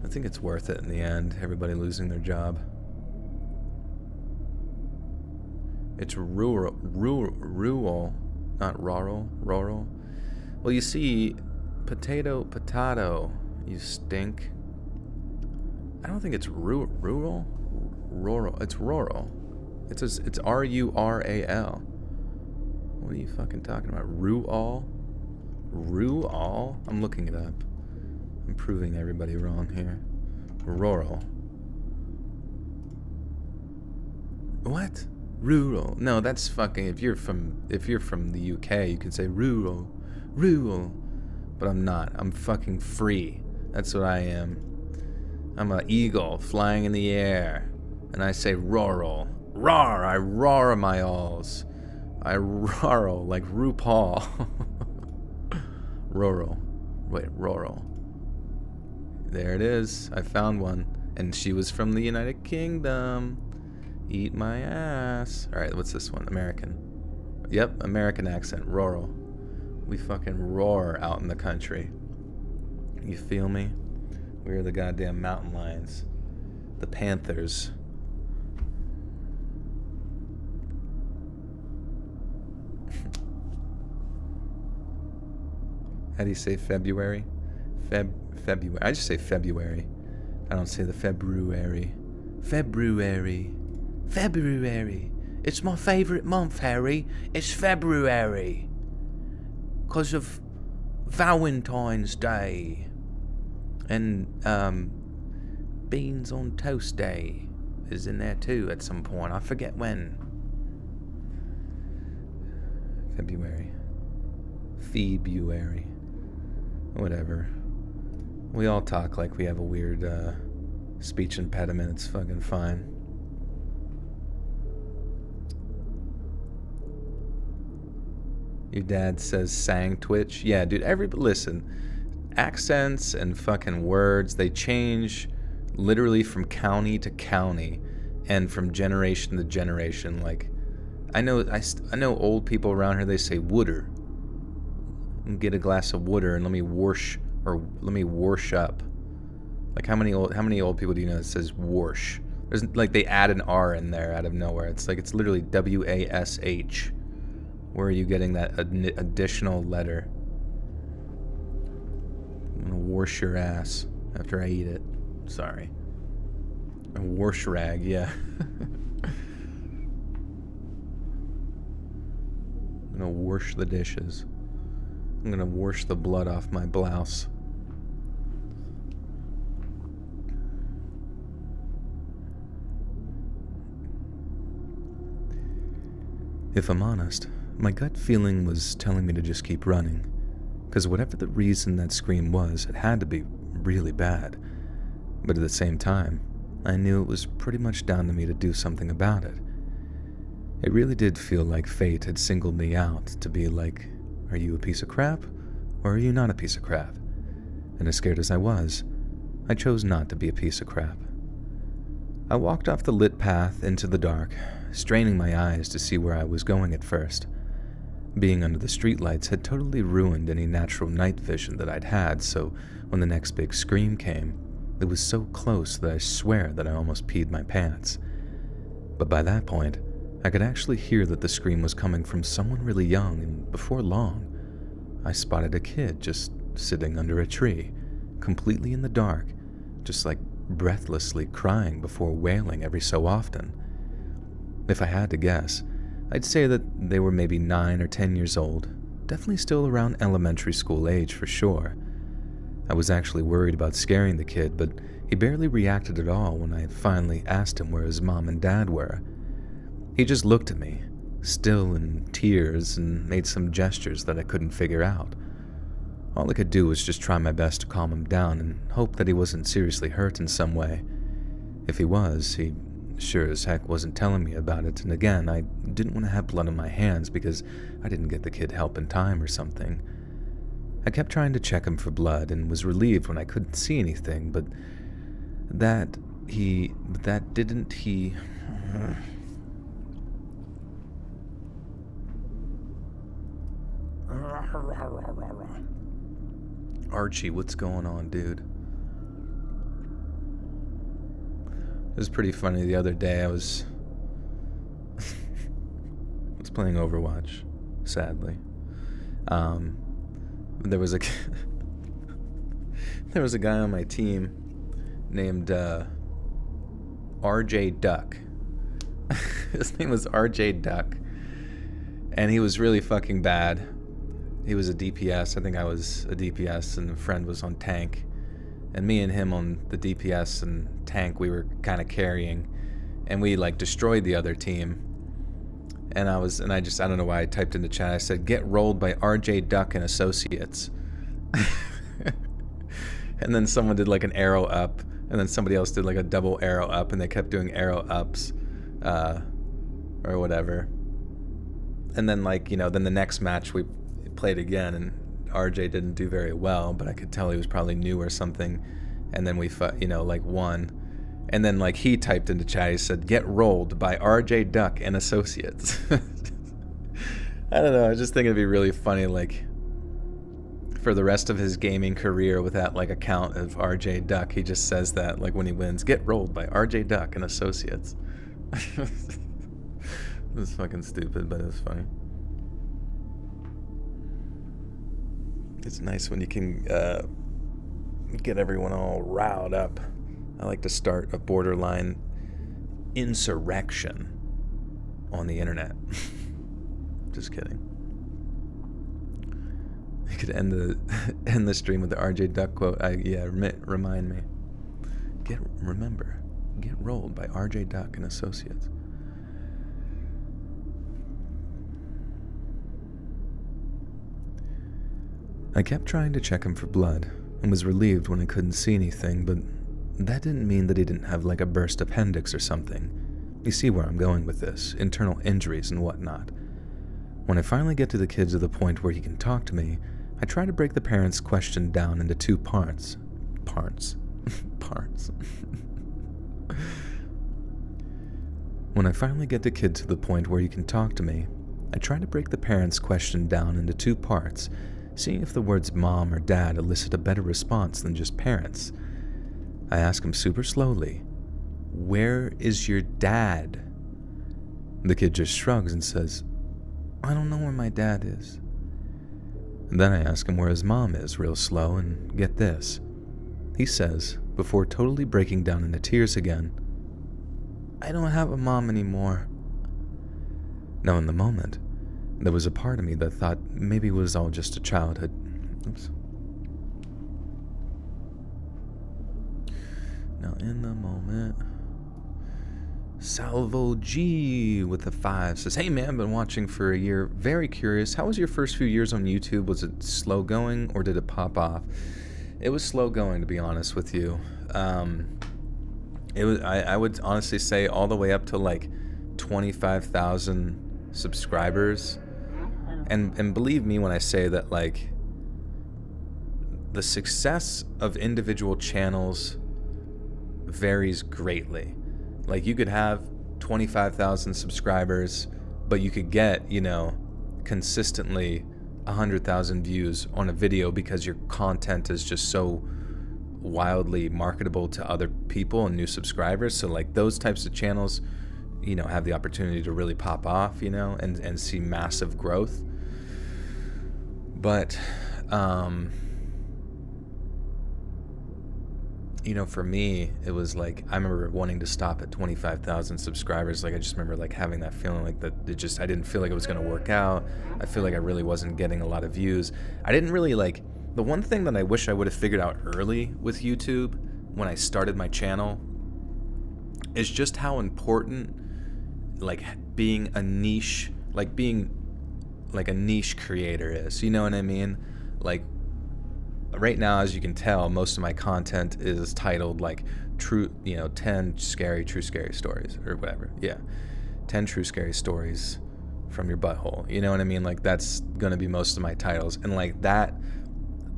I think it's worth it in the end. Everybody losing their job. It's rural, not rural. Well, you see, potato, you stink. I don't think it's rural. It's rural. It's R-U-R-A-L. What are you fucking talking about? Rural? I'm looking it up. I'm proving everybody wrong here. Rural. What? Rural. No, that's fucking, if you're from the UK, you can say rural. Rural. But I'm not. I'm fucking free. That's what I am. I'm an eagle flying in the air. And I say rural. Roar. I roar my alls. I roar like RuPaul. Rural. Wait, rural. There it is. I found one. And she was from the United Kingdom. Eat my ass. Alright, what's this one? American. Yep, American accent. Rural. We fucking roar out in the country. You feel me? We're the goddamn mountain lions. The panthers. How do you say February? February. I just say February. I don't say the February. February. February. It's my favourite month, Harry. It's February. 'Cause of Valentine's Day. And, Beans on Toast Day is in there too at some point. I forget when. February. February. Whatever. We all talk like we have a weird speech impediment. It's fucking fine. Your dad says sang Twitch. Yeah, dude, listen. Accents and fucking words, they change literally from county to county and from generation to generation. Like, I know old people around here, they say wooder. Get a glass of water and let me wash up. Like how many old people do you know that says wash? There's like they add an R in there out of nowhere. It's like it's literally WASH. Where are you getting that additional letter? I'm gonna wash your ass after I eat it. Sorry. A wash rag, yeah. I'm gonna wash the dishes. I'm gonna wash the blood off my blouse. If I'm honest, my gut feeling was telling me to just keep running. Because whatever the reason that scream was, it had to be really bad. But at the same time, I knew it was pretty much down to me to do something about it. It really did feel like fate had singled me out to be like, are you a piece of crap, or are you not a piece of crap? And as scared as I was, I chose not to be a piece of crap. I walked off the lit path into the dark, straining my eyes to see where I was going at first. Being under the streetlights had totally ruined any natural night vision that I'd had, so when the next big scream came, it was so close that I swear that I almost peed my pants. But by that point, I could actually hear that the scream was coming from someone really young, and before long, I spotted a kid just sitting under a tree, completely in the dark, just like breathlessly crying before wailing every so often. If I had to guess, I'd say that they were maybe 9 or 10 years old, definitely still around elementary school age for sure. I was actually worried about scaring the kid, but he barely reacted at all when I finally asked him where his mom and dad were. He just looked at me, still in tears, and made some gestures that I couldn't figure out. All I could do was just try my best to calm him down and hope that he wasn't seriously hurt in some way. If he was, he sure as heck wasn't telling me about it, and again, I didn't want to have blood on my hands because I didn't get the kid help in time or something. I kept trying to check him for blood and was relieved when I couldn't see anything, but didn't he... Archie, what's going on, dude? It was pretty funny the other day. I was playing Overwatch, sadly. There was a guy on my team named RJ Duck. His name was RJ Duck, and he was really fucking bad. He was a DPS. I think I was a DPS, and a friend was on tank. And me and him on the DPS and tank, we were kind of carrying, and we like destroyed the other team. And I don't know why I typed in the chat. I said, "Get rolled by RJ Duck and Associates." And then someone did like an arrow up, and then somebody else did like a double arrow up, and they kept doing arrow ups, or whatever. And then then the next match we played again, and RJ didn't do very well, but I could tell he was probably new or something. And then we won. And then he typed into chat, he said, "Get rolled by RJ Duck and Associates." I don't know, I just think it'd be really funny, for the rest of his gaming career with that account of RJ Duck, he just says that when he wins, "Get rolled by RJ Duck and Associates." It's fucking stupid, but it's funny. It's nice when you can get everyone all riled up. I like to start a borderline insurrection on the internet. Just kidding. You could end the stream with the RJ Duck quote. Remind me. Remember, get rolled by RJ Duck and Associates. I kept trying to check him for blood and was relieved when I couldn't see anything, but that didn't mean that he didn't have a burst appendix or something. You see where I'm going with this, internal injuries and whatnot. When I finally get to the kid to the point where he can talk to me, I try to break the parents' question down into two parts. When I finally get the kid to the point where he can talk to me, I try to break the parents' question down into two parts, seeing if the words mom or dad elicit a better response than just parents. I ask him super slowly, "Where is your dad?" The kid just shrugs and says, "I don't know where my dad is." And then I ask him where his mom is real slow, and get this. He says, before totally breaking down into tears again, "I don't have a mom anymore." Now in the moment, there was a part of me that thought maybe it was all just a childhood. Oops. Now in the moment, Salvo G with a 5 says, "Hey man, been watching for a year. Very curious. How was your first few years on YouTube? Was it slow going or did it pop off?" It was slow going, to be honest with you. It was. I would honestly say all the way up to 25,000 subscribers. And believe me when I say that the success of individual channels varies greatly. You could have 25,000 subscribers, but you could get, consistently 100,000 views on a video because your content is just so wildly marketable to other people and new subscribers. So those types of channels, have the opportunity to really pop off, and see massive growth. But, for me, it was I remember wanting to stop at 25,000 subscribers. I just remember having that feeling that I didn't feel like it was going to work out. I feel like I really wasn't getting a lot of views. I didn't really the one thing that I wish I would have figured out early with YouTube when I started my channel is just how important being a niche, being a niche creator is. You know what I mean? Right now, as you can tell, most of my content is titled 10 true scary stories or whatever. Yeah. 10 true scary stories from your butthole. You know what I mean? That's going to be most of my titles. And that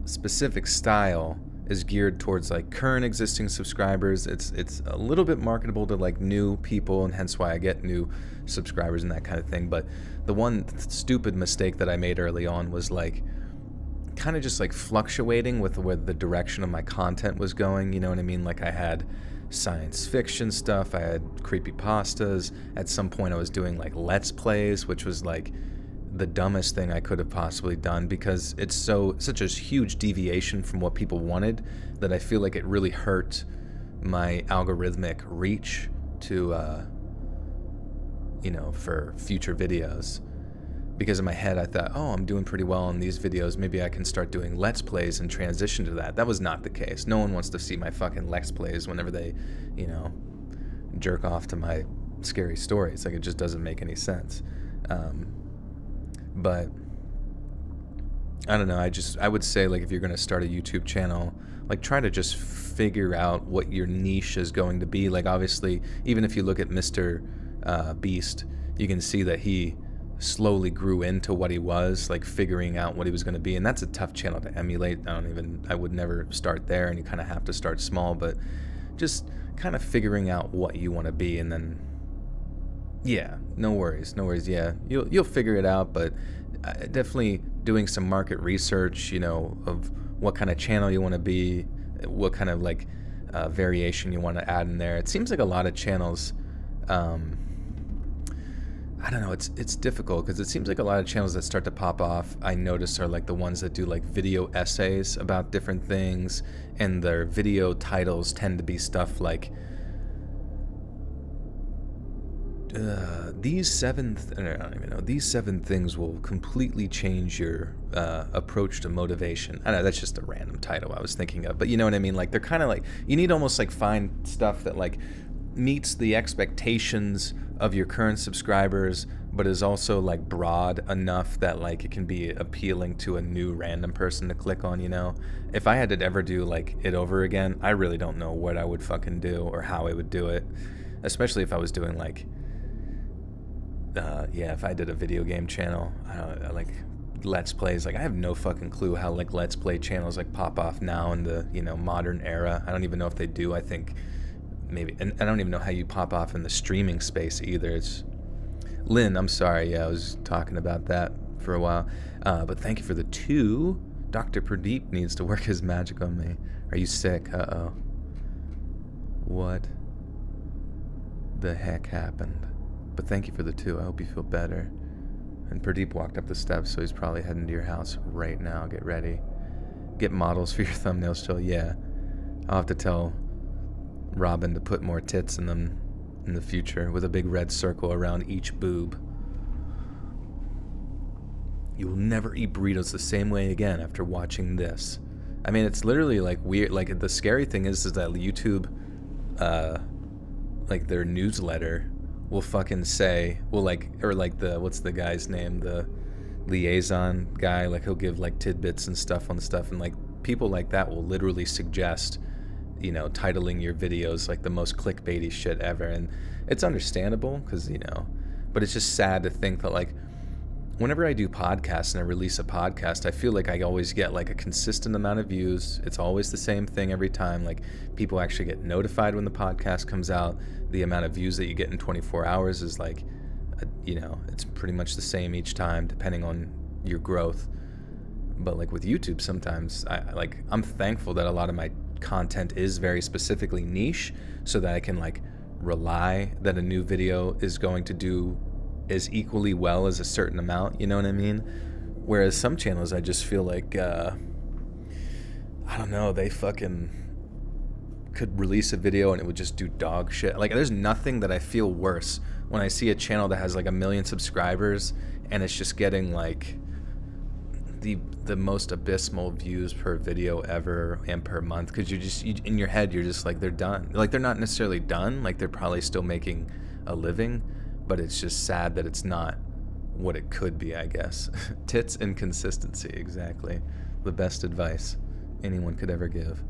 specific style is geared towards current existing subscribers. It's a little bit marketable to new people, and hence why I get new subscribers and that kind of thing. But the one stupid mistake that I made early on was kind of just fluctuating with where the direction of my content was going. You know what I mean? I had science fiction stuff, I had creepypastas. At some point I was doing let's plays, which was the dumbest thing I could have possibly done, because it's such a huge deviation from what people wanted that I feel it really hurt my algorithmic reach to for future videos. Because in my head I thought, oh, I'm doing pretty well on these videos, maybe I can start doing let's plays and transition to that. That was not the case. No one wants to see my fucking let's plays whenever they jerk off to my scary stories. It just doesn't make any sense. But I don't know. I would say, like, if you're going to start a YouTube channel, like, try to just figure out what your niche is going to be. Like, obviously, even if you look at Mr. Beast, you can see that he slowly grew into what he was, like, figuring out what he was going to be. And that's a tough channel to emulate. I would never start there, and you kind of have to start small, but just kind of figuring out what you want to be. And then, yeah, no worries. Yeah, you'll figure it out, but definitely doing some market research, of what kind of channel you want to be, what kind of, like, variation you want to add in there. It seems like a lot of channels, I don't know, it's difficult, because it seems like a lot of channels that start to pop off, I notice, are like the ones that do, like, video essays about different things, and their video titles tend to be stuff like, these seven things will completely change your approach to motivation. I know that's just a random title I was thinking of, but you know what I mean? Like, they're kind of like, you need to almost, like, find stuff that, like, meets the expectations of your current subscribers, but is also, like, broad enough that, like, it can be appealing to a new random person to click on. If I had to ever do, like, it over again, I really don't know what I would fucking do or how I would do it, especially if I was doing, like, if I did a video game channel, like Let's Plays, like, I have no fucking clue how, like, Let's Play channels, like, pop off now in the, modern era. I don't even know if they do. I think maybe, and I don't even know how you pop off in the streaming space either. It's Lynn, I'm sorry, I was talking about that for a while, but thank you for the 2. Dr. Pradeep needs to work his magic on me. Are you sick? Uh-oh. What the heck happened? But thank you for the 2. I hope you feel better. And Pradeep walked up the steps, so he's probably heading to your house right now. Get ready. Get models for your thumbnails show. Yeah. I'll have to tell Robin to put more tits in them in the future, with a big red circle around each boob. You will never eat burritos the same way again after watching this. I mean, it's literally, like, weird. Like, the scary thing is that YouTube, like, their newsletter will fucking say, what's the guy's name, the liaison guy, like, he'll give, like, tidbits and stuff on stuff, and, like, people like that will literally suggest, titling your videos like the most clickbaity shit ever. And it's understandable, because, but it's just sad to think that, like, whenever I do podcasts and I release a podcast, I feel like I always get, like, a consistent amount of views. It's always the same thing every time. Like, people actually get notified when the podcast comes out. The amount of views that you get in 24 hours is, like, it's pretty much the same each time, depending on your growth. But, like, with YouTube, sometimes I'm thankful that a lot of my content is very specifically niche, so that I can, like, rely that a new video is going to do as equally well as a certain amount, you know what I mean? Whereas some channels, I just feel like, I don't know, they fucking could release a video and it would just do dog shit. Like, there's nothing that I feel worse when I see a channel that has, like, 1 million subscribers and it's just getting, like, the most abysmal views per video ever and per month, because in your head, you're just like, they're done. Like, they're not necessarily done, like, they're probably still making a living, but it's just sad that it's not what it could be, I guess. Tits and consistency, exactly. The best advice anyone could ever give.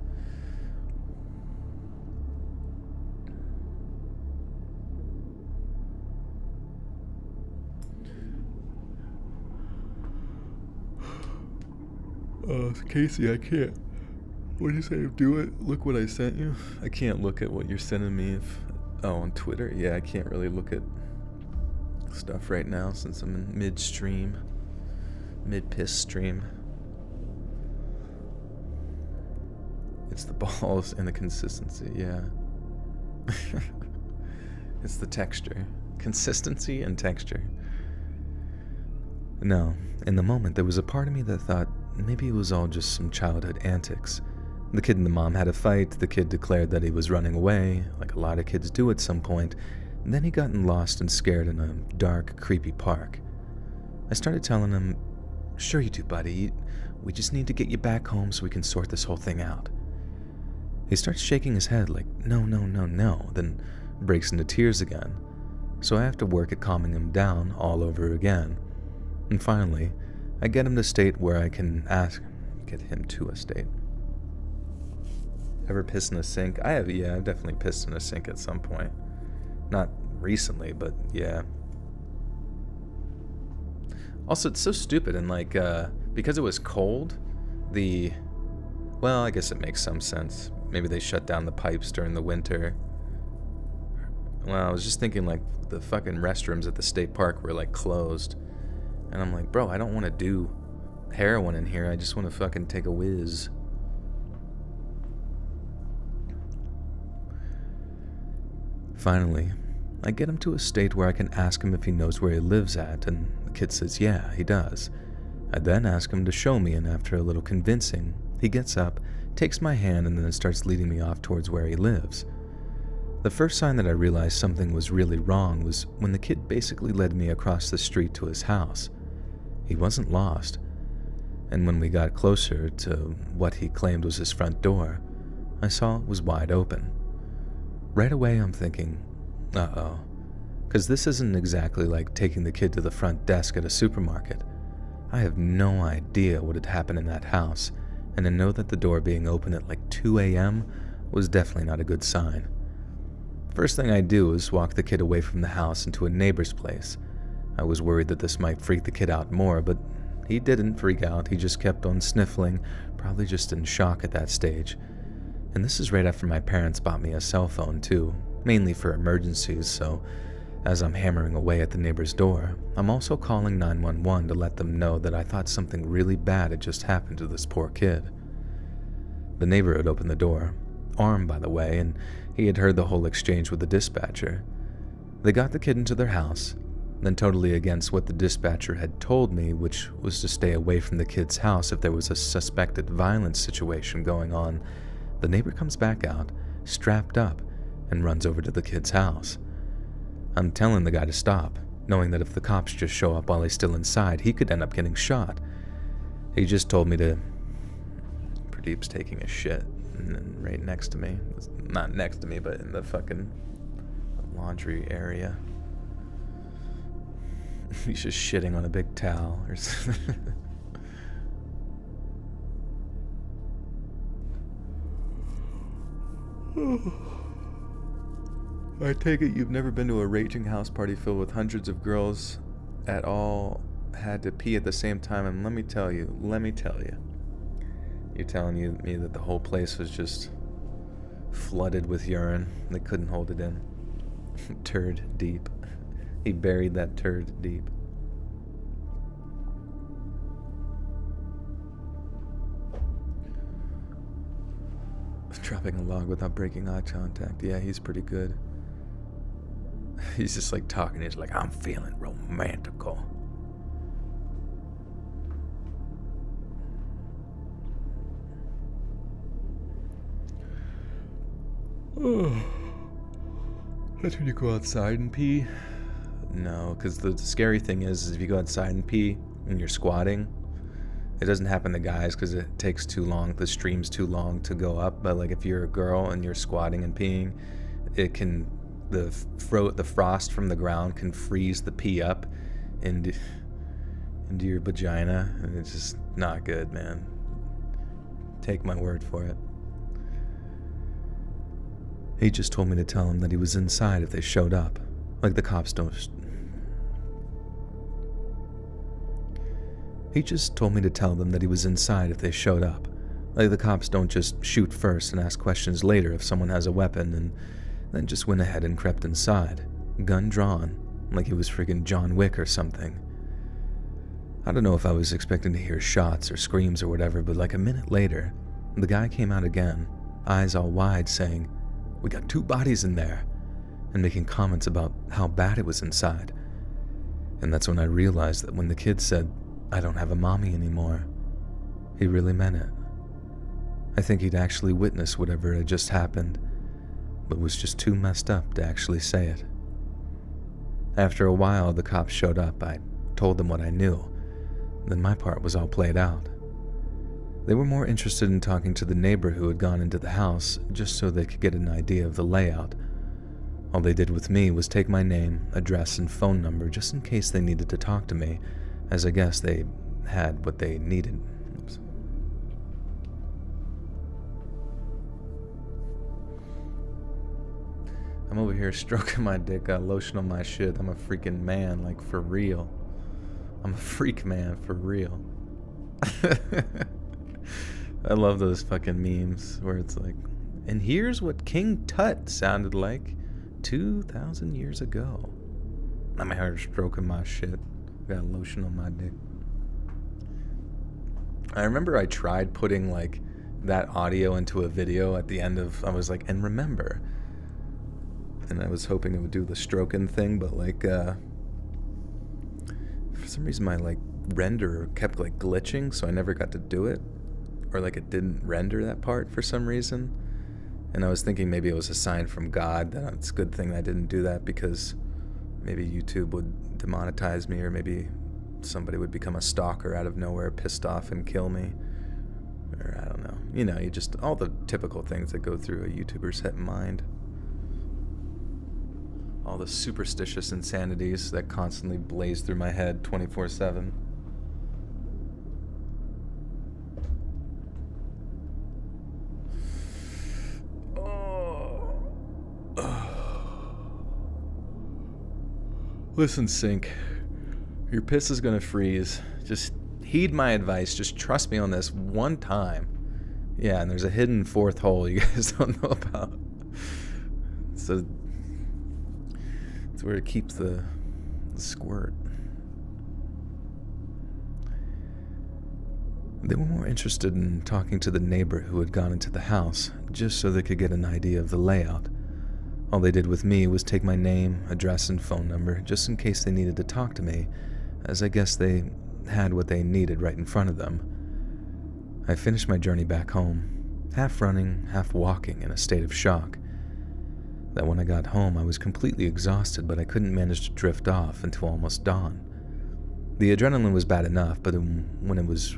Casey, I can't. What did you say? Do it? Look what I sent you? I can't look at what you're sending me on Twitter? Yeah, I can't really look at stuff right now since I'm in mid-piss stream. It's the balls and the consistency, yeah. It's the texture. Consistency and texture. No, in the moment, there was a part of me that thought maybe it was all just some childhood antics. The kid and the mom had a fight, the kid declared that he was running away, like a lot of kids do at some point, and then he gotten lost and scared in a dark, creepy park. I started telling him, "Sure you do, buddy. We just need to get you back home so we can sort this whole thing out." He starts shaking his head like, no, then breaks into tears again. so I have to work at calming him down all over again. And finally, I get him to a state where I can get him to a state. Ever pissed in a sink? I have, yeah, I've definitely pissed in a sink at some point. Not recently, but yeah. Also, it's so stupid, and like, because it was cold, well, I guess it makes some sense. Maybe they shut down the pipes during the winter. Well, I was just thinking, like, the fucking restrooms at the state park were, like, closed. And I'm like, bro, I don't want to do heroin in here. I just want to fucking take a whiz. Finally, I get him to a state where I can ask him if he knows where he lives at, and the kid says, yeah, he does. I then ask him to show me, and after a little convincing, he gets up, takes my hand, and then starts leading me off towards where he lives. The first sign that I realized something was really wrong was when the kid basically led me across the street to his house. He wasn't lost, and when we got closer to what he claimed was his front door, I saw it was wide open. Right away I'm thinking, uh-oh, because this isn't exactly like taking the kid to the front desk at a supermarket. I have no idea what had happened in that house, and to know that the door being open at like 2 a.m. was definitely not a good sign. First thing I do is walk the kid away from the house into a neighbor's place. I was worried that this might freak the kid out more, but he didn't freak out. He just kept on sniffling, probably just in shock at that stage. And this is right after my parents bought me a cell phone too, mainly for emergencies, so as I'm hammering away at the neighbor's door, I'm also calling 911 to let them know that I thought something really bad had just happened to this poor kid. The neighbor had opened the door, armed by the way, and he had heard the whole exchange with the dispatcher. They got the kid into their house, then totally against what the dispatcher had told me, which was to stay away from the kid's house if there was a suspected violence situation going on, the neighbor comes back out, strapped up, and runs over to the kid's house. I'm telling the guy to stop, knowing that if the cops just show up while he's still inside, he could end up getting shot. He just told me to... Pradeep's taking a shit right next to me. Not next to me, but in the fucking laundry area. He's just shitting on a big towel or something. I take it you've never been to a raging house party filled with hundreds of girls at all had to pee at the same time, and let me tell you, you're telling me that the whole place was just flooded with urine. They couldn't hold it in. Turd deep. He buried that turd deep. Dropping a log without breaking eye contact. Yeah, he's pretty good. He's just like talking. He's like, I'm feeling romantical. Oh. That's when you go outside and pee? No, because the scary thing is if you go outside and pee and you're squatting, it doesn't happen to guys because it takes too long, the stream's too long to go up, but like if you're a girl and you're squatting and peeing, it can, the frost from the ground can freeze the pee up into your vagina, and it's just not good, man. Take my word for it. He just told me to tell him that he was inside if they showed up. Like the cops don't... He just told me to tell them that he was inside if they showed up. Like the cops don't just shoot first and ask questions later if someone has a weapon, and then just went ahead and crept inside, gun drawn, like he was friggin' John Wick or something. I don't know if I was expecting to hear shots or screams or whatever, but like a minute later, the guy came out again, eyes all wide, saying, "We got 2 bodies in there," and making comments about how bad it was inside. And that's when I realized that when the kid said, "I don't have a mommy anymore," he really meant it. I think he'd actually witnessed whatever had just happened, but was just too messed up to actually say it. After a while, the cops showed up. I told them what I knew. Then my part was all played out. They were more interested in talking to the neighbor who had gone into the house, just so they could get an idea of the layout. All they did with me was take my name, address, and phone number just in case they needed to talk to me, as I guess they had what they needed. Oops. I'm over here stroking my dick, got lotion on my shit. I'm a freaking man, like for real. I'm a freak man, for real. I love those fucking memes where it's like, and here's what King Tut sounded like 2,000 years ago. I'm here stroking my shit. Got lotion on my dick. I remember I tried putting like that audio into a video at the end of, I was like, and remember. And I was hoping it would do the stroking thing, but like, for some reason my like render kept like glitching, so I never got to do it. Or like it didn't render that part for some reason. And I was thinking maybe it was a sign from God that it's a good thing I didn't do that, because maybe YouTube would demonetize me, or maybe somebody would become a stalker out of nowhere, pissed off and kill me. Or I don't know. You know, you just, all the typical things that go through a YouTuber's head mind. All the superstitious insanities that constantly blaze through my head 24/7. Listen, Sink, your piss is gonna freeze. Just heed my advice. Just trust me on this one time. Yeah, and there's a hidden fourth hole you guys don't know about. So it's where it keeps the squirt. They were more interested in talking to the neighbor who had gone into the house, just so they could get an idea of the layout. All they did with me was take my name, address, and phone number, just in case they needed to talk to me, as I guess they had what they needed right in front of them. I finished my journey back home, half running, half walking, in a state of shock. That when I got home, I was completely exhausted, but I couldn't manage to drift off until almost dawn. The adrenaline was bad enough, but when it was...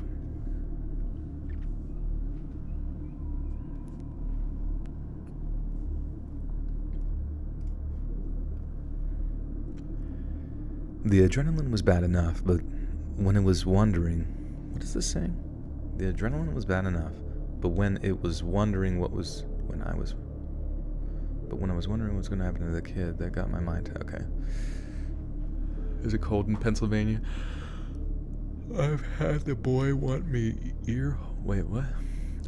The adrenaline was bad enough, but when it was wondering... What is this saying? The adrenaline was bad enough, but when it was wondering what was... When I was... But when I was wondering what was going to happen to the kid, that got my mind... Okay. Is it cold in Pennsylvania? I've had the boy want me ear... Wait, what?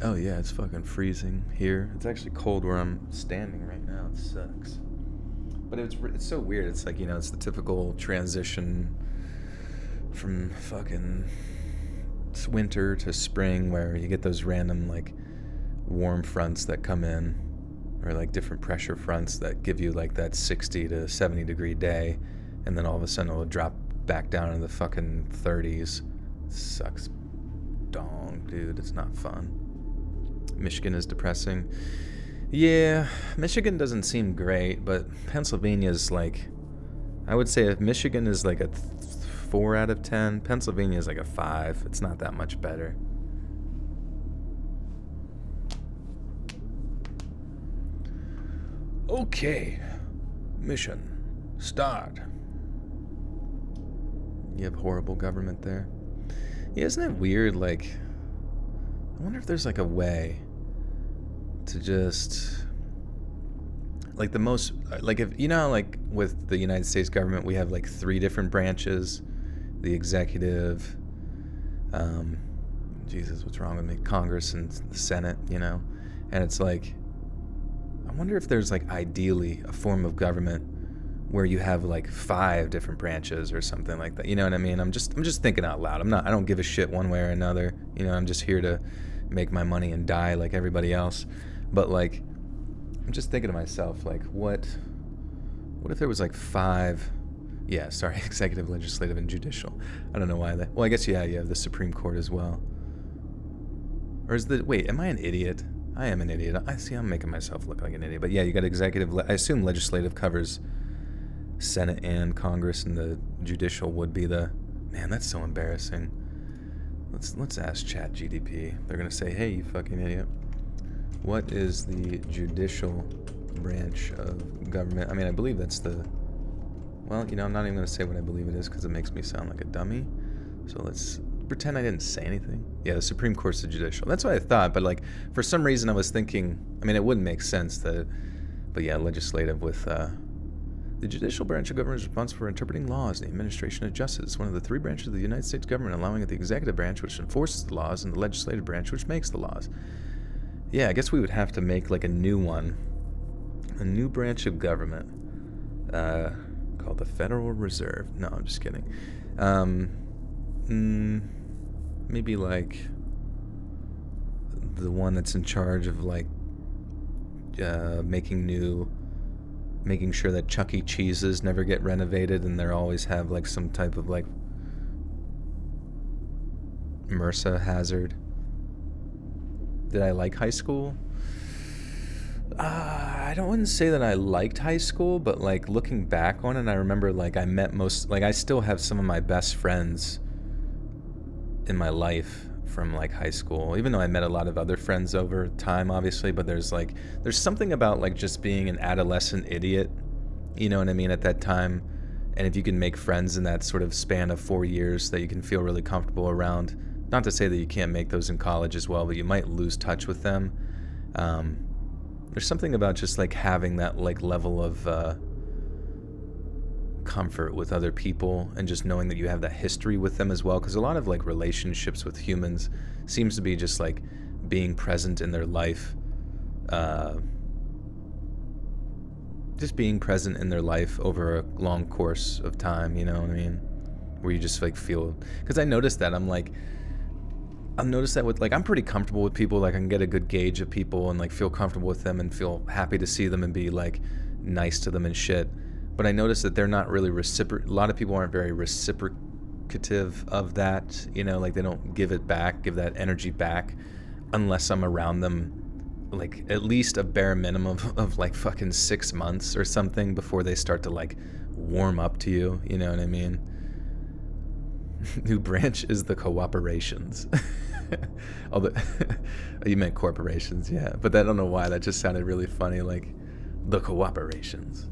Oh yeah, it's fucking freezing here. It's actually cold where I'm standing right now. It sucks. But it's so weird. It's like, you know, it's the typical transition from fucking winter to spring, where you get those random like warm fronts that come in, or like different pressure fronts that give you like that 60 to 70 degree day, and then all of a sudden it'll drop back down into the fucking 30s. Sucks dong, dude. It's not fun. Michigan is depressing. Yeah, Michigan doesn't seem great, but Pennsylvania's like, I would say if Michigan is like a 4 out of 10, Pennsylvania is like a 5. It's not that much better. Okay, mission start. You have horrible government there. Yeah, isn't it weird? Like, I wonder if there's like a way to just, like, the most, like, if you know, like with the United States government, we have like 3 different branches: the executive, Jesus, what's wrong with me? Congress and the Senate, you know. And it's like, I wonder if there's like ideally a form of government where you have like 5 different branches or something like that. You know what I mean? I'm just thinking out loud. I don't give a shit one way or another. You know, I'm just here to make my money and die like everybody else. But like, I'm just thinking to myself, like, what if there was like 5, yeah, sorry, executive, legislative, and judicial. I don't know why that, well, I guess, yeah, you have the Supreme Court as well. Or is the, wait, am I an idiot? I am an idiot. I see, I'm making myself look like an idiot. But yeah, you got executive, I assume legislative covers Senate and Congress, and the judicial would be the, man, that's so embarrassing. Let's ask ChatGPT. They're gonna say, hey, you fucking idiot. What is the judicial branch of government. I mean, I believe that's the... Well, I'm not even going to say what I believe it is because it makes me sound like a dummy. So let's pretend I didn't say anything. Yeah, the Supreme Court's the judicial. That's what I thought, but like for some reason I was thinking, I mean, it wouldn't make sense that, but yeah, legislative with the judicial branch of government is responsible for interpreting laws and the administration of justice. One of the three branches of the United States government, allowing it the executive branch, which enforces the laws, and the legislative branch, which makes the laws. Yeah, I guess we would have to make like a new one, a new branch of government, called the Federal Reserve. No, I'm just kidding. Maybe like the one that's in charge of like making sure that Chuck E. Cheese's never get renovated and they always have like some type of like MRSA hazard. Did I like high school? I wouldn't say that I liked high school, but like looking back on it, I remember like I met I still have some of my best friends in my life from like high school, even though I met a lot of other friends over time, obviously, but there's something about like just being an adolescent idiot, you know what I mean, at that time. And if you can make friends in that sort of span of 4 years that you can feel really comfortable around, not to say that you can't make those in college as well, but you might lose touch with them. There's something about just like having that like level of comfort with other people and just knowing that you have that history with them as well, because a lot of like relationships with humans seems to be just like being present in their life, just being present in their life over a long course of time, you know what I mean, where you just like feel, because I've noticed that with like, I'm pretty comfortable with people, like I can get a good gauge of people and like feel comfortable with them and feel happy to see them and be like nice to them and shit. But I noticed that they're not really a lot of people aren't very reciprocative of that, you know, like they don't give that energy back unless I'm around them, like at least a bare minimum of like fucking 6 months or something before they start to like warm up to you, you know what I mean? New branch is the cooperations. Although you meant corporations, yeah, but I don't know why, that just sounded really funny, like the cooperations.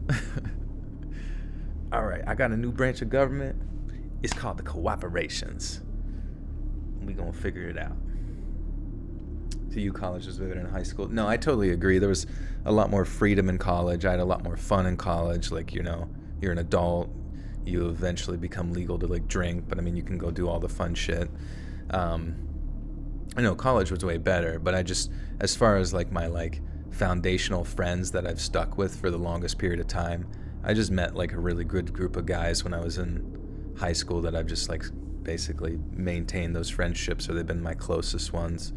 All right, I got a new branch of government. It's called the cooperations. We gonna figure it out. So you college was better than high school? No, I totally agree. There was a lot more freedom in college. I had a lot more fun in college. Like, you know, you're an adult. You eventually become legal to like drink, but I mean, you can go do all the fun shit. I know college was way better, but I just, as far as like my like foundational friends that I've stuck with for the longest period of time, I just met like a really good group of guys when I was in high school that I've just like basically maintained those friendships, or they've been my closest ones.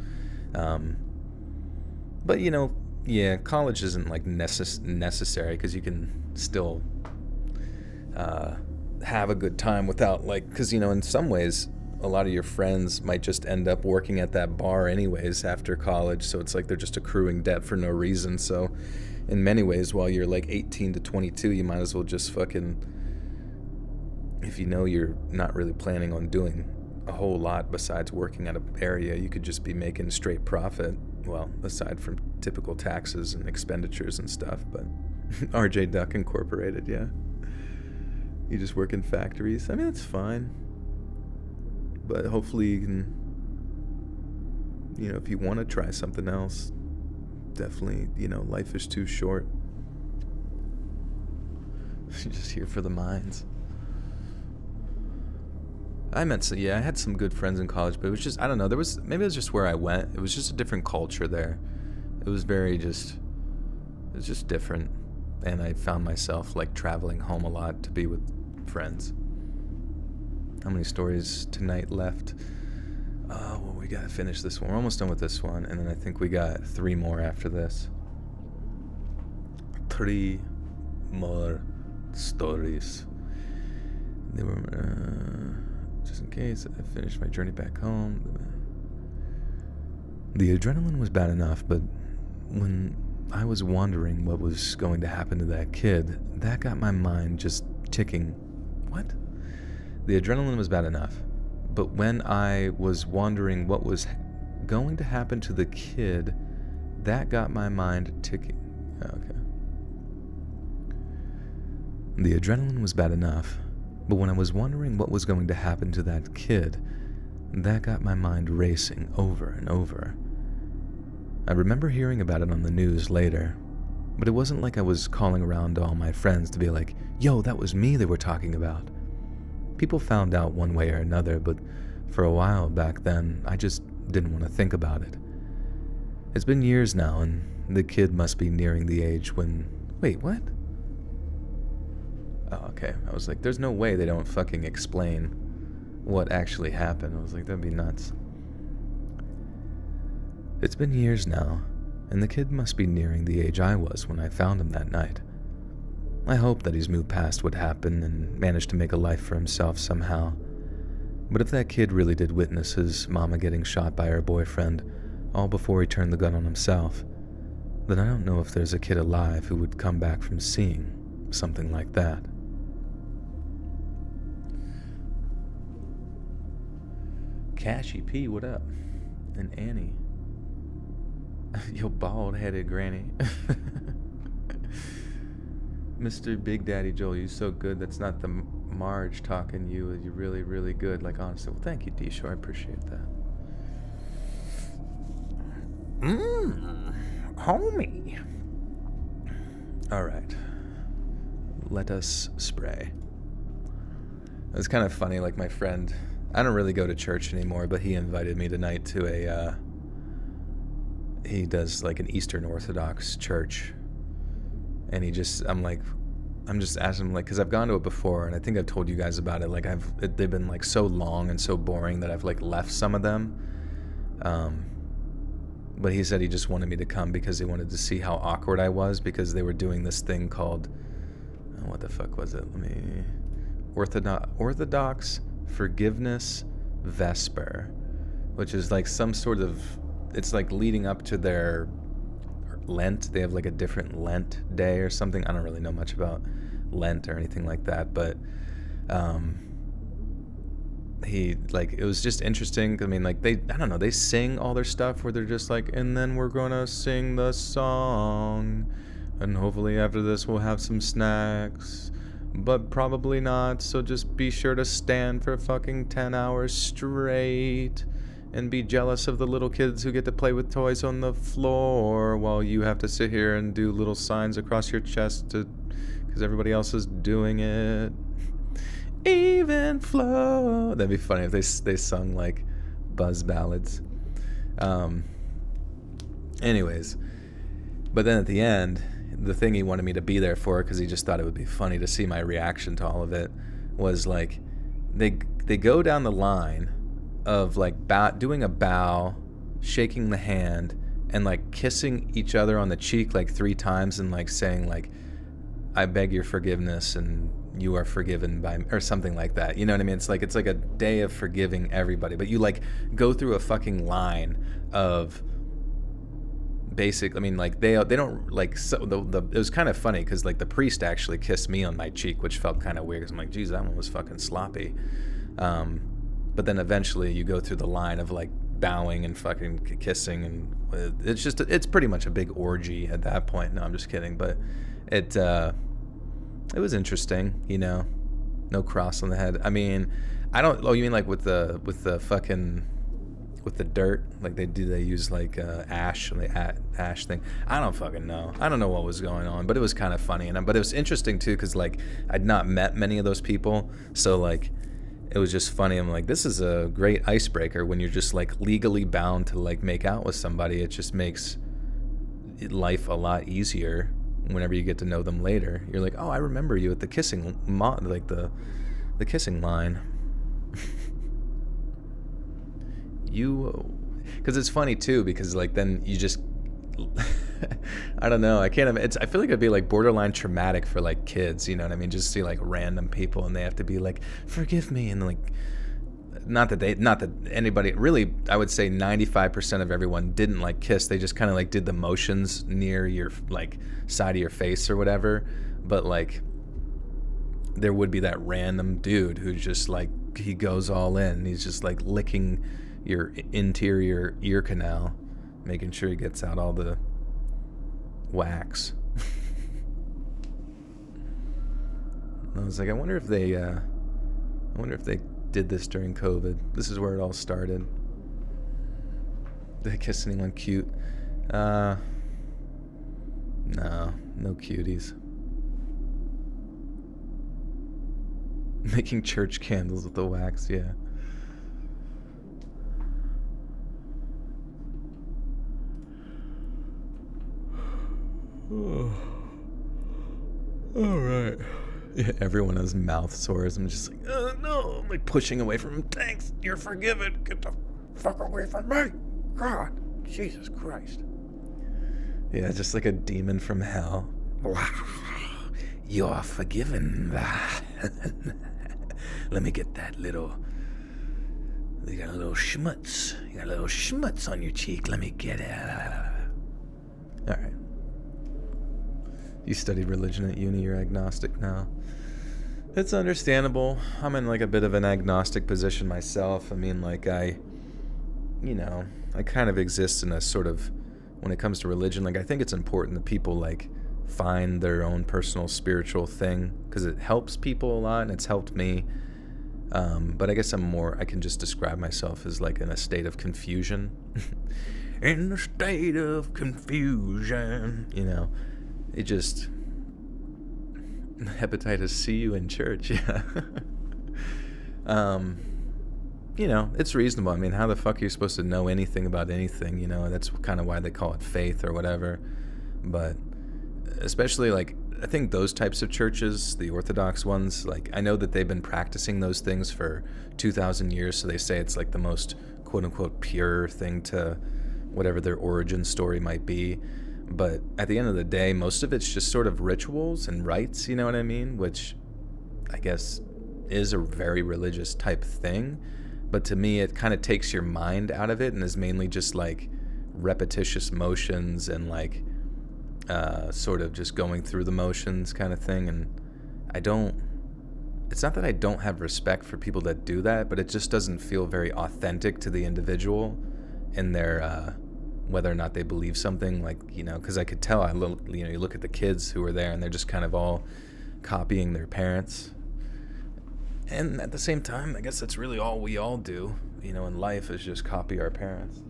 But you know, yeah, college isn't like necessary, because you can still have a good time without like, because you know, in some ways a lot of your friends might just end up working at that bar anyways after college, so it's like they're just accruing debt for no reason. So in many ways, while you're like 18 to 22, you might as well just fucking, if you know you're not really planning on doing a whole lot besides working at an area, you could just be making straight profit, well, aside from typical taxes and expenditures and stuff. But RJ Duck Incorporated, yeah, you just work in factories. I mean, it's fine, but hopefully you can, you know, if you want to try something else, definitely, you know, life is too short. You're just here for the mines. I had some good friends in college, but it was just, I don't know, maybe it was just where I went. It was just a different culture there. It was just different. And I found myself like traveling home a lot to be with friends. How many stories tonight left? Well, we gotta finish this one. We're almost done with this one, and then I think we got 3 more after this. 3 more stories. They were, just in case I finished my journey back home. The adrenaline was bad enough, but when I was wondering what was going to happen to that kid, that got my mind just ticking. What? The adrenaline was bad enough, but when I was wondering what was going to happen to the kid, that got my mind ticking. Okay. The adrenaline was bad enough, but when I was wondering what was going to happen to that kid, that got my mind racing over and over. I remember hearing about it on the news later, but it wasn't like I was calling around to all my friends to be like, yo, that was me they were talking about. People found out one way or another, but for a while back then, I just didn't want to think about it. It's been years now, and the kid must be nearing the age when... Wait, what? Oh, okay. I was like, there's no way they don't fucking explain what actually happened. I was like, that'd be nuts. It's been years now, and the kid must be nearing the age I was when I found him that night. I hope that he's moved past what happened and managed to make a life for himself somehow. But if that kid really did witness his mama getting shot by her boyfriend, all before he turned the gun on himself, then I don't know if there's a kid alive who would come back from seeing something like that. Cashy P, what up? And Annie. Yo, bald-headed granny. Mr. Big Daddy Joel, you're so good. That's not the Marge talking you. You're really, really good. Like, honestly, well, thank you, D-Show. I appreciate that. Homie. All right. Let us spray. It's kind of funny, like my friend, I don't really go to church anymore, but he invited me tonight to he does like an Eastern Orthodox church. And I'm just asking him, like, because I've gone to it before, and I think I've told you guys about it. Like, they've been like so long and so boring that I've like left some of them. But he said he just wanted me to come because he wanted to see how awkward I was, because they were doing this thing called, what the fuck was it? Orthodox Forgiveness Vesper, which is like some sort of, it's like leading up to their Lent. They have like a different Lent day or something. I don't really know much about Lent or anything like that, but he, like, it was just interesting. I mean, like, I don't know, they sing all their stuff where they're just like, and then we're gonna sing the song, and hopefully after this we'll have some snacks, but probably not, so just be sure to stand for fucking 10 hours straight and be jealous of the little kids who get to play with toys on the floor while you have to sit here and do little signs across your chest because everybody else is doing it. Even flow. That'd be funny if they sung like buzz ballads. Anyways, but then at the end, the thing he wanted me to be there for, because he just thought it would be funny to see my reaction to all of it, was like they go down the line of like doing a bow, shaking the hand, and like kissing each other on the cheek like 3 times, and like saying like, I beg your forgiveness and you are forgiven by me, or something like that. You know what I mean? It's like a day of forgiving everybody, but you like go through a fucking line of basic. I mean, like they don't like, so it was kind of funny because like the priest actually kissed me on my cheek, which felt kind of weird because I'm like, geez, that one was fucking sloppy. But then eventually you go through the line of like bowing and fucking kissing, and it's pretty much a big orgy at that point. No, I'm just kidding, but it was interesting, you know. No cross on the head. I mean, I don't. Oh, you mean like with the dirt? Like they use like ash and the ash thing. I don't fucking know. I don't know what was going on, but it was kind of funny, but it was interesting too because like I'd not met many of those people, so like it was just funny. I'm like, this is a great icebreaker when you're just like legally bound to like make out with somebody. It just makes life a lot easier. Whenever you get to know them later, you're like, oh, I remember you at the kissing the kissing line. Because it's funny too, because like then you just I don't know, I can't. I feel like it'd be like borderline traumatic for like kids, you know what I mean? Just see like random people and they have to be like, forgive me, and like, not that anybody really, I would say 95% of everyone didn't like kiss. They just kind of like did the motions near your like side of your face or whatever. But like there would be that random dude who just like, he goes all in. He's just like licking your interior ear canal, making sure he gets out all the wax. I was like, I wonder if they did this during COVID. This is where it all started. Did I kiss anyone cute? No cuties. Making church candles with the wax, yeah. Oh. All right. Yeah, everyone has mouth sores. I'm just like, oh no. I'm like pushing away from him. Thanks, you're forgiven. Get the fuck away from me. God, Jesus Christ. Yeah, just like a demon from hell. You're forgiven. Let me get that little. You got a little schmutz. You got a little schmutz on your cheek. Let me get it. All right. You studied religion at uni. You're agnostic now. It's understandable. I'm in like a bit of an agnostic position myself. I mean, like I kind of exist in a sort of, when it comes to religion, like I think it's important that people like find their own personal spiritual thing, because it helps people a lot, and it's helped me. But I guess I can just describe myself as like in a state of confusion. In a state of confusion, it just, hepatitis C you in church, yeah. It's reasonable. I mean, how the fuck are you supposed to know anything about anything, That's kind of why they call it faith or whatever. But especially, like, I think those types of churches, the Orthodox ones, like, I know that they've been practicing those things for 2,000 years, so they say it's like the most quote-unquote pure thing to whatever their origin story might be. But at the end of the day, most of it's just sort of rituals and rites, you know what I mean? Which I guess is a very religious type thing. But to me, it kind of takes your mind out of it and is mainly just like repetitious motions and like sort of just going through the motions kind of thing. And it's not that I don't have respect for people that do that, but it just doesn't feel very authentic to the individual and their whether or not they believe something, like, because I could tell. You look at the kids who are there and they're just kind of all copying their parents. And at the same time, I guess that's really all we all do, in life, is just copy our parents.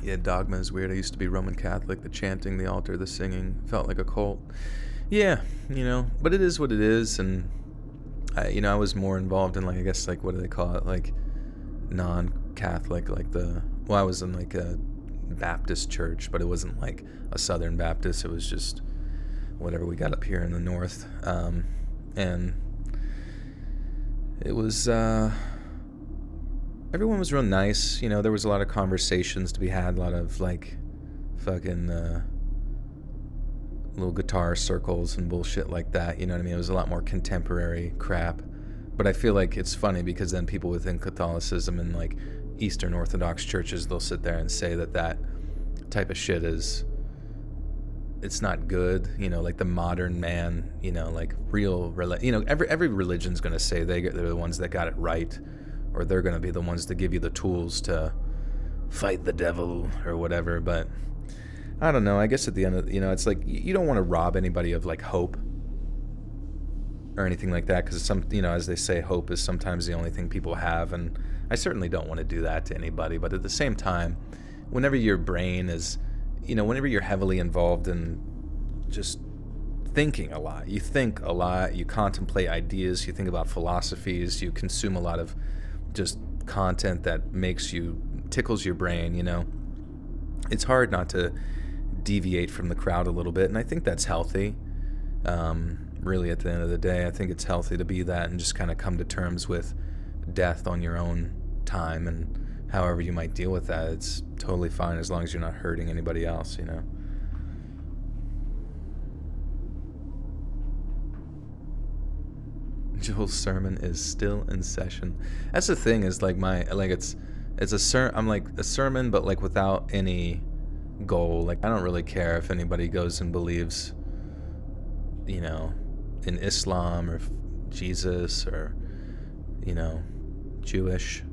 Yeah, dogma is weird. I used to be Roman Catholic. The chanting, the altar, the singing felt like a cult. Yeah, but it is what it is. And I was more involved in, like, I guess, like, what do they call it? Like, non-Catholic, like I was in like a Baptist church, but it wasn't like a Southern Baptist. It was just whatever we got up here in the North. And it was, everyone was real nice. There was a lot of conversations to be had, a lot of like fucking little guitar circles and bullshit like that. You know what I mean? It was a lot more contemporary crap. But I feel like it's funny because then people within Catholicism and like Eastern Orthodox churches, they'll sit there and say that type of shit it's not good. Like the modern man, like real, every religion's going to say they're the ones that got it right. Or they're going to be the ones to give you the tools to fight the devil or whatever. But I don't know. I guess at the end of, it's like you don't want to rob anybody of like hope or anything like that, because as they say, hope is sometimes the only thing people have. And I certainly don't want to do that to anybody. But at the same time, whenever your brain is, whenever you're heavily involved in just thinking a lot, you think a lot, you contemplate ideas, you think about philosophies, you consume a lot of just content that tickles your brain, it's hard not to deviate from the crowd a little bit. And I think that's healthy. Really, at the end of the day, I think it's healthy to be that and just kind of come to terms with death on your own time, and however you might deal with that, it's totally fine as long as you're not hurting anybody else, Joel's sermon is still in session. That's the thing, is like it's a I'm like a sermon, but like without any goal. Like, I don't really care if anybody goes and believes, you know, in Islam or Jesus or, you know, Jewish.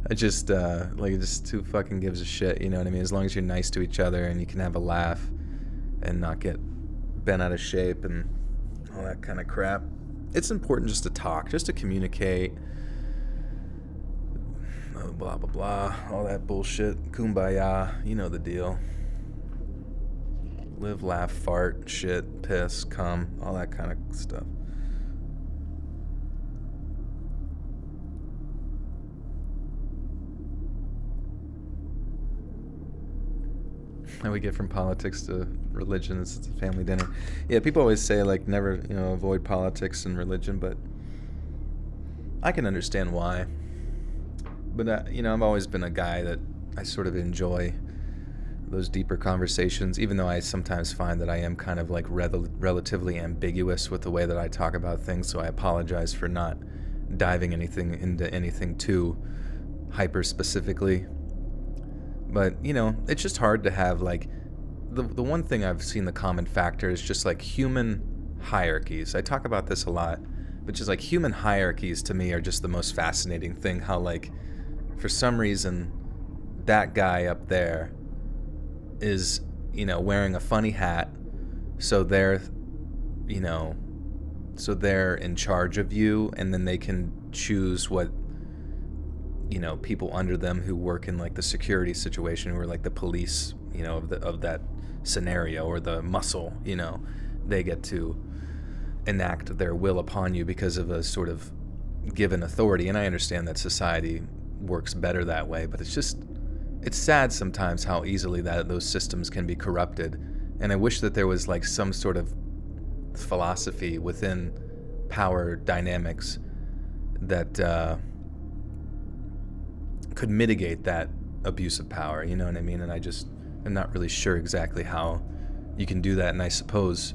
I just, just who fucking gives a shit, you know what I mean? As long as you're nice to each other and you can have a laugh and not get bent out of shape and all that kind of crap. It's important just to talk, just to communicate. Blah, blah, blah, all that bullshit. Kumbaya, you know the deal. Live, laugh, fart, shit, piss, cum, all that kind of stuff. How we get from politics to religion. It's a family dinner. Yeah, people always say, like, never, you know, avoid politics and religion, but I can understand why. But, you know, I've always been a guy that I sort of enjoy those deeper conversations, even though I sometimes find that I am kind of, like, relatively ambiguous with the way that I talk about things, so I apologize for not diving into anything too hyper-specifically. But, you know, it's just hard to have, like, the one thing I've seen the common factor is just, like, human hierarchies. I talk about this a lot, but just, like, human hierarchies to me are just the most fascinating thing. How, like, for some reason, that guy up there is, you know, wearing a funny hat, so they're, you know, so they're in charge of you, and then they can choose what, you know, people under them who work in, like, the security situation, who are, like, the police, you know, of that scenario, or the muscle, you know, they get to enact their will upon you because of a sort of given authority. And I understand that society works better that way, but it's sad sometimes how easily those systems can be corrupted. And I wish that there was, like, some sort of philosophy within power dynamics that could mitigate that abuse of power, you know what I mean? And I'm not really sure exactly how you can do that. And I suppose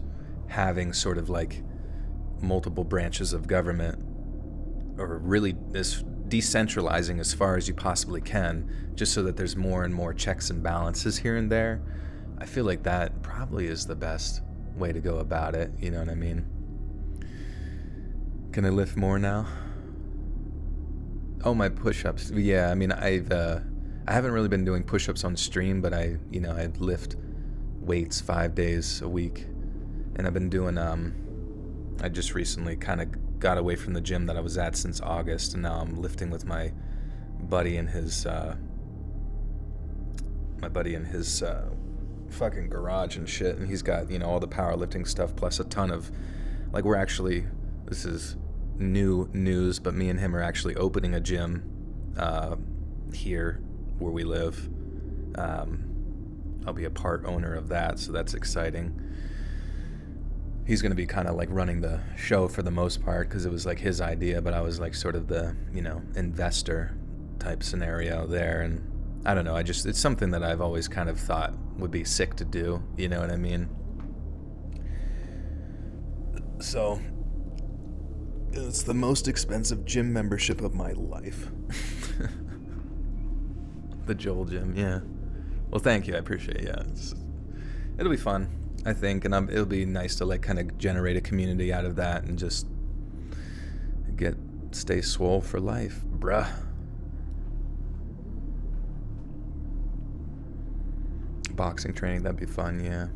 having sort of, like, multiple branches of government, or really decentralizing as far as you possibly can, just so that there's more and more checks and balances here and there, I feel like that probably is the best way to go about it, you know what I mean? Can I lift more now? Oh, my push-ups. Yeah, I mean, I haven't really been doing push-ups on stream, but I lift weights 5 days a week, and I've been doing, I just recently kind of got away from the gym that I was at since August, and now I'm lifting with my buddy in his fucking garage and shit, and he's got, you know, all the powerlifting stuff plus a ton of, like, this is new news, but me and him are actually opening a gym here where we live. I'll be a part owner of that, so that's exciting. He's going to be kind of, like, running the show for the most part, because it was, like, his idea, but I was, like, sort of the, you know, investor type scenario there. And I don't know, it's something that I've always kind of thought would be sick to do, you know what I mean? So it's the most expensive gym membership of my life. The Joel gym, yeah. Well, thank you, I appreciate it. Yeah, it'll be fun, I think, and it'll be nice to, like, kind of generate a community out of that and just stay swole for life, bruh. Boxing training, that'd be fun, yeah.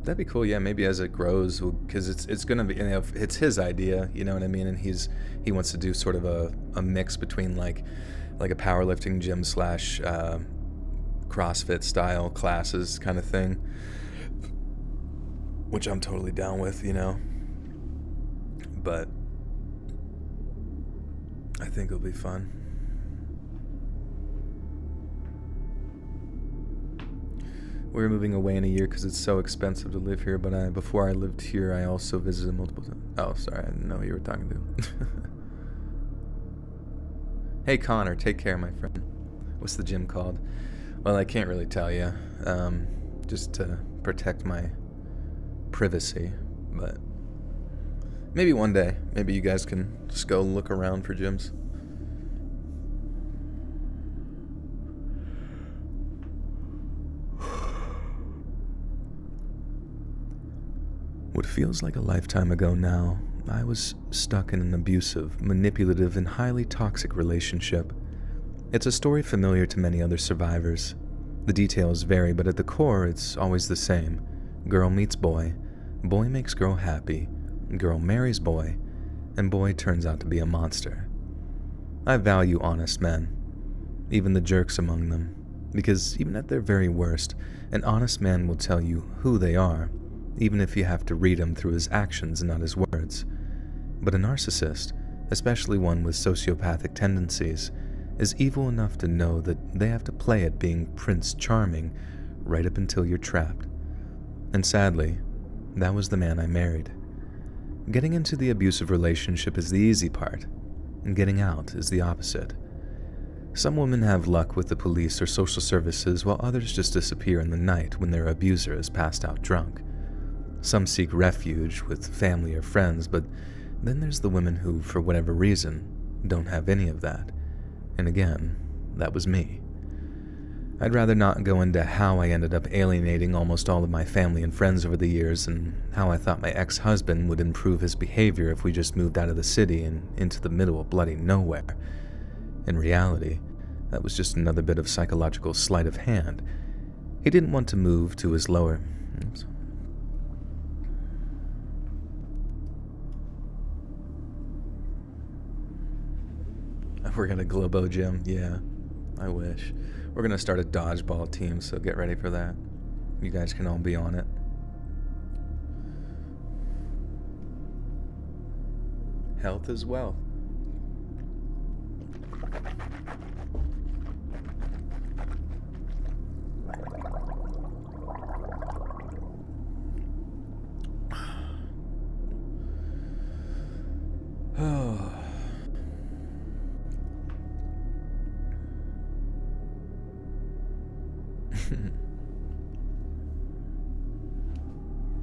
That'd be cool, yeah. Maybe as it grows, because it's gonna be, you know, it's his idea, you know what I mean, and he wants to do sort of a mix between like a powerlifting gym / CrossFit style classes kind of thing, which I'm totally down with, you know. But I think it'll be fun. We're moving away in a year because it's so expensive to live here, but before I lived here, I also visited multiple times. Oh, sorry, I didn't know who you were talking to. Hey, Connor, take care, my friend. What's the gym called? Well, I can't really tell you, just to protect my privacy, but maybe one day, maybe you guys can just go look around for gyms. What feels like a lifetime ago now, I was stuck in an abusive, manipulative, and highly toxic relationship. It's a story familiar to many other survivors. The details vary, but at the core, it's always the same. Girl meets boy, boy makes girl happy, girl marries boy, and boy turns out to be a monster. I value honest men, even the jerks among them, because even at their very worst, an honest man will tell you who they are, even if you have to read him through his actions and not his words. But a narcissist, especially one with sociopathic tendencies, is evil enough to know that they have to play at being Prince Charming right up until you're trapped. And sadly, that was the man I married. Getting into the abusive relationship is the easy part, and getting out is the opposite. Some women have luck with the police or social services, while others just disappear in the night when their abuser is passed out drunk. Some seek refuge with family or friends, but then there's the women who, for whatever reason, don't have any of that. And again, that was me. I'd rather not go into how I ended up alienating almost all of my family and friends over the years, and how I thought my ex-husband would improve his behavior if we just moved out of the city and into the middle of bloody nowhere. In reality, that was just another bit of psychological sleight of hand. He didn't want to move to his lower... We're gonna Globo Gym? Yeah, I wish. We're gonna start a dodgeball team, so get ready for that. You guys can all be on it. Health is wealth. Oh.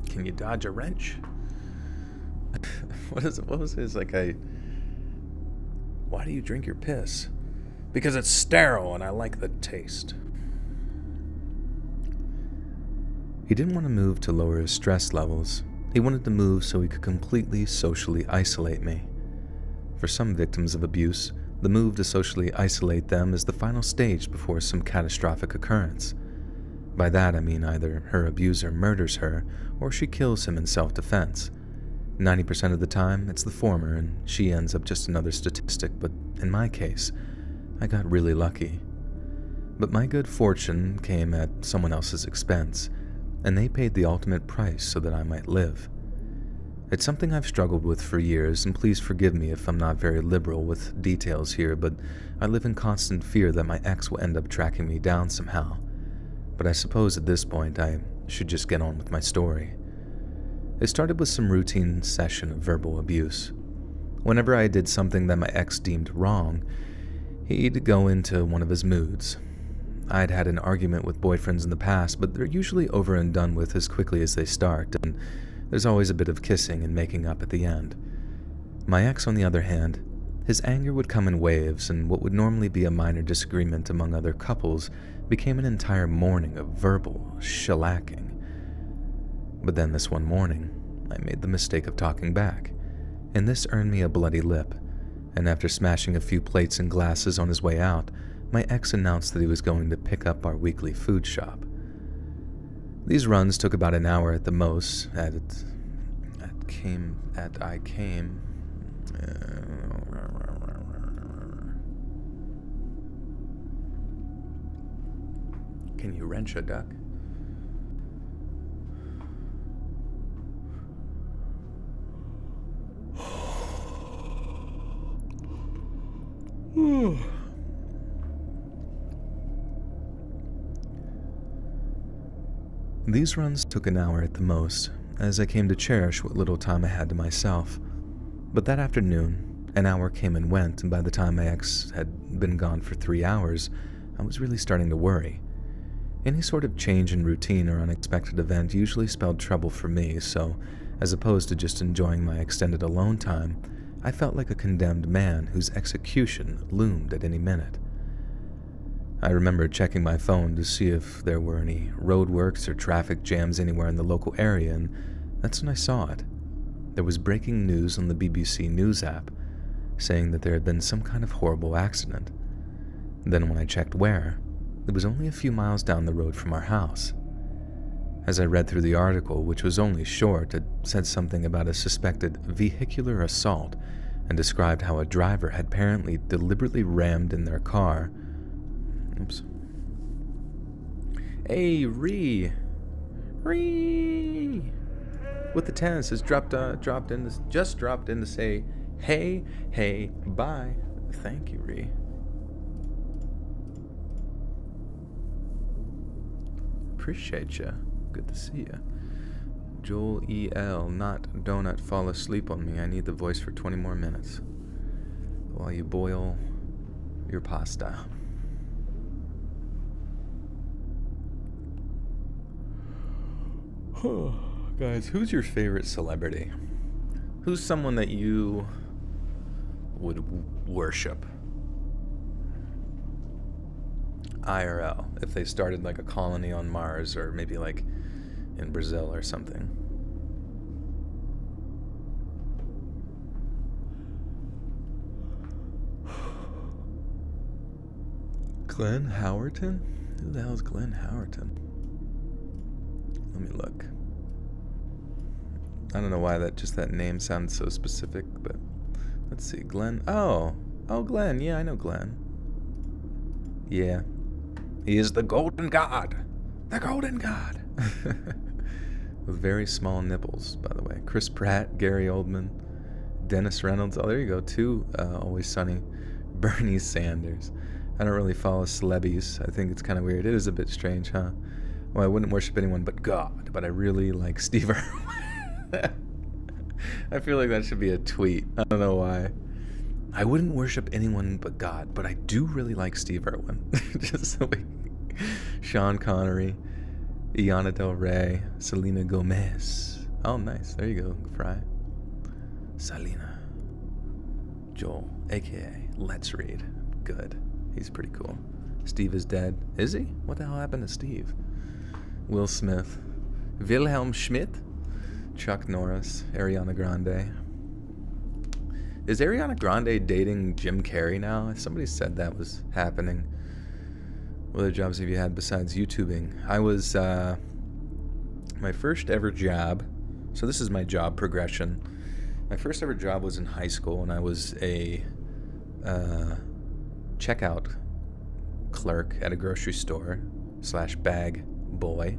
Can you dodge a wrench? What was his, why do you drink your piss? Because it's sterile and I like the taste. He didn't want to move to lower his stress levels. He wanted to move so he could completely socially isolate me. For some victims of abuse, the move to socially isolate them is the final stage before some catastrophic occurrence. By that I mean either her abuser murders her or she kills him in self-defense. 90% of the time, it's the former and she ends up just another statistic, but in my case, I got really lucky. But my good fortune came at someone else's expense, and they paid the ultimate price so that I might live. It's something I've struggled with for years, and please forgive me if I'm not very liberal with details here, but I live in constant fear that my ex will end up tracking me down somehow. But I suppose at this point I should just get on with my story. It started with some routine session of verbal abuse. Whenever I did something that my ex deemed wrong, he'd go into one of his moods. I'd had an argument with boyfriends in the past, but they're usually over and done with as quickly as they start, and there's always a bit of kissing and making up at the end. My ex, on the other hand, his anger would come in waves, and what would normally be a minor disagreement among other couples became an entire morning of verbal shellacking. But then this one morning, I made the mistake of talking back, and this earned me a bloody lip, and after smashing a few plates and glasses on his way out, my ex announced that he was going to pick up our weekly food shop. These runs took about an hour at the most. Can you wrench a duck? These runs took an hour at the most, as I came to cherish what little time I had to myself. But that afternoon, an hour came and went, and by the time my ex had been gone for 3 hours, I was really starting to worry. Any sort of change in routine or unexpected event usually spelled trouble for me, so as opposed to just enjoying my extended alone time, I felt like a condemned man whose execution loomed at any minute. I remember checking my phone to see if there were any roadworks or traffic jams anywhere in the local area, and That's when I saw it. There was breaking news on the BBC News app saying that there had been some kind of horrible accident. Then when I checked where, it was only a few miles down the road from our house. As I read through the article, which was only short, it said something about a suspected vehicular assault and described how a driver had apparently deliberately rammed in their car. Oops. Hey, Ree! With the tennis has dropped in to say, hey, bye. Thank you, Ree. Appreciate ya. Good to see ya. Joel E.L. Not donut fall asleep on me. I need the voice for 20 more minutes while you boil your pasta. Guys, who's your favorite celebrity? Who's someone that you would worship? IRL, if they started like a colony on Mars or maybe like in Brazil or something. Glenn Howerton? Who the hell is Glenn Howerton? Let me look. I don't know why that name sounds so specific, but let's see. Glenn. Oh, Glenn. Yeah, I know Glenn. Yeah. He is the golden god. The golden god. With very small nipples, by the way. Chris Pratt, Gary Oldman, Dennis Reynolds. Oh, there you go. Two Always Sunny. Bernie Sanders. I don't really follow celebs. I think it's kind of weird. It is a bit strange, huh? Well, I wouldn't worship anyone but God, but I really like Steve Irwin. I feel like that should be a tweet. I don't know why. I wouldn't worship anyone but God, but I do really like Steve Irwin. Just so Sean Connery, Iana Del Rey, Selena Gomez. Oh, nice. There you go, Fry. Selena. Joel, a.k.a. Let's Read. Good. He's pretty cool. Steve is dead. Is he? What the hell happened to Steve? Will Smith. Wilhelm Schmidt. Chuck Norris. Ariana Grande. Is Ariana Grande dating Jim Carrey now? Somebody said that was happening. What other jobs have you had besides YouTubing? I was, my first ever job, so this is my job progression. My first ever job was in high school, and I was a checkout clerk at a grocery store / bag boy.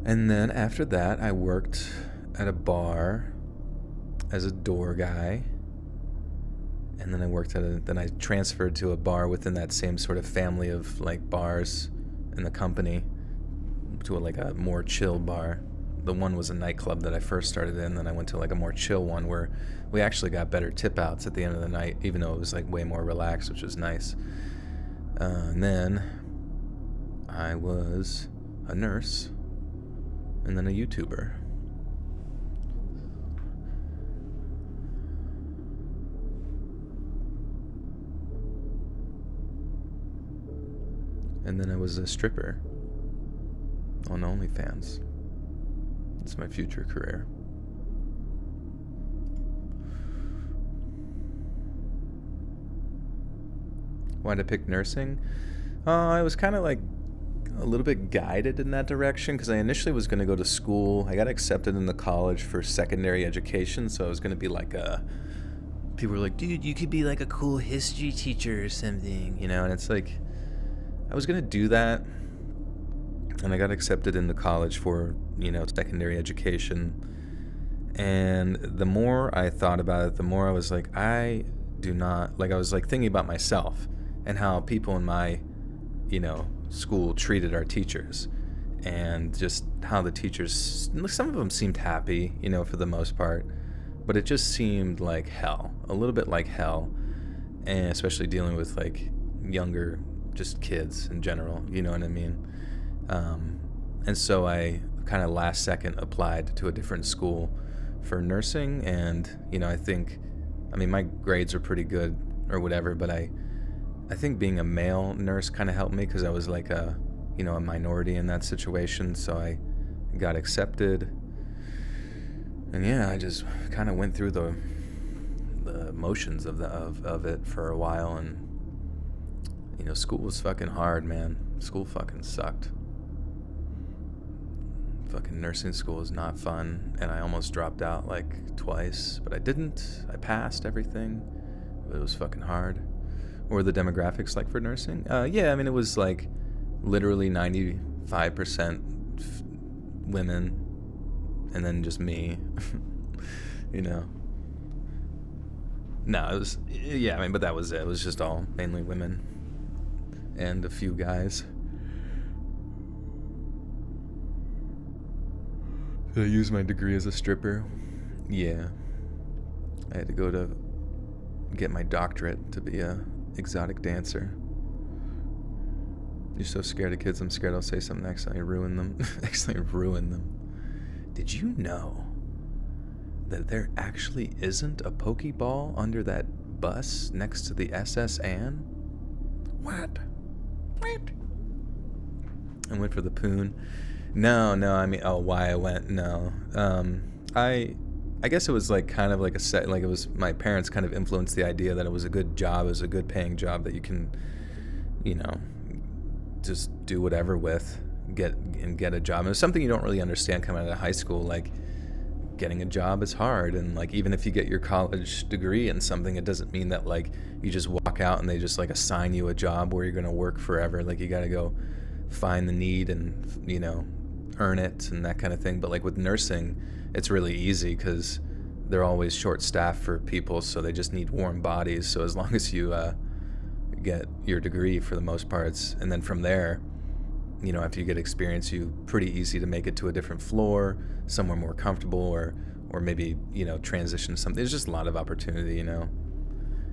And then after that, I worked at a bar as a door guy. And then then I transferred to a bar within that same sort of family of like bars in the company to a more chill bar. The one was a nightclub that I first started in, then I went to like a more chill one where we actually got better tip outs at the end of the night, even though it was like way more relaxed, which was nice. And then I was a nurse and then a YouTuber. And then I was a stripper on OnlyFans. It's my future career. Why'd I pick nursing? I was kind of like a little bit guided in that direction because I initially was going to go to school. I got accepted into college for secondary education, so I was going to be like people were like, dude, you could be like a cool history teacher or something, and it's like, I was going to do that, and I got accepted into college for, secondary education. And the more I thought about it, the more I was like, I was like thinking about myself and how people in my, school treated our teachers, and just how the teachers, some of them seemed happy, for the most part, but it just seemed like hell, a little bit like hell, and especially dealing with like younger, just kids in general, you know what I mean? And so I kind of last second applied to a different school for nursing, and my grades are pretty good or whatever, but I think being a male nurse kind of helped me because I was like a minority in that situation. So I got accepted, And yeah, I just kind of went through the motions of it for a while, and school was fucking hard, man. School fucking sucked. Fucking nursing school is not fun, and I almost dropped out like twice, but I didn't. I passed everything, but it was fucking hard. What were the demographics like for nursing? Yeah, I mean, it was like literally 95% women, and then just me. No, it was, yeah, I mean, but that was it. It was just all mainly women and a few guys. Did I use my degree as a stripper? Yeah. I had to go to get my doctorate to be a exotic dancer. You're so scared of kids, I'm scared I'll say something accidentally ruin them. Accidentally ruin them. Did you know that there actually isn't a Pokeball under that bus next to the SS Anne? What? I went for the poon. No, I mean, why I went? No. I guess it was like kind of like a set, like it was my parents kind of influenced the idea that it was a good job, it was a good paying job that you can, just do whatever with, get a job. And it was something you don't really understand coming out of high school, like getting a job is hard, and like even if you get your college degree in something, it doesn't mean that like you just walk out and they just like assign you a job where you're going to work forever. Like you got to go find the need and earn it and that kind of thing. But like with nursing, it's really easy because they're always short staffed for people, so they just need warm bodies. So as long as you get your degree for the most parts, and then from there, after you get experience, you pretty easy to make it to a different floor, somewhere more comfortable, or maybe transition to something. There's just a lot of opportunity.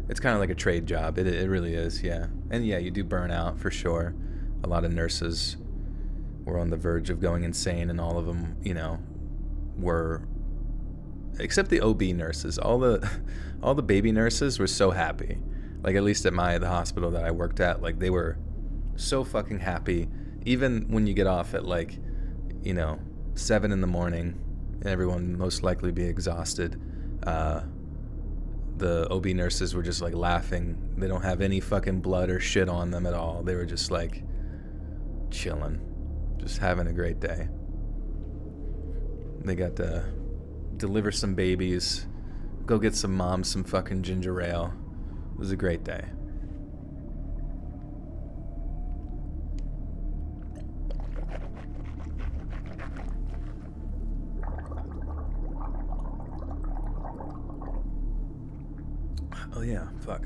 It's kind of like a trade job. It really is, yeah. And yeah, you do burn out for sure. A lot of nurses were on the verge of going insane, and all of them, were, except the OB nurses. All the baby nurses were so happy. Like at least at the hospital that I worked at, like they were so fucking happy. Even when you get off at 7 in the morning, and everyone most likely be exhausted, the OB nurses were just like laughing. They don't have any fucking blood or shit on them at all. They were just like chilling, just having a great day. They got to deliver some babies, go get some moms some fucking ginger ale. It was a great day. Oh yeah, fuck.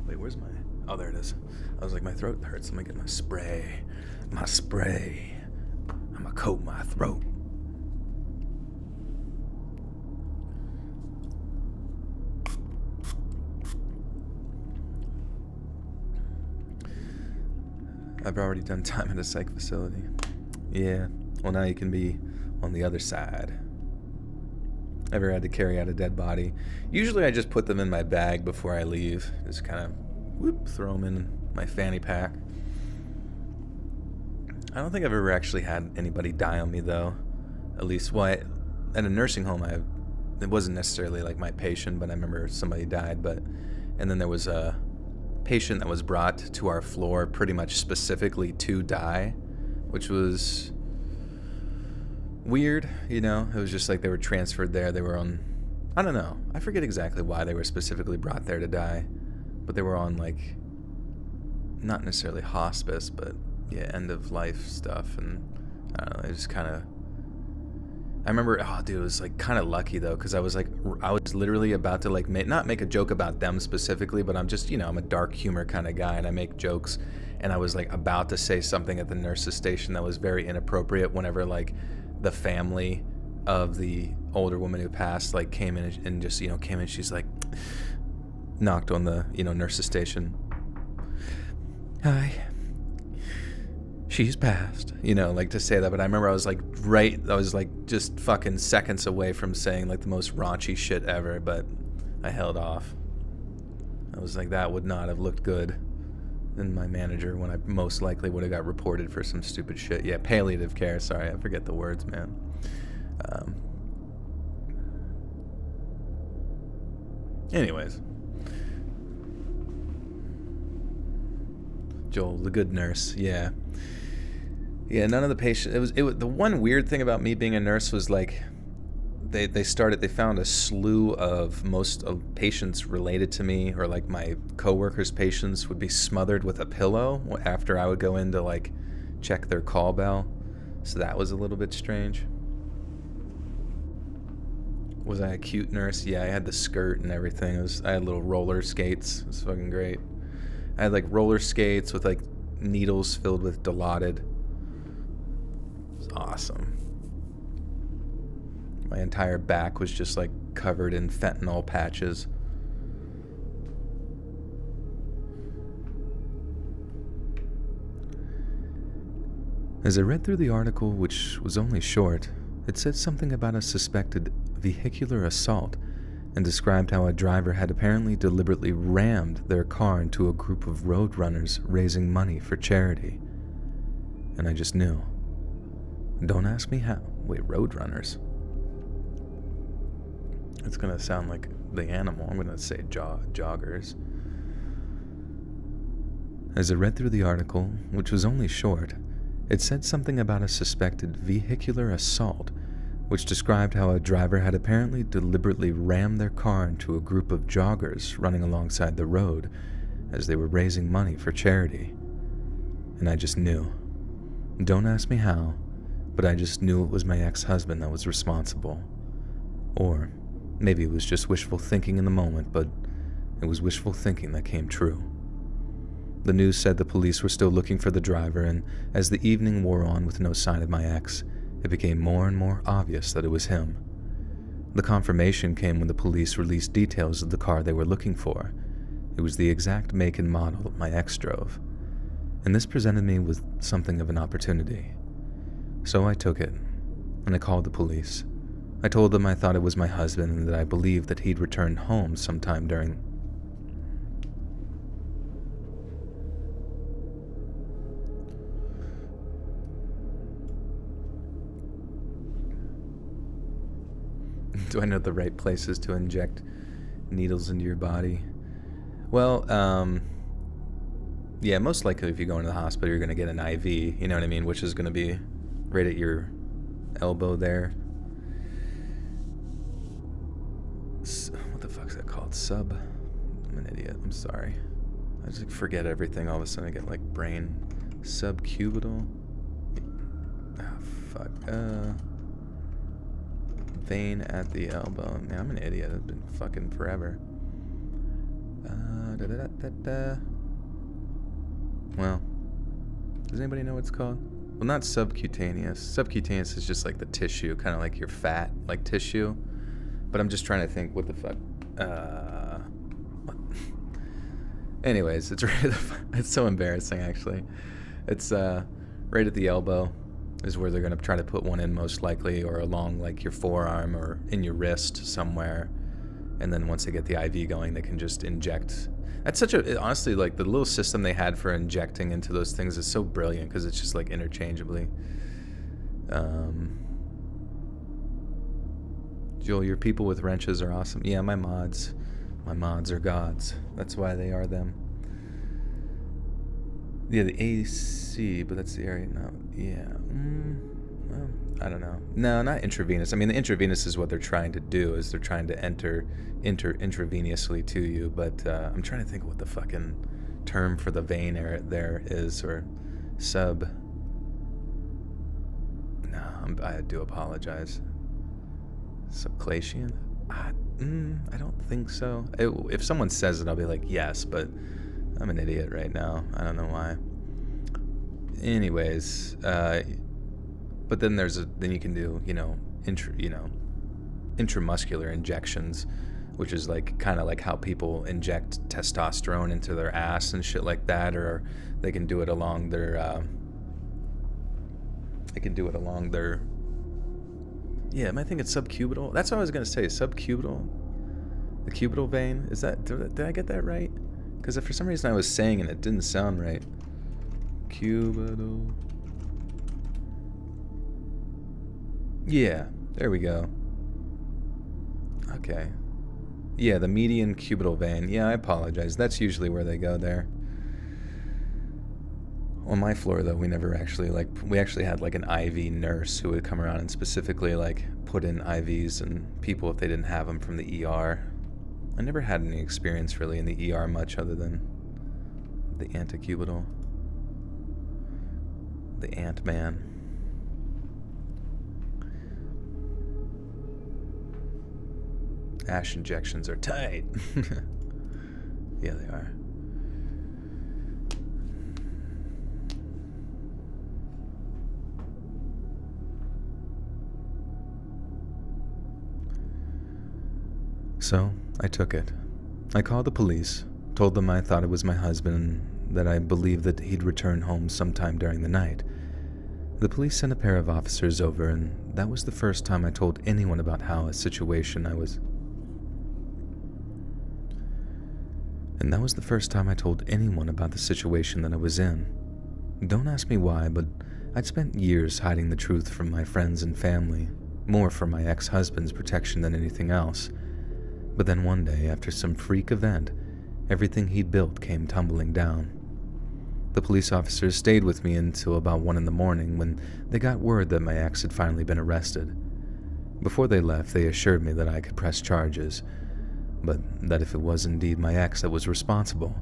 Wait, where's my... Oh, there it is. I was like, my throat hurts. Let me get my spray. I'm gonna coat my throat. I've already done time at a psych facility. Yeah. Well, now you can be on the other side. Ever had to carry out a dead body? Usually I just put them in my bag before I leave. Just kind of throw them in my fanny pack. I don't think I've ever actually had anybody die on me, though. At least, at a nursing home, it wasn't necessarily like my patient, but I remember somebody died. And then there was a patient that was brought to our floor pretty much specifically to die, which was weird. It was just like they were transferred there. They were on, I don't know, I forget exactly why they were specifically brought there to die, but they were on like not necessarily hospice, but yeah, end of life stuff. And I don't know, they just kind of, I remember, it was like kind of lucky though, because I was literally about to like not make a joke about them specifically, but I'm just, I'm a dark humor kind of guy and I make jokes, and I was like about to say something at the nurse's station that was very inappropriate whenever like the family of the older woman who passed like came in and just, came in, she's like knocked on the, nurse's station. Hi. She's passed, like to say that. But I remember I was like just fucking seconds away from saying like the most raunchy shit ever, but I held off. I was like, that would not have looked good in my manager when I most likely would have got reported for some stupid shit. Yeah, palliative care, sorry, I forget the words, man. Anyways. Joel, the good nurse, yeah. Yeah, none of the patients, it was the one weird thing about me being a nurse was like, they found a slew of most of patients related to me, or like my coworkers' patients would be smothered with a pillow after I would go in to like check their call bell. So that was a little bit strange. Was I a cute nurse? Yeah, I had the skirt and everything. I had little roller skates. It was fucking great. I had like roller skates with like needles filled with Dilaudid. It was awesome. My entire back was just like covered in fentanyl patches. As I read through the article, which was only short, it said something about a suspected vehicular assault and described how a driver had apparently deliberately rammed their car into a group of roadrunners raising money for charity. And I just knew. Don't ask me how. Wait, roadrunners? It's gonna sound like the animal. I'm gonna say joggers. As I read through the article, which was only short, it said something about a suspected vehicular assault, which described how a driver had apparently deliberately rammed their car into a group of joggers running alongside the road as they were raising money for charity. And I just knew. Don't ask me how, but I just knew it was my ex-husband that was responsible. Or maybe it was just wishful thinking in the moment, but it was wishful thinking that came true. The news said the police were still looking for the driver, and as the evening wore on with no sign of my ex, it became more and more obvious that it was him. The confirmation came when the police released details of the car they were looking for. It was the exact make and model my ex drove, and this presented me with something of an opportunity. So I took it, and I called the police. I told them I thought it was my husband and that I believed that he'd returned home sometime during... Do I know the right places to inject needles into your body? Well, yeah, most likely if you go into the hospital, you're going to get an IV, you know what I mean? Which is going to be right at your elbow there. What the fuck's that called? I'm an idiot. I'm sorry. I just forget everything. All of a sudden I get like brain subcubital. Ah, fuck. Vein at the elbow. Man, I'm an idiot. It's been fucking forever. Well, does anybody know what it's called? Well, not subcutaneous. Subcutaneous is just like the tissue, kind of like your fat, like tissue. But I'm just trying to think what the fuck. What? Anyways, it's right. It's so embarrassing, actually. It's right at the elbow is where they're gonna try to put one in, most likely, or along like your forearm or in your wrist somewhere. And then once they get the IV going, they can just inject. That's such a, honestly, like the little system they had for injecting into those things is so brilliant because it's just like interchangeably. Joel, your people with wrenches are awesome. Yeah, my mods are gods. That's why they are them. Yeah, the AC, but that's the area now. Yeah. Well, I don't know. No, not intravenous. I mean, the intravenous is what they're trying to do, is they're trying to enter intravenously to you, but I'm trying to think what the fucking term for the vein there is, or sub. No, I do apologize. Subclavian? I don't think so. If someone says it, I'll be like, yes, but I'm an idiot right now. I don't know why. Anyways, but then then you can do, intramuscular injections, which is like kind of like how people inject testosterone into their ass and shit like that, or they can do it along their yeah, I think it's subcubital. That's what I was gonna say. Subcubital, the cubital vein. Is that? Did I get that right? Because for some reason I was saying and it didn't sound right. Cubital. Yeah, there we go. Okay. Yeah, the median cubital vein. Yeah, I apologize. That's usually where they go there. On my floor, though, we actually had like an IV nurse who would come around and specifically like put in IVs and people if they didn't have them from the ER. I never had any experience really in the ER much other than the antecubital. The Ant-Man. Ash injections are tight. Yeah, they are. So, I took it. I called the police, told them I thought it was my husband and that I believed that he'd return home sometime during the night. The police sent a pair of officers over, and that was the first time I told anyone about the situation I was in. Don't ask me why, but I'd spent years hiding the truth from my friends and family, more for my ex-husband's protection than anything else. But then one day, after some freak event, everything he'd built came tumbling down. The police officers stayed with me until about 1 a.m. when they got word that my ex had finally been arrested. Before they left, they assured me that I could press charges, but that if it was indeed my ex that was responsible,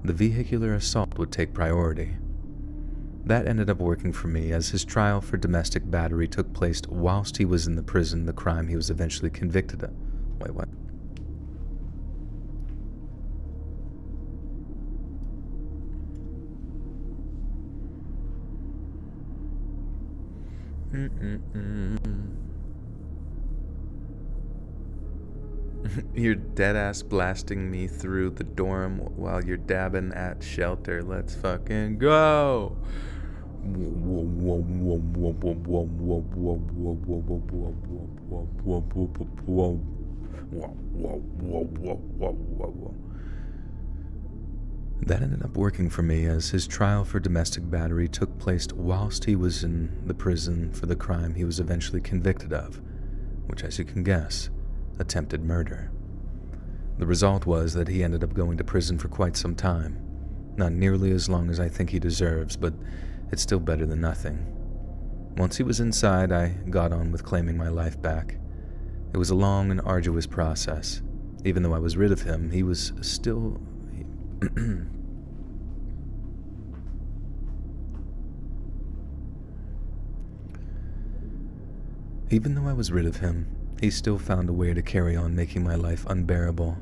the vehicular assault would take priority. That ended up working for me, as his trial for domestic battery took place whilst he was in the prison, the crime he was eventually convicted of. Wait, what? You're deadass blasting me through the dorm while you're dabbing at shelter. Let's fucking go! That ended up working for me, as his trial for domestic battery took place whilst he was in the prison for the crime he was eventually convicted of, which, as you can guess, attempted murder. The result was that he ended up going to prison for quite some time. Not nearly as long as I think he deserves, but it's still better than nothing. Once he was inside, I got on with claiming my life back. It was a long and arduous process. Even though I was rid of him, he was still... Even though I was rid of him, he still found a way to carry on making my life unbearable.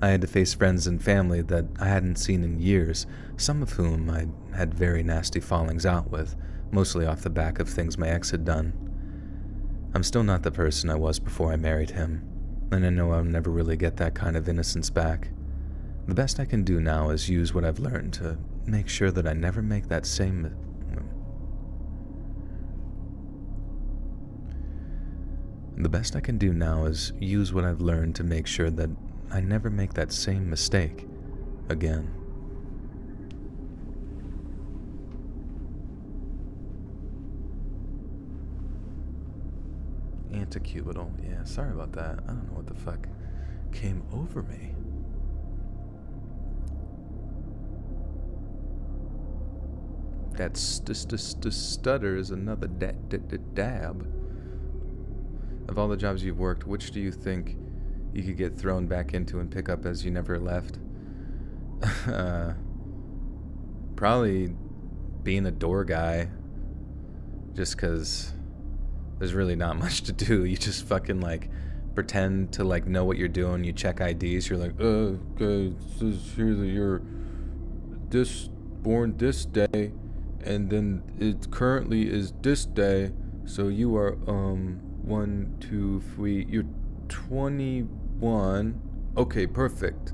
I had to face friends and family that I hadn't seen in years, some of whom I had very nasty fallings out with, mostly off the back of things my ex had done. I'm still not the person I was before I married him, and I know I'll never really get that kind of innocence back. The best I can do now is use what I've learned to make sure that I never make that same... The best I can do now is use what I've learned to make sure that I never make that same mistake again. Antecubital. Yeah, sorry about that. I don't know what the fuck came over me. That stutter is another dab. Of all the jobs you've worked, which do you think you could get thrown back into and pick up as you never left? Probably being a door guy. Just because there's really not much to do. You just fucking like pretend to like know what you're doing. You check IDs. You're like, okay, you're born this day, and then it currently is this day. So you are 1, 2, 3. You're 21. Okay, perfect.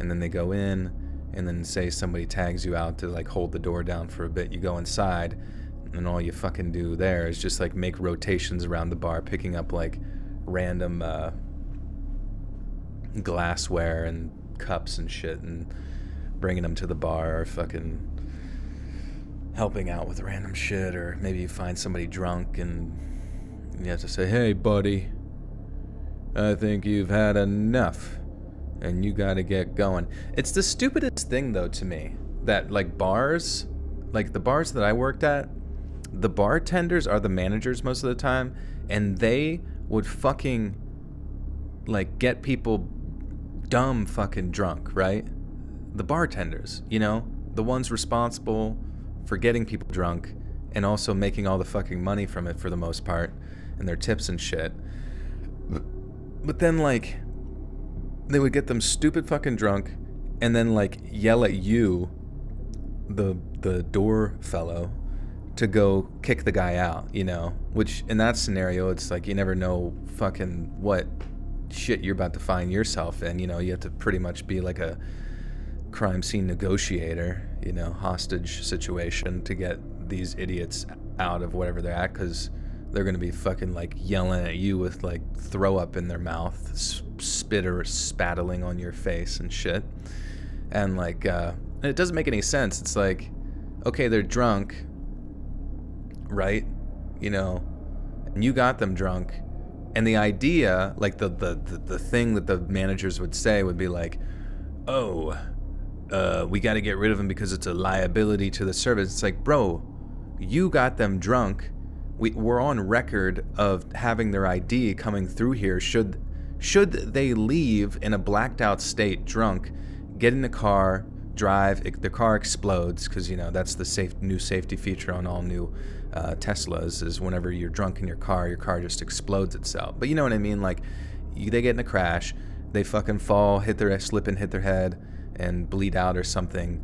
And then they go in, and then say somebody tags you out to like hold the door down for a bit. You go inside, and all you fucking do there is just like make rotations around the bar, picking up like random glassware and cups and shit, and bringing them to the bar, or fucking helping out with random shit. Or maybe you find somebody drunk and you have to say, hey buddy, I think you've had enough. and you gotta get going. It's the stupidest thing, though, to me, that, like, bars, like, the bars that I worked at, the bartenders are the managers most of the time, and they would fucking, like, get people dumb fucking drunk, right? The bartenders, you know? The ones responsible for getting people drunk and also making all the fucking money from it for the most part, and their tips and shit. But then, like, they would get them stupid fucking drunk and then, like, yell at you, the door fellow, to go kick the guy out, you know? Which, in that scenario, it's like you never know fucking what shit you're about to find yourself in, you know? You have to pretty much be like a crime scene negotiator, you know, hostage situation to get these idiots out of whatever they're at, because they're gonna be fucking, like, yelling at you with, like, throw up in their mouth, spit or spattling on your face and shit. And, like, it doesn't make any sense. It's like, okay, they're drunk, right? You know, and you got them drunk, and the idea, like, the thing that the managers would say would be like, oh, we got to get rid of them because it's a liability to the service. It's like, bro, you got them drunk. We're on record of having their ID coming through here. Should they leave in a blacked out state, drunk, get in the car, drive, the car explodes, because, you know, that's the new safety feature on all new Teslas, is whenever you're drunk in your car just explodes itself. But you know what I mean? Like, they get in a crash, they fucking fall, slip and hit their head, and bleed out or something.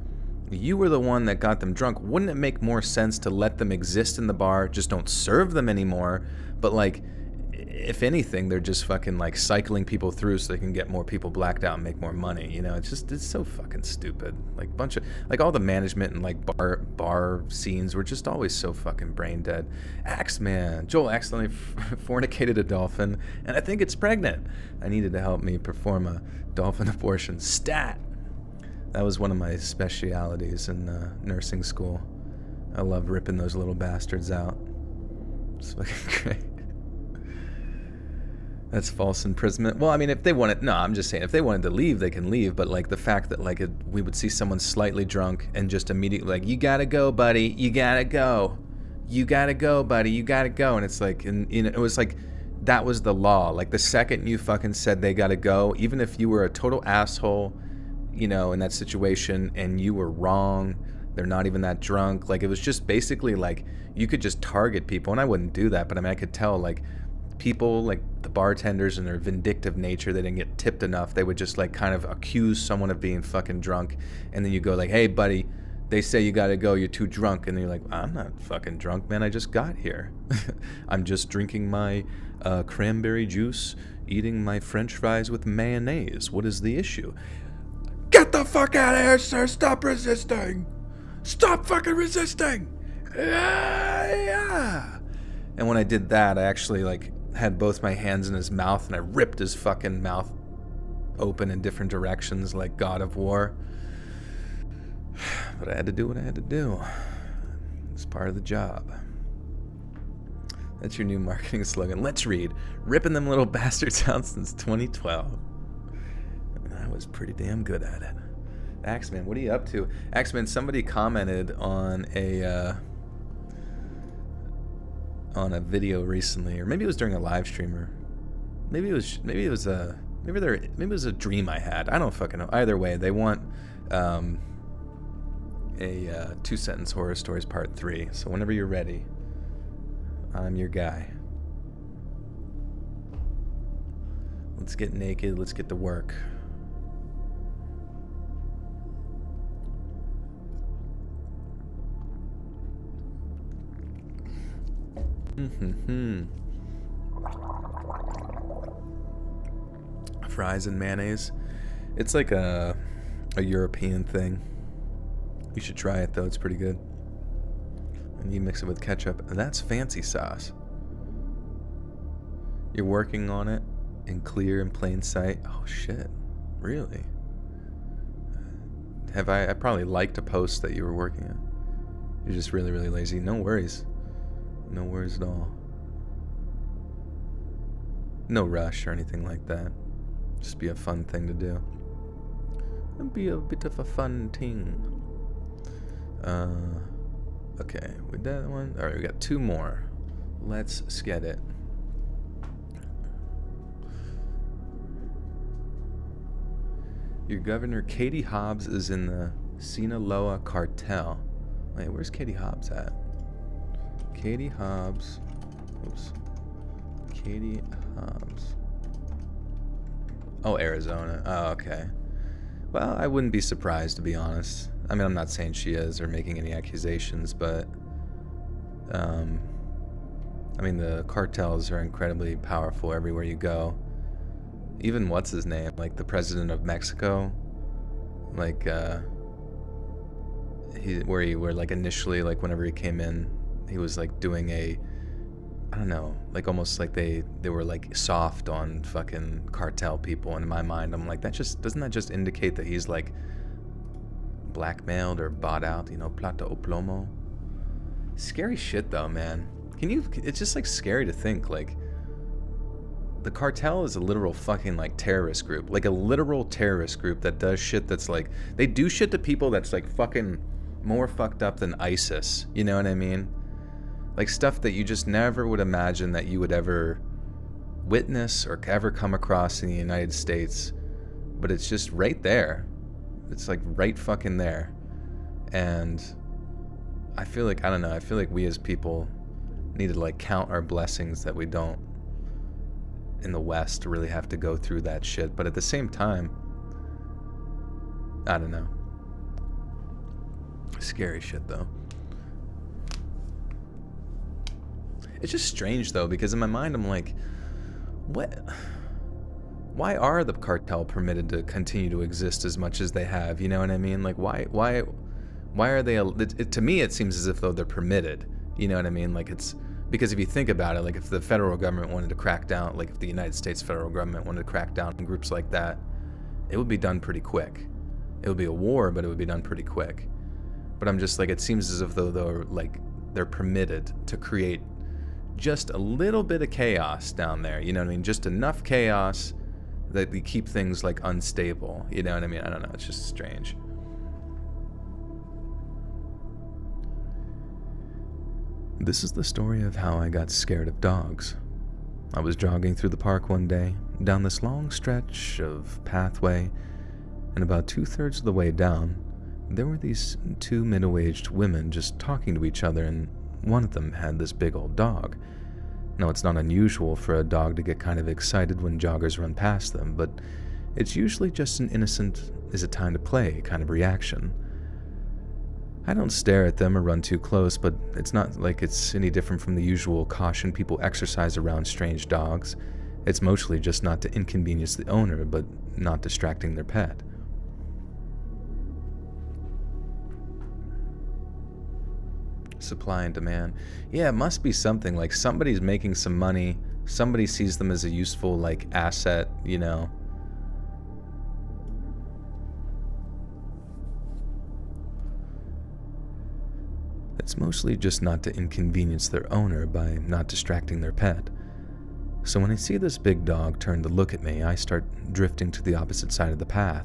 You were the one that got them drunk. Wouldn't it make more sense to let them exist in the bar, just don't serve them anymore? But, like, if anything, they're just fucking, like, cycling people through so they can get more people blacked out and make more money, you know? It's so fucking stupid. Like, bunch of, like, all the management and, like, bar scenes were just always so fucking brain dead. Axeman, Joel accidentally fornicated a dolphin, and I think it's pregnant. I needed to help me perform a dolphin abortion. Stat! That was one of my specialities in nursing school. I loved ripping those little bastards out. It's fucking great. That's false imprisonment. Well, I mean, if they wanted, no, I'm just saying, if they wanted to leave, they can leave. But, like, the fact that, like, we would see someone slightly drunk and just immediately, like, you gotta go, buddy, you gotta go. You gotta go, buddy, you gotta go. And it's like, and, you know, it was like, that was the law. Like, the second you fucking said they gotta go, even if you were a total asshole, you know, in that situation, and you were wrong, they're not even that drunk, like, it was just basically like you could just target people. And I wouldn't do that, but I mean, I could tell, like, people, like the bartenders and their vindictive nature, they didn't get tipped enough, they would just, like, kind of accuse someone of being fucking drunk, and then you go like, hey buddy, they say you gotta go, you're too drunk, and you're like, I'm not fucking drunk, man, I just got here. I'm just drinking my cranberry juice, eating my french fries with mayonnaise. What is the issue? Get the fuck out of here, sir. Stop resisting. Stop fucking resisting. Yeah. And when I did that, I actually, like, had both my hands in his mouth, and I ripped his fucking mouth open in different directions like God of War. But I had to do what I had to do. It's part of the job. That's your new marketing slogan. Let's read. Ripping them little bastards out since 2012. I was pretty damn good at it. Axeman, what are you up to? Axeman, somebody commented on a video recently, or maybe it was during a live stream, or maybe it was a dream I had. I don't fucking know. Either way, they want a 2-sentence horror stories part 3. So whenever you're ready, I'm your guy. Let's get naked. Let's get to work. Fries and mayonnaise. It's like a European thing. You should try it though, it's pretty good. And you mix it with ketchup, and that's fancy sauce. You're working on it in clear and plain sight. Oh shit, really? I probably liked a post that you were working on. You're just really, really lazy. No worries. No worries at all. No rush or anything like that. Just be a fun thing to do. It'll be a bit of a fun thing. Okay, with that one. Alright, we got 2 more. Let's get it. Your governor, Katie Hobbs, is in the Sinaloa cartel. Wait, where's Katie Hobbs at? Katie Hobbs. Oops. Katie Hobbs. Oh, Arizona. Oh, okay. Well, I wouldn't be surprised, to be honest. I mean, I'm not saying she is or making any accusations, but I mean, the cartels are incredibly powerful everywhere you go. Even what's his name, like the president of Mexico, like where like initially, like whenever he came in, he was like doing I don't know, like almost like they were like soft on fucking cartel people. And in my mind, I'm like, doesn't that just indicate that he's like blackmailed or bought out, you know, plata o plomo? Scary shit though, man. It's just like scary to think, like, the cartel is a literal fucking like terrorist group, like a literal terrorist group that does shit that's like, they do shit to people that's like fucking more fucked up than ISIS, you know what I mean? Like stuff that you just never would imagine that you would ever witness or ever come across in the United States, but it's just right there. It's like right fucking there. And I feel like, I don't know, I feel like we as people need to like count our blessings that we don't in the West really have to go through that shit. But at the same time, I don't know. Scary shit though. It's just strange though, because in my mind I'm like, what? Why are the cartel permitted to continue to exist as much as they have? You know what I mean? Like why are they? To me, it seems as if though they're permitted. You know what I mean? Like it's because if you think about it, like if the federal government wanted to crack down, like if the United States federal government wanted to crack down on groups like that, it would be done pretty quick. It would be a war, but it would be done pretty quick. But I'm just like, it seems as if though they're permitted to create just a little bit of chaos down there. You know what I mean? Just enough chaos that they keep things like unstable. You know what I mean? I don't know. It's just strange. This is the story of how I got scared of dogs. I was jogging through the park one day, down this long stretch of pathway, and about 2/3 of the way down, there were these 2 middle-aged women just talking to each other, and one of them had this big old dog. Now, it's not unusual for a dog to get kind of excited when joggers run past them, but it's usually just an innocent, is it time to play kind of reaction. I don't stare at them or run too close, but it's not like it's any different from the usual caution people exercise around strange dogs. It's mostly just not to inconvenience the owner, but not distracting their pet. Supply and demand. Yeah, it must be something like somebody's making some money, somebody sees them as a useful like asset, you know. It's mostly just not to inconvenience their owner by not distracting their pet. So when I see this big dog turn to look at me, I start drifting to the opposite side of the path.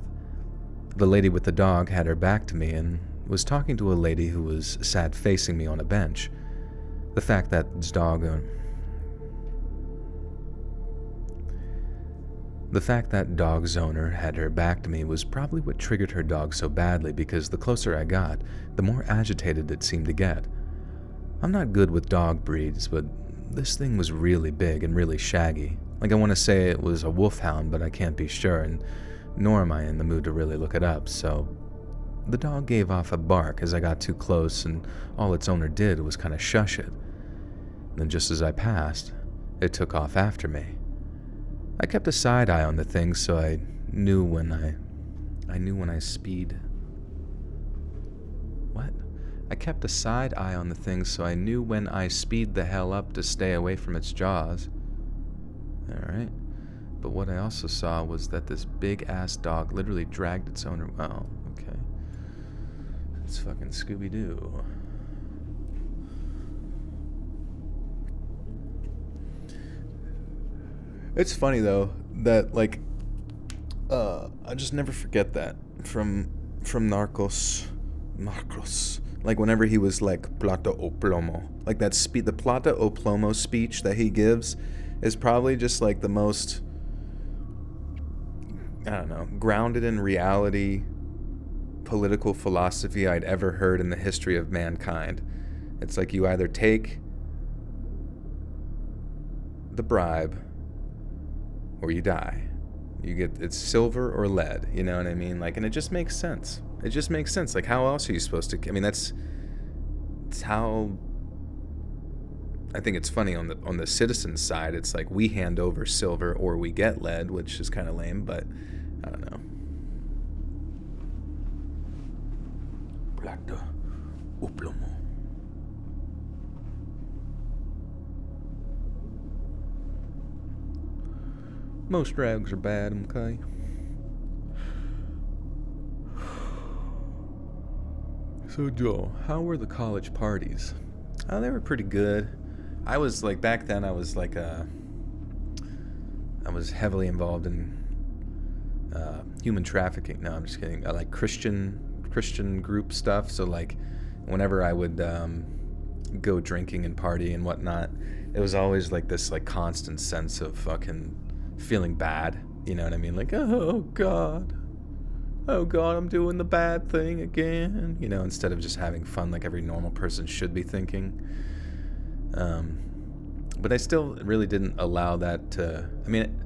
The lady with the dog had her back to me and was talking to a lady who was sat facing me on a bench. The fact that dog's owner had her back to me was probably what triggered her dog so badly, because the closer I got, the more agitated it seemed to get. I'm not good with dog breeds, but this thing was really big and really shaggy. Like, I want to say it was a wolfhound, but I can't be sure, and nor am I in the mood to really look it up, so the dog gave off a bark as I got too close, and all its owner did was kind of shush it. Then just as I passed, it took off after me. I kept a side eye on the thing, so I knew when I speed. What? I kept a side eye on the thing, so I knew when I speed the hell up to stay away from its jaws. Alright. But what I also saw was that this big-ass dog literally dragged its owner. Oh, okay. It's fucking Scooby-Doo. It's funny though that like I just never forget that from Narcos, like whenever he was like plata o plomo, like that the plata o plomo speech that he gives is probably just like the most, I don't know, grounded in reality political philosophy I'd ever heard in the history of mankind. It's like you either take the bribe or you die. It's silver or lead, you know what I mean? Like, and it just makes sense. It just makes sense. Like, how else are you supposed to? I mean, that's how. I think it's funny on the citizen side. It's like we hand over silver or we get lead, which is kind of lame, but I don't know. Plata o plomo. Most drugs are bad, okay? So, Joel, how were the college parties? Oh, they were pretty good. I was like, back then I was like I was heavily involved in human trafficking. No, I'm just kidding. I like Christian group stuff. So like, whenever I would go drinking and party and whatnot, it was always like this like constant sense of fucking feeling bad, you know what I mean? Like, oh God, I'm doing the bad thing again, you know, instead of just having fun like every normal person should be thinking. But I still really didn't allow that to, I mean,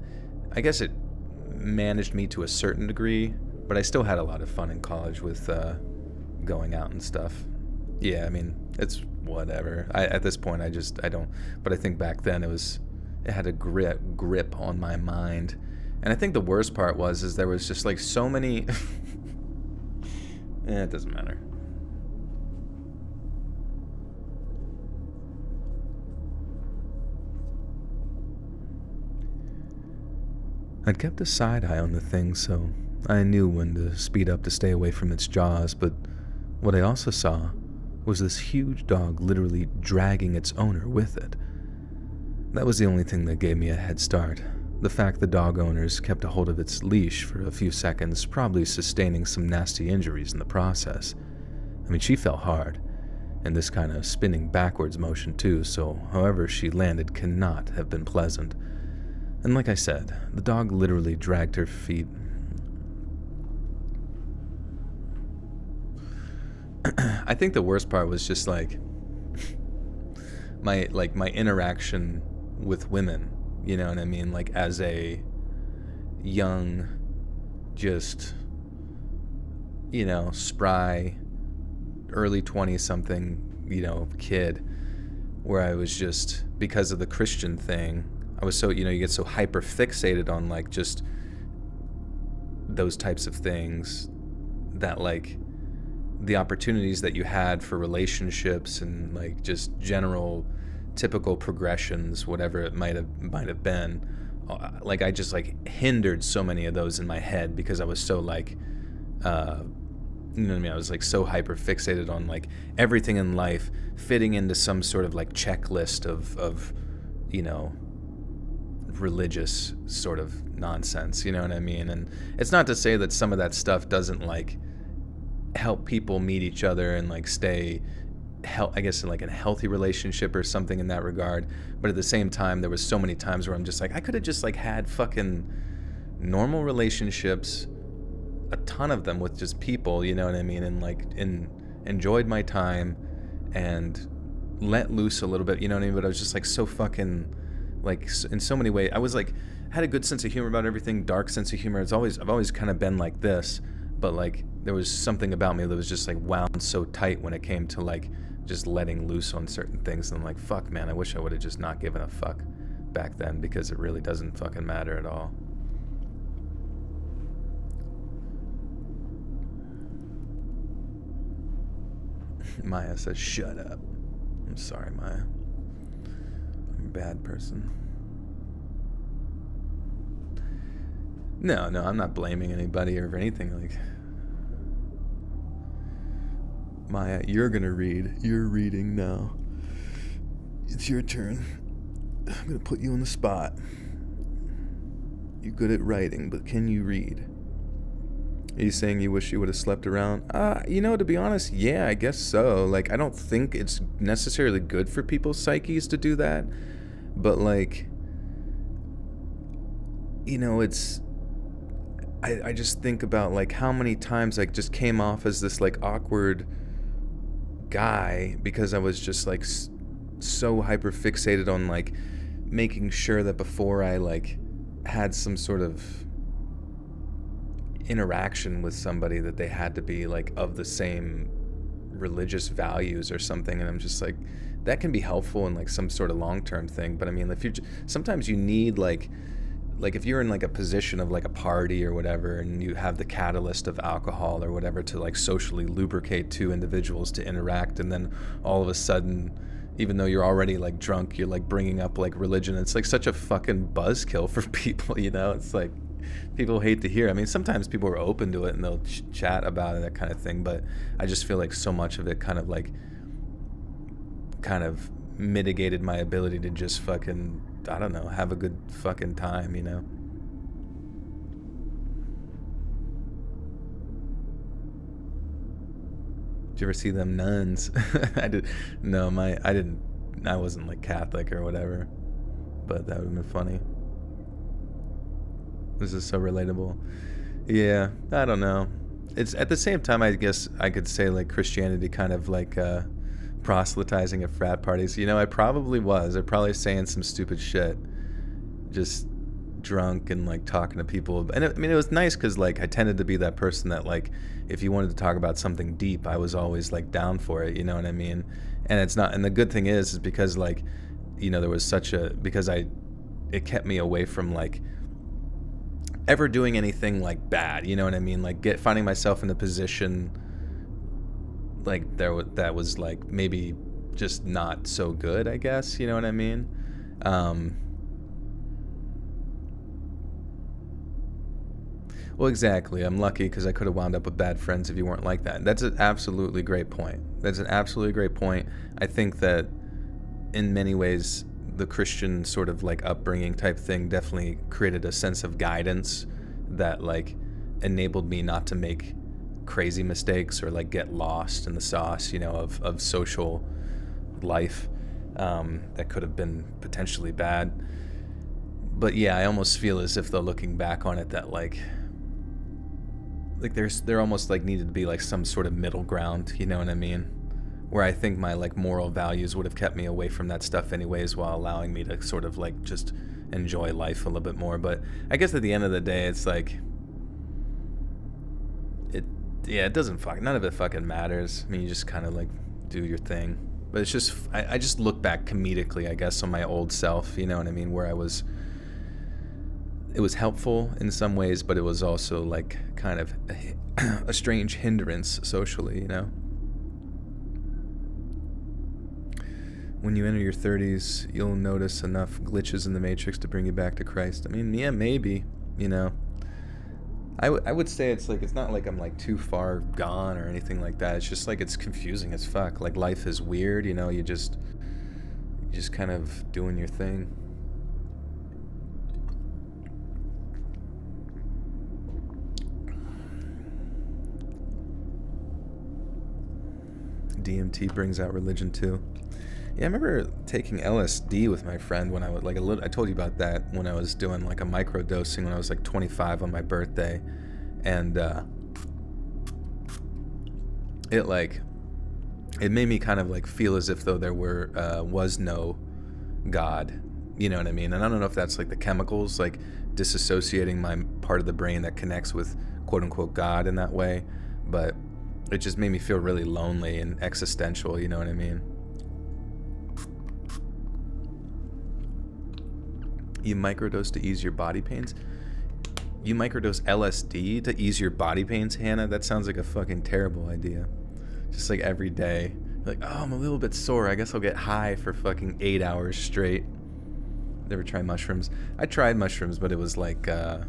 I guess it managed me to a certain degree, but I still had a lot of fun in college with going out and stuff. Yeah, I mean, it's whatever. At this point, I don't, but I think back then it had a grip on my mind. And I think the worst part is there was just like so many it doesn't matter. I'd kept a side eye on the thing, so I knew when to speed up to stay away from its jaws, but what I also saw was this huge dog literally dragging its owner with it. That was the only thing that gave me a head start. The fact the dog owners kept a hold of its leash for a few seconds, probably sustaining some nasty injuries in the process. I mean, she fell hard, and this kind of spinning backwards motion too, so however she landed cannot have been pleasant. And like I said, the dog literally dragged her feet. I think the worst part was just like my interaction with women, you know what I mean? Like as a young, just, you know, spry, early 20-something, you know, kid, where I was just, because of the Christian thing, I was so, you know, you get so hyper fixated on like just those types of things that like the opportunities that you had for relationships and like just general typical progressions, whatever it might have been, like I just like hindered so many of those in my head because I was so like, you know what I mean? I was like so hyper fixated on like everything in life fitting into some sort of like checklist of you know, religious sort of nonsense, you know what I mean? And it's not to say that some of that stuff doesn't like help people meet each other and like stay I guess in like a healthy relationship or something in that regard, but at the same time there was so many times where I'm just like I could have just like had fucking normal relationships, a ton of them with just people, you know what I mean, and like enjoyed my time and let loose a little bit, you know what I mean? But I was just like so fucking like in so many ways I was like had a good sense of humor about everything, dark sense of humor. I've always kind of been like this, but like there was something about me that was just like wound so tight when it came to like just letting loose on certain things. And I'm like, fuck man, I wish I would have just not given a fuck back then, because it really doesn't fucking matter at all. Maya says shut up. I'm sorry, Maya, I'm a bad person. No, I'm not blaming anybody or anything. Like, Maya, you're gonna read. You're reading now. It's your turn. I'm gonna put you on the spot. You're good at writing, but can you read? Are you saying you wish you would have slept around? To be honest, yeah, I guess so. Like, I don't think it's necessarily good for people's psyches to do that. But, like, it's... I just think about, like, how many times I just came off as this, like, awkward guy because I was just, like, so hyper fixated on, like, making sure that before I, like, had some sort of interaction with somebody that they had to be, like, of the same religious values or something. And I'm just like, that can be helpful in, like, some sort of long-term thing, but I mean, if you sometimes you need, like if you're in, like, a position of, like, a party or whatever, and you have the catalyst of alcohol or whatever to, like, socially lubricate two individuals to interact, and then all of a sudden, even though you're already, like, drunk, you're, like, bringing up, like, religion. It's, like, such a fucking buzzkill for people, it's like, people hate to hear. I mean, sometimes people are open to it and they'll chat about it, that kind of thing, but I just feel like so much of it kind of mitigated my ability to just fucking, I don't know, have a good fucking time, Did you ever see them nuns? I wasn't, like, Catholic or whatever, but that would have been funny. This is so relatable. Yeah, I don't know. It's at the same time, I guess I could say, like, Christianity kind of like proselytizing at frat parties. I probably was. I probably saying some stupid shit, just drunk and, like, talking to people. And it was nice because, like, I tended to be that person that, like, if you wanted to talk about something deep, I was always, like, down for it. You know what I mean? And it's not. And the good thing is because, like, there was it kept me away from, like, ever doing anything, like, bad, you know what I mean? Like, finding myself in a position, like, that was, like, maybe just not so good, I guess, you know what I mean? Well, exactly. I'm lucky because I could have wound up with bad friends if you weren't like that. That's an absolutely great point. I think that in many ways, the Christian sort of, like, upbringing type thing definitely created a sense of guidance that, like, enabled me not to make crazy mistakes or, like, get lost in the sauce, of social life that could have been potentially bad. But yeah, I almost feel as if, though, looking back on it, that, like there almost, like, needed to be, like, some sort of middle ground, you know what I mean? Where I think my, like, moral values would have kept me away from that stuff anyways, while allowing me to sort of, like, just enjoy life a little bit more. But I guess at the end of the day, it's like, it doesn't none of it fucking matters. I mean, you just kind of, like, do your thing. But it's just, I just look back comedically, I guess, on my old self, you know what I mean? Where it was helpful in some ways, but it was also, like, kind of a strange hindrance socially, When you enter your 30s, you'll notice enough glitches in the Matrix to bring you back to Christ. I mean, yeah, maybe, I would say it's, like, it's not like I'm, like, too far gone or anything like that. It's just, like, it's confusing as fuck. Like, life is weird, you just kind of doing your thing. DMT brings out religion too. Yeah, I remember taking LSD with my friend when I was, like, I told you about that when I was doing, like, a micro dosing when I was, like, 25 on my birthday, and it made me kind of, like, feel as if though there was no God, you know what I mean? And I don't know if that's, like, the chemicals, like, disassociating my part of the brain that connects with quote unquote God in that way, but it just made me feel really lonely and existential, you know what I mean? You microdose to ease your body pains? You microdose LSD to ease your body pains, Hannah? That sounds like a fucking terrible idea. Just, like, every day. Like, oh, I'm a little bit sore. I guess I'll get high for fucking 8 hours straight. Never tried mushrooms. I tried mushrooms, but it was like, I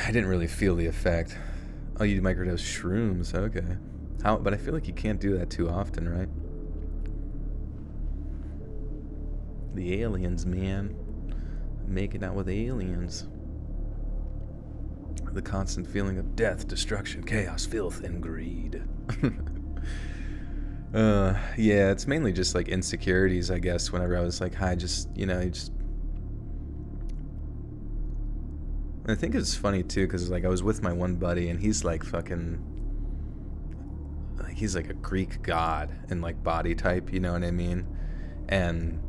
didn't really feel the effect. Oh, you microdose shrooms. Okay. But I feel like you can't do that too often, right? The aliens, man. Making out with aliens. the constant feeling of death, destruction, chaos, filth, and greed. Yeah, it's mainly just like insecurities, I guess. Whenever I was like high, just, you just. And I think it's funny too, because like I was with my one buddy, and he's like fucking, like he's like a Greek god in like body type, you know what I mean? And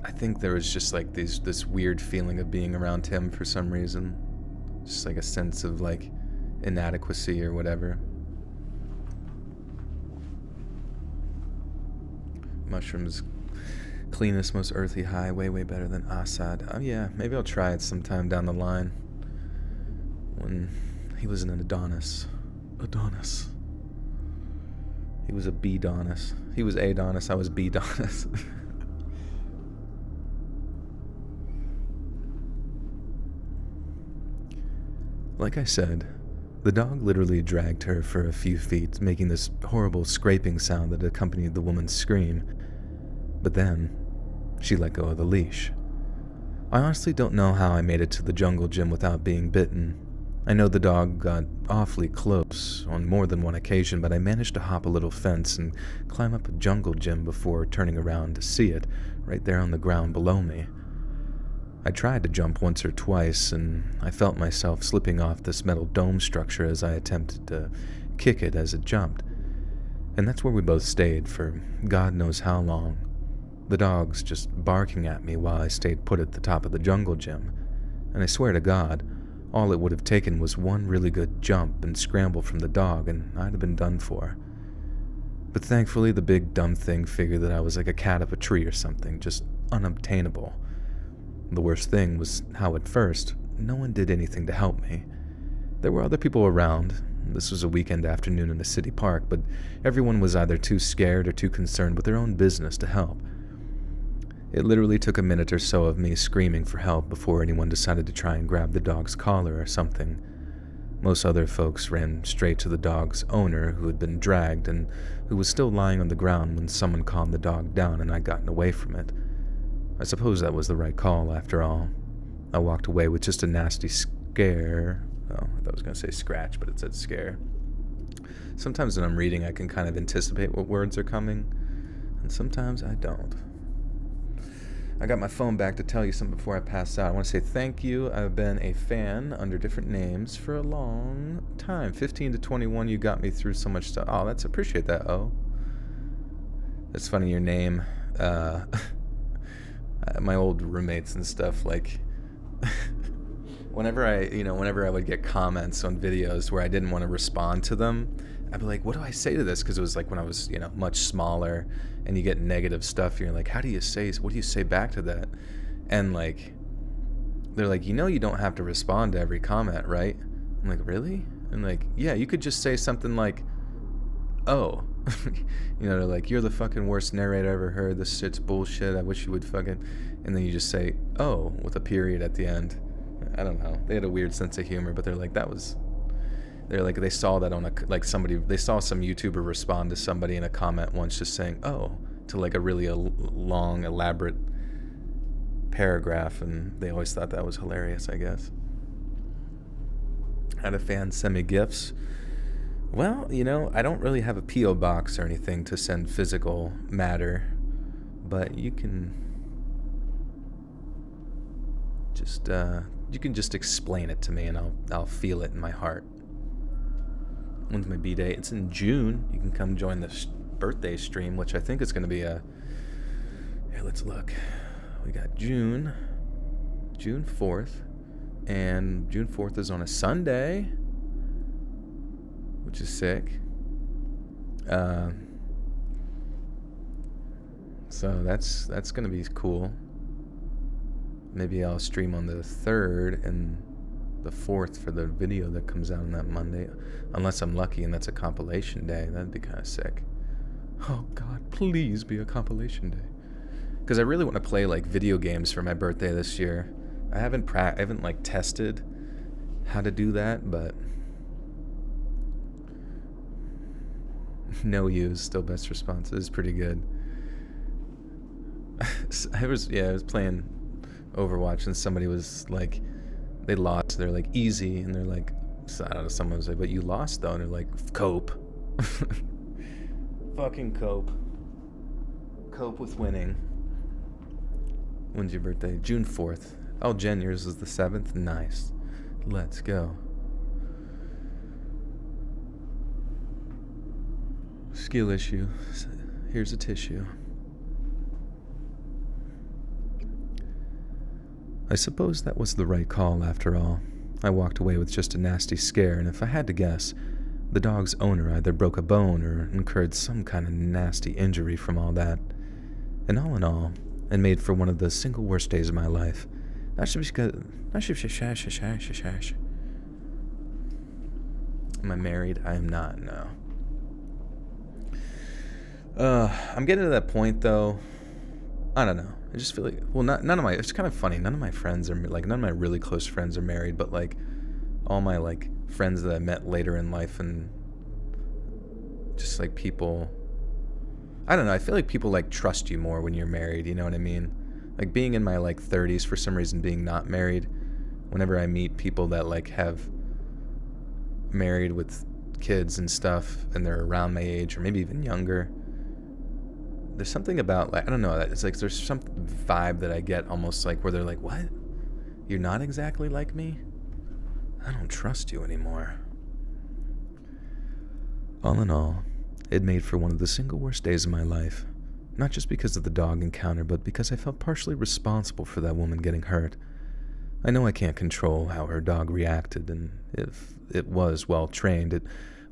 I think there was just like this weird feeling of being around him for some reason, just like a sense of like inadequacy or whatever. Mushrooms, cleanest, most earthy high, way better than Assad. Oh yeah, maybe I'll try it sometime down the line. When he was an Adonis. He was a B-Donis. He was Adonis, I was B-Donis. Like I said, the dog literally dragged her for a few feet, making this horrible scraping sound that accompanied the woman's scream. But then, she let go of the leash. I honestly don't know how I made it to the jungle gym without being bitten. I know the dog got awfully close on more than one occasion, but I managed to hop a little fence and climb up a jungle gym before turning around to see it, right there on the ground below me. I tried to jump once or twice, and I felt myself slipping off this metal dome structure as I attempted to kick it as it jumped. And that's where we both stayed for God knows how long. The dog's just barking at me while I stayed put at the top of the jungle gym. And I swear to God, all it would have taken was one really good jump and scramble from the dog, and I'd have been done for. But thankfully, the big dumb thing figured that I was like a cat up a tree or something, just unobtainable. The worst thing was how at first, no one did anything to help me. There were other people around. This was a weekend afternoon in a city park, but everyone was either too scared or too concerned with their own business to help. It literally took a minute or so of me screaming for help before anyone decided to try and grab the dog's collar or something. Most other folks ran straight to the dog's owner, who had been dragged and who was still lying on the ground when someone calmed the dog down and I'd gotten away from it. I suppose that was the right call, after all. I walked away with just a nasty scare. Oh, I thought I was going to say scratch, but it said scare. Sometimes when I'm reading, I can kind of anticipate what words are coming, and sometimes I don't. I got my phone back to tell you something before I pass out. I want to say thank you. I've been a fan under different names for a long time. 15 to 21, you got me through so much stuff. Oh, appreciate that, oh. That's funny, your name. My old roommates and stuff, like, whenever I would get comments on videos where I didn't want to respond to them, I'd be like, what do I say to this? Because it was like when I was, much smaller, and you get negative stuff, you're like, what do you say back to that? And like, they're like, you don't have to respond to every comment, right? I'm like, really? And like, yeah, you could just say something like, oh. They're like, you're the fucking worst narrator I ever heard, this shit's bullshit, I wish you would fucking, and then you just say, oh, with a period at the end. I don't know, they had a weird sense of humor, but they're like, they saw that on they saw some YouTuber respond to somebody in a comment once just saying, oh, to like a really long, elaborate paragraph, and they always thought that was hilarious, I guess. Had a fan send me gifts. Well, I don't really have a P.O. box or anything to send physical matter, but you can just explain it to me, and I'll feel it in my heart. When's my B-Day? It's in June. You can come join the birthday stream, which I think is going to be here, let's look. We got June 4th, and June 4th is on a Sunday, which is sick. So that's gonna be cool. Maybe I'll stream on the 3rd and the 4th for the video that comes out on that Monday, unless I'm lucky and that's a compilation day. That'd be kind of sick. Oh God, please be a compilation day. Because I really want to play like video games for my birthday this year. I haven't like tested how to do that, but no use, still best response. It is pretty good. I was playing Overwatch and somebody was like, they lost. They're like, easy. And they're like, I don't know, someone was like, but you lost though. And they're like, cope. Fucking cope. Cope with winning. When's your birthday? June 4th. Oh, Jen, yours is the 7th? Nice. Let's go. Skill issue. Here's a tissue. I suppose that was the right call after all. I walked away with just a nasty scare, and if I had to guess, the dog's owner either broke a bone or incurred some kind of nasty injury from all that. And all in all, it made for one of the single worst days of my life. Am I married? I am not, no. I'm getting to that point though. I don't know. I just feel like, well, none of my, it's kind of funny. None of my friends are, like, none of my really close friends are married, but like all my like friends that I met later in life and just like people, I don't know. I feel like people like trust you more when you're married. You know what I mean? Like being in my like 30s, for some reason being not married, whenever I meet people that like have married with kids and stuff and they're around my age or maybe even younger, there's something about, like, I don't know, it's like there's some vibe that I get almost like where they're like, what? You're not exactly like me? I don't trust you anymore. All in all, it made for one of the single worst days of my life. Not just because of the dog encounter, but because I felt partially responsible for that woman getting hurt. I know I can't control how her dog reacted, and if it was well trained, it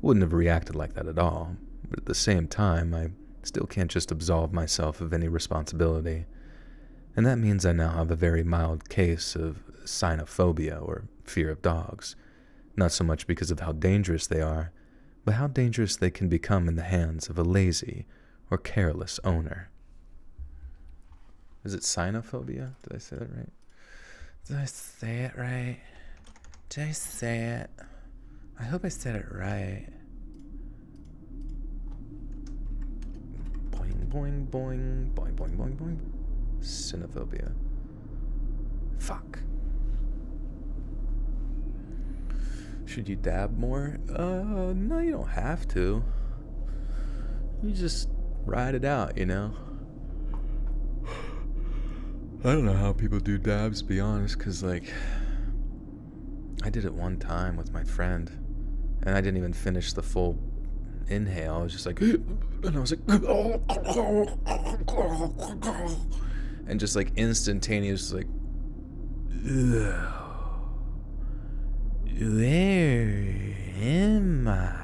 wouldn't have reacted like that at all. But at the same time, I still can't just absolve myself of any responsibility. And that means I now have a very mild case of cynophobia, or fear of dogs. Not so much because of how dangerous they are, but how dangerous they can become in the hands of a lazy or careless owner. Is it cynophobia? Did I say that right? Did I say it right? Did I say it? I hope I said it right. Boing, boing, boing, boing, boing, boing, boing. Cynophobia. Fuck. Should you dab more? No, you don't have to. You just ride it out, you know? I don't know how people do dabs, to be honest, because, like, I did it one time with my friend, and I didn't even finish the full inhale. I was just like, and I was like, and just, like, instantaneous, like, where am I?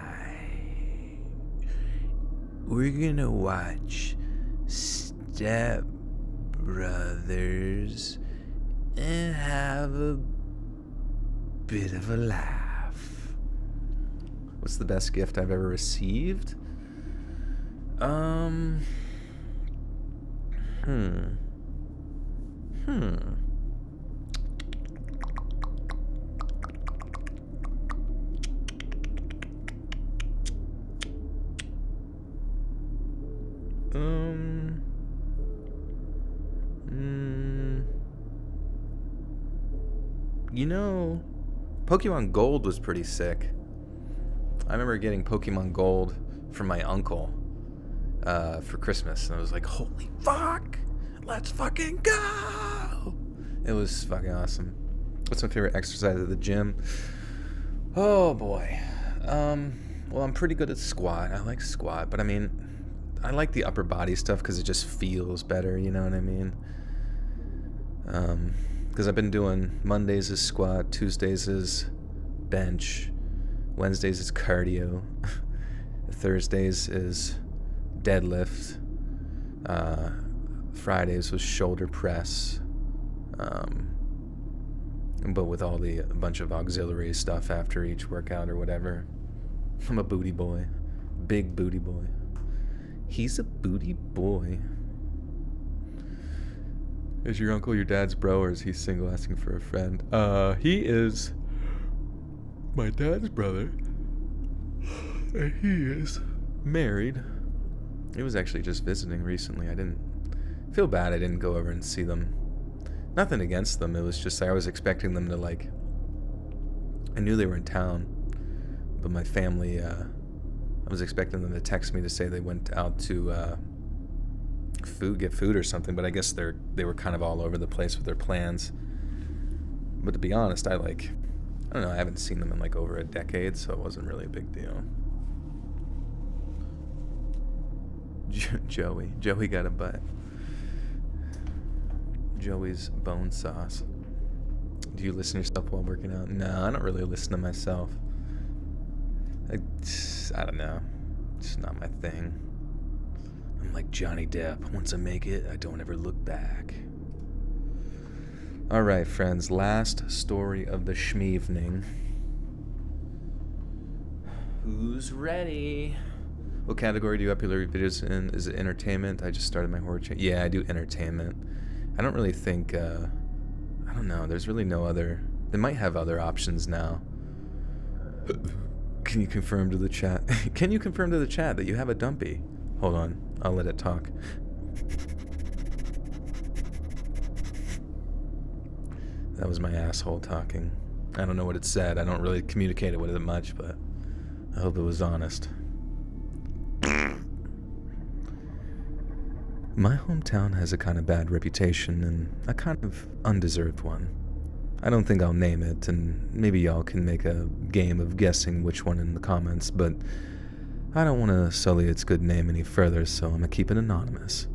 We're gonna watch Step Brothers and have a bit of a laugh. What's the best gift I've ever received? You know, Pokemon Gold was pretty sick. I remember getting Pokemon Gold from my uncle for Christmas, and I was like, holy fuck, let's fucking go! It was fucking awesome. What's my favorite exercise at the gym? Oh boy. Well, I'm pretty good at squat. I like squat, but I mean, I like the upper body stuff because it just feels better, you know what I mean? Because I've been doing Mondays is squat, Tuesdays is bench, Wednesdays is cardio, Thursdays is deadlift, Fridays was shoulder press, but with all a bunch of auxiliary stuff after each workout or whatever. I'm a booty boy, big booty boy. He's a booty boy. Is your uncle your dad's bro, or is he single asking for a friend? He is my dad's brother, and he is married. He was actually just visiting recently. I didn't feel bad I didn't go over and see them. Nothing against them. It was just I was expecting them to, like, I knew they were in town, but my family, I was expecting them to text me to say they went out to get food or something, but I guess they were kind of all over the place with their plans. But to be honest, I don't know, I haven't seen them in like over a decade, so it wasn't really a big deal. Joey got a butt. Joey's bone sauce. Do you listen to yourself while working out? No, I don't really listen to myself. I don't know. It's not my thing. I'm like Johnny Depp. Once I make it, I don't ever look back. All right, friends. Last story of the schmeevening. Who's ready? What category do you upload your videos in? Is it entertainment? I just started my horror channel. Yeah, I do entertainment. I don't really think... I don't know. There's really no other... They might have other options now. Can you confirm to the chat? Can you confirm to the chat that you have a dumpy? Hold on. I'll let it talk. That was my asshole talking. I don't know what it said. I don't really communicate it with it much, but I hope it was honest. My hometown has a kind of bad reputation, and a kind of undeserved one. I don't think I'll name it, and maybe y'all can make a game of guessing which one in the comments, but I don't want to sully its good name any further, so I'm gonna keep it anonymous.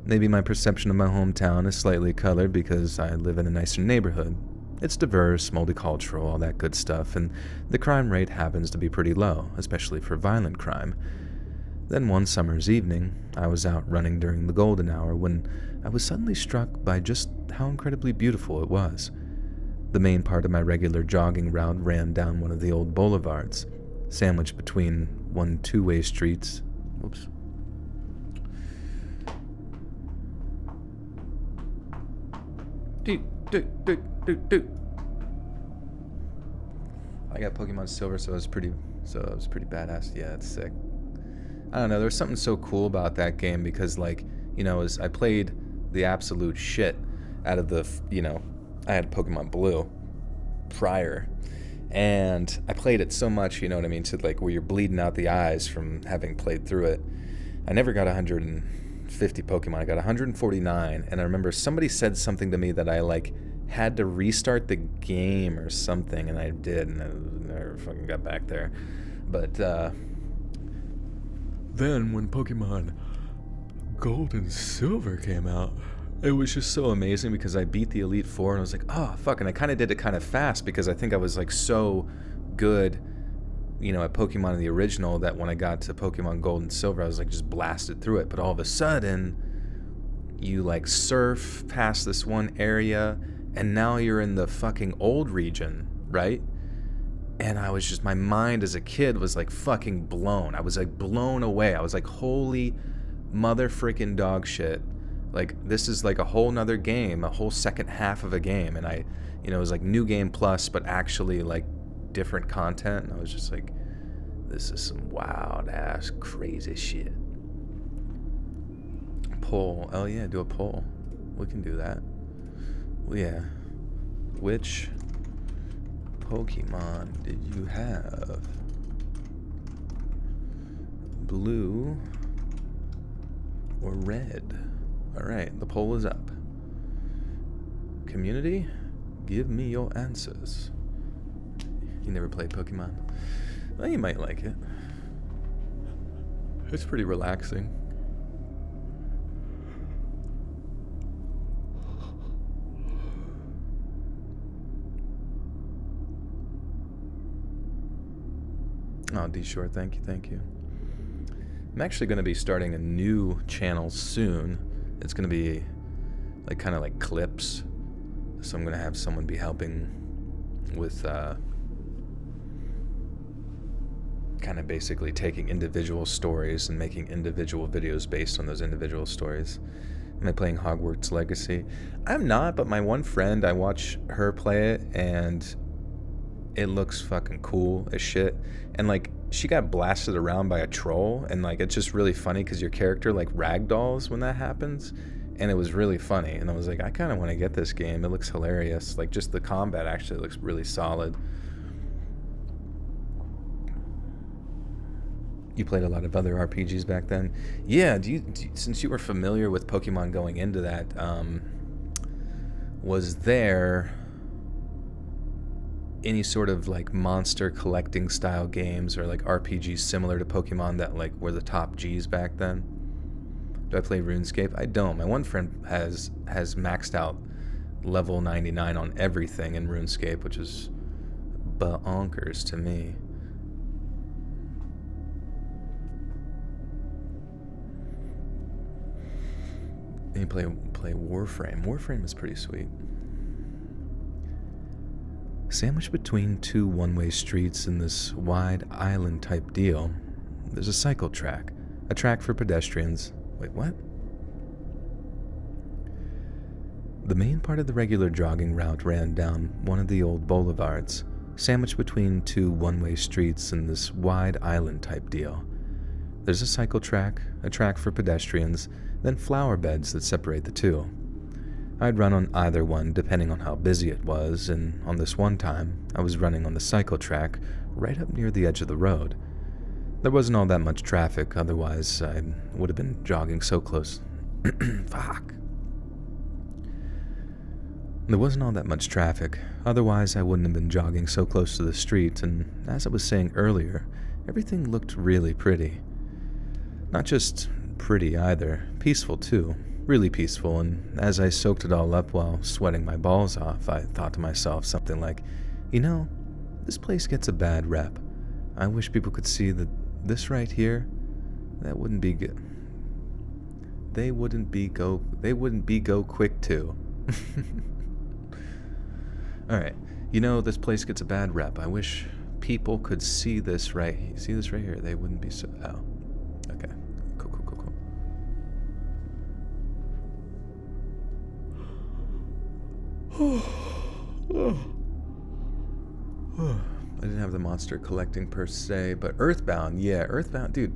Maybe my perception of my hometown is slightly colored because I live in a nicer neighborhood. It's diverse, multicultural, all that good stuff, and the crime rate happens to be pretty low, especially for violent crime. Then one summer's evening, I was out running during the golden hour when I was suddenly struck by just how incredibly beautiful it was. The main part of my regular jogging route ran down one of the old boulevards, sandwiched between one two-way streets. Whoops. I got Pokemon Silver, so it was pretty badass. Yeah, it's sick. I don't know, there's something so cool about that game because, like, you know, as I played the absolute shit out of the, you know, I had Pokemon Blue prior, and I played it so much, you know what I mean, to like where you're bleeding out the eyes from having played through it. I never got 150 Pokemon, I got 149, and I remember somebody said something to me that I, like, had to restart the game or something, and I did, and I never fucking got back there. But, then, when Pokemon Gold and Silver came out, it was just so amazing because I beat the Elite Four and I was like, oh, fuck, and I kind of did it kind of fast because I think I was, like, so good, you know, at Pokemon in the original that when I got to Pokemon Gold and Silver, I was, like, just blasted through it. But all of a sudden, you, like, surf past this one area, and now you're in the fucking old region, right? And I was just, my mind as a kid was like fucking blown. I was like blown away. I was like, holy mother freaking dog shit. Like, this is like a whole nother game, a whole second half of a game. And I, you know, it was like new game plus, but actually like different content. And I was just like, this is some wild ass crazy shit. Poll. Oh yeah, do a poll. We can do that. Well, yeah. Which Pokemon did you have? Blue or red? Alright, the poll is up. Community, give me your answers. You never played Pokemon? Well, you might like it. It's pretty relaxing. Oh, D-Shore, thank you. I'm actually going to be starting a new channel soon. It's going to be like kind of like clips. So I'm going to have someone be helping with kind of basically taking individual stories and making individual videos based on those individual stories. Am I playing Hogwarts Legacy? I'm not, but my one friend, I watch her play it, and it looks fucking cool as shit. And like, she got blasted around by a troll, and like, it's just really funny because your character like ragdolls when that happens, and it was really funny. And I was like, I kind of want to get this game. It looks hilarious. Like, just the combat actually looks really solid. You played a lot of other RPGs back then. Yeah, since you were familiar with Pokemon going into that, was there any sort of like monster collecting style games or like RPGs similar to Pokemon that like were the top Gs back then? Do I play RuneScape? I don't. My one friend has maxed out level 99 on everything in RuneScape, which is bonkers to me. And you play Warframe. Warframe is pretty sweet. Sandwiched between two one-way streets in this wide island-type deal, there's a cycle track. A track for pedestrians. Wait, what? The main part of the regular jogging route ran down one of the old boulevards, sandwiched between two one-way streets in this wide island-type deal. There's a cycle track, a track for pedestrians, then flower beds that separate the two. I'd run on either one depending on how busy it was, and on this one time, I was running on the cycle track right up near the edge of the road. There wasn't all that much traffic, otherwise I would have been jogging so close. Fuck. There wasn't all that much traffic, otherwise I wouldn't have been jogging so close to the street, and as I was saying earlier, everything looked really pretty. Not just pretty either, peaceful too, really peaceful, and as I soaked it all up while sweating my balls off, I thought to myself something like, you know, this place gets a bad rep. I wish people could see that this right here, that wouldn't be good. They wouldn't be go quick too. Alright, you know, this place gets a bad rep. I wish people could see this right here. They wouldn't be so, oh. Okay, cool. I didn't have the monster collecting per se, but Earthbound, yeah, Earthbound, dude.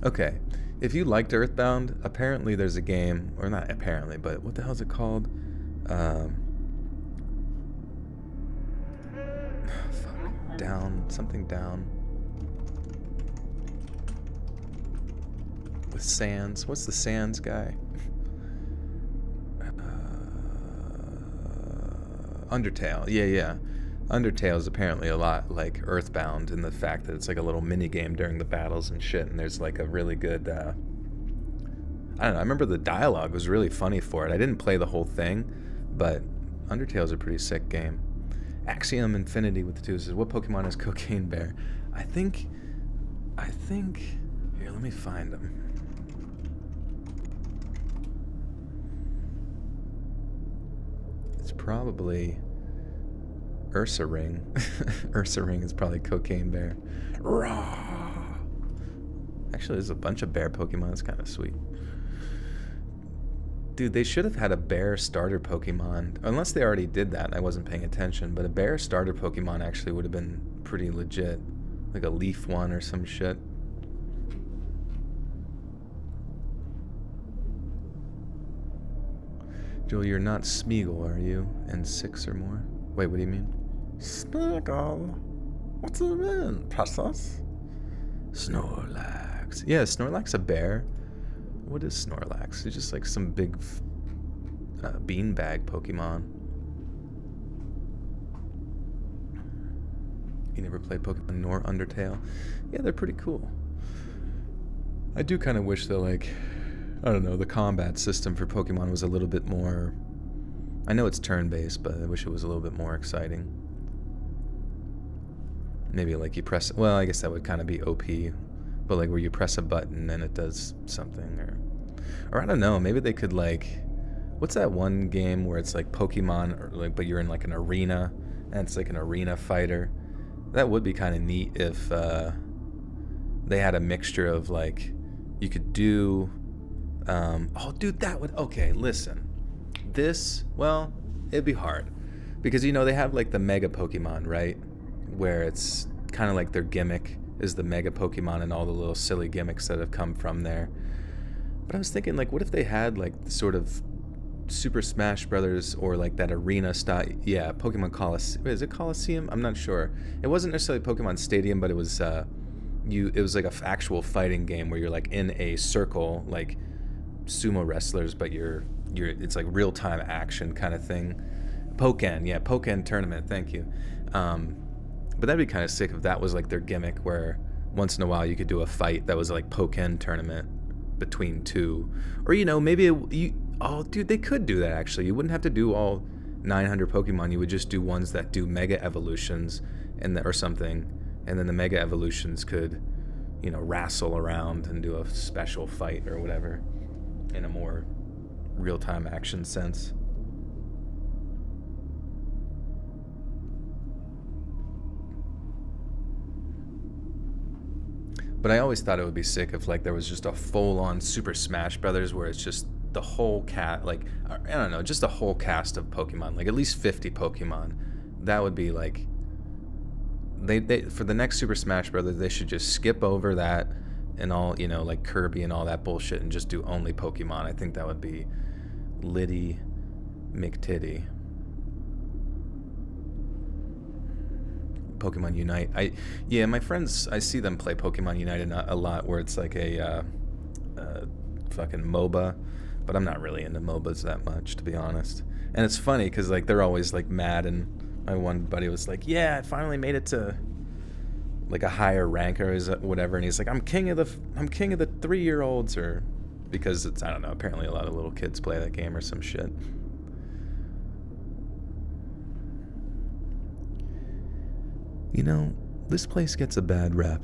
Okay, if you liked Earthbound, apparently there's a game, or not apparently, but what the hell is it called? Something down. With Sans. What's the Sans guy? Undertale. Yeah. Undertale is apparently a lot like Earthbound in the fact that it's like a little mini game during the battles and shit, and there's like a really good, I don't know, I remember the dialogue was really funny for it. I didn't play the whole thing, but Undertale's a pretty sick game. Axiom Infinity with the two says, what Pokemon is Cocaine Bear? I think, here, let me find them. It's probably Ursaring. Ursaring is probably Cocaine Bear. Raw! Actually, there's a bunch of bear Pokemon. It's kind of sweet. Dude, they should have had a bear starter Pokemon. Unless they already did that and I wasn't paying attention. But a bear starter Pokemon actually would have been pretty legit. Like a leaf one or some shit. Joel, you're not Smeagol, are you? And 6 or more? Wait, what do you mean? Smeagol? What do you mean, Precious? Snorlax. Yeah, Snorlax a bear? What is Snorlax? It's just like some big beanbag Pokemon. You never played Pokemon nor Undertale? Yeah, they're pretty cool. I do kind of wish that, like, I don't know, the combat system for Pokemon was a little bit more... I know it's turn-based, but I wish it was a little bit more exciting. Maybe like you press... Well, I guess that would kind of be OP. But like where you press a button and it does something, or I don't know, maybe they could like, what's that one game where it's like Pokemon, or like, but you're in like an arena and it's like an arena fighter? That would be kind of neat if they had a mixture of like, you could do, oh dude, that would, okay, listen, this, well, it'd be hard because, you know, they have like the Mega Pokemon, right? Where it's kind of like their gimmick is the Mega Pokemon and all the little silly gimmicks that have come from there. But I was thinking, like, what if they had, like, the sort of Super Smash Brothers or, like, that arena style... Yeah, Pokemon Coliseum. Is it Coliseum? I'm not sure. It wasn't necessarily Pokemon Stadium, but it was it was like a actual fighting game where you're like in a circle, like sumo wrestlers, but it's like real time action kind of thing. Pokken tournament. Thank you. But that'd be kind of sick if that was like their gimmick, where once in a while you could do a fight that was like Pokken tournament between two, or maybe dude, they could do that actually. You wouldn't have to do all 900 Pokemon. You would just do ones that do Mega Evolutions or something, and then the Mega Evolutions could, wrestle around and do a special fight or whatever in a more real-time action sense. But I always thought it would be sick if like there was just a full-on Super Smash Brothers where it's just the whole just a whole cast of Pokemon, like at least 50 Pokemon. That would be like, they for the next Super Smash Brothers, they should just skip over that and all, like Kirby and all that bullshit, and just do only Pokemon. I think that would be Liddy McTitty. Pokemon Unite. My friends, I see them play Pokemon Unite a lot, where it's like a fucking MOBA, but I'm not really into MOBAs that much, to be honest. And it's funny because like they're always like mad, and my one buddy was like, "Yeah, I finally made it to like a higher rank or whatever," and he's like, "I'm king of the 3-year-olds," or because it's, I don't know, apparently a lot of little kids play that game or some shit. This place gets a bad rep.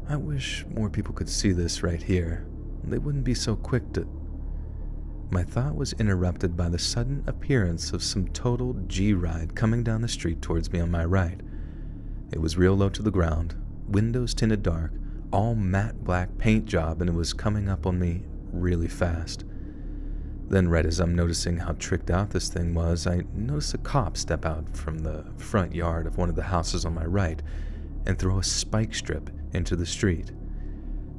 I wish more people could see this right here. They wouldn't be so quick to... My thought was interrupted by the sudden appearance of some total G-Ride coming down the street towards me on my right. It was real low to the ground, windows tinted dark, all matte black paint job, and it was coming up on me really fast. Then, right as I'm noticing how tricked out this thing was, I noticed a cop step out from the front yard of one of the houses on my right and throw a spike strip into the street.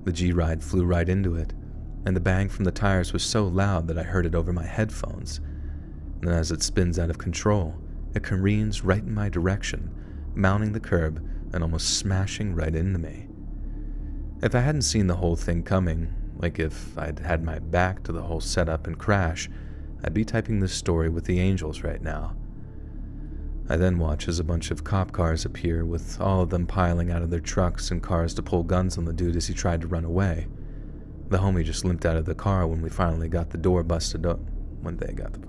The G-Ride flew right into it, and the bang from the tires was so loud that I heard it over my headphones. And as it spins out of control, it careens right in my direction, mounting the curb and almost smashing right into me. If I hadn't seen the whole thing coming, like if I'd had my back to the whole setup and crash, I'd be typing this story with the angels right now. I then watch as a bunch of cop cars appear, with all of them piling out of their trucks and cars to pull guns on the dude as he tried to run away. The homie just limped out of the car when we finally got the door busted up. When they got the...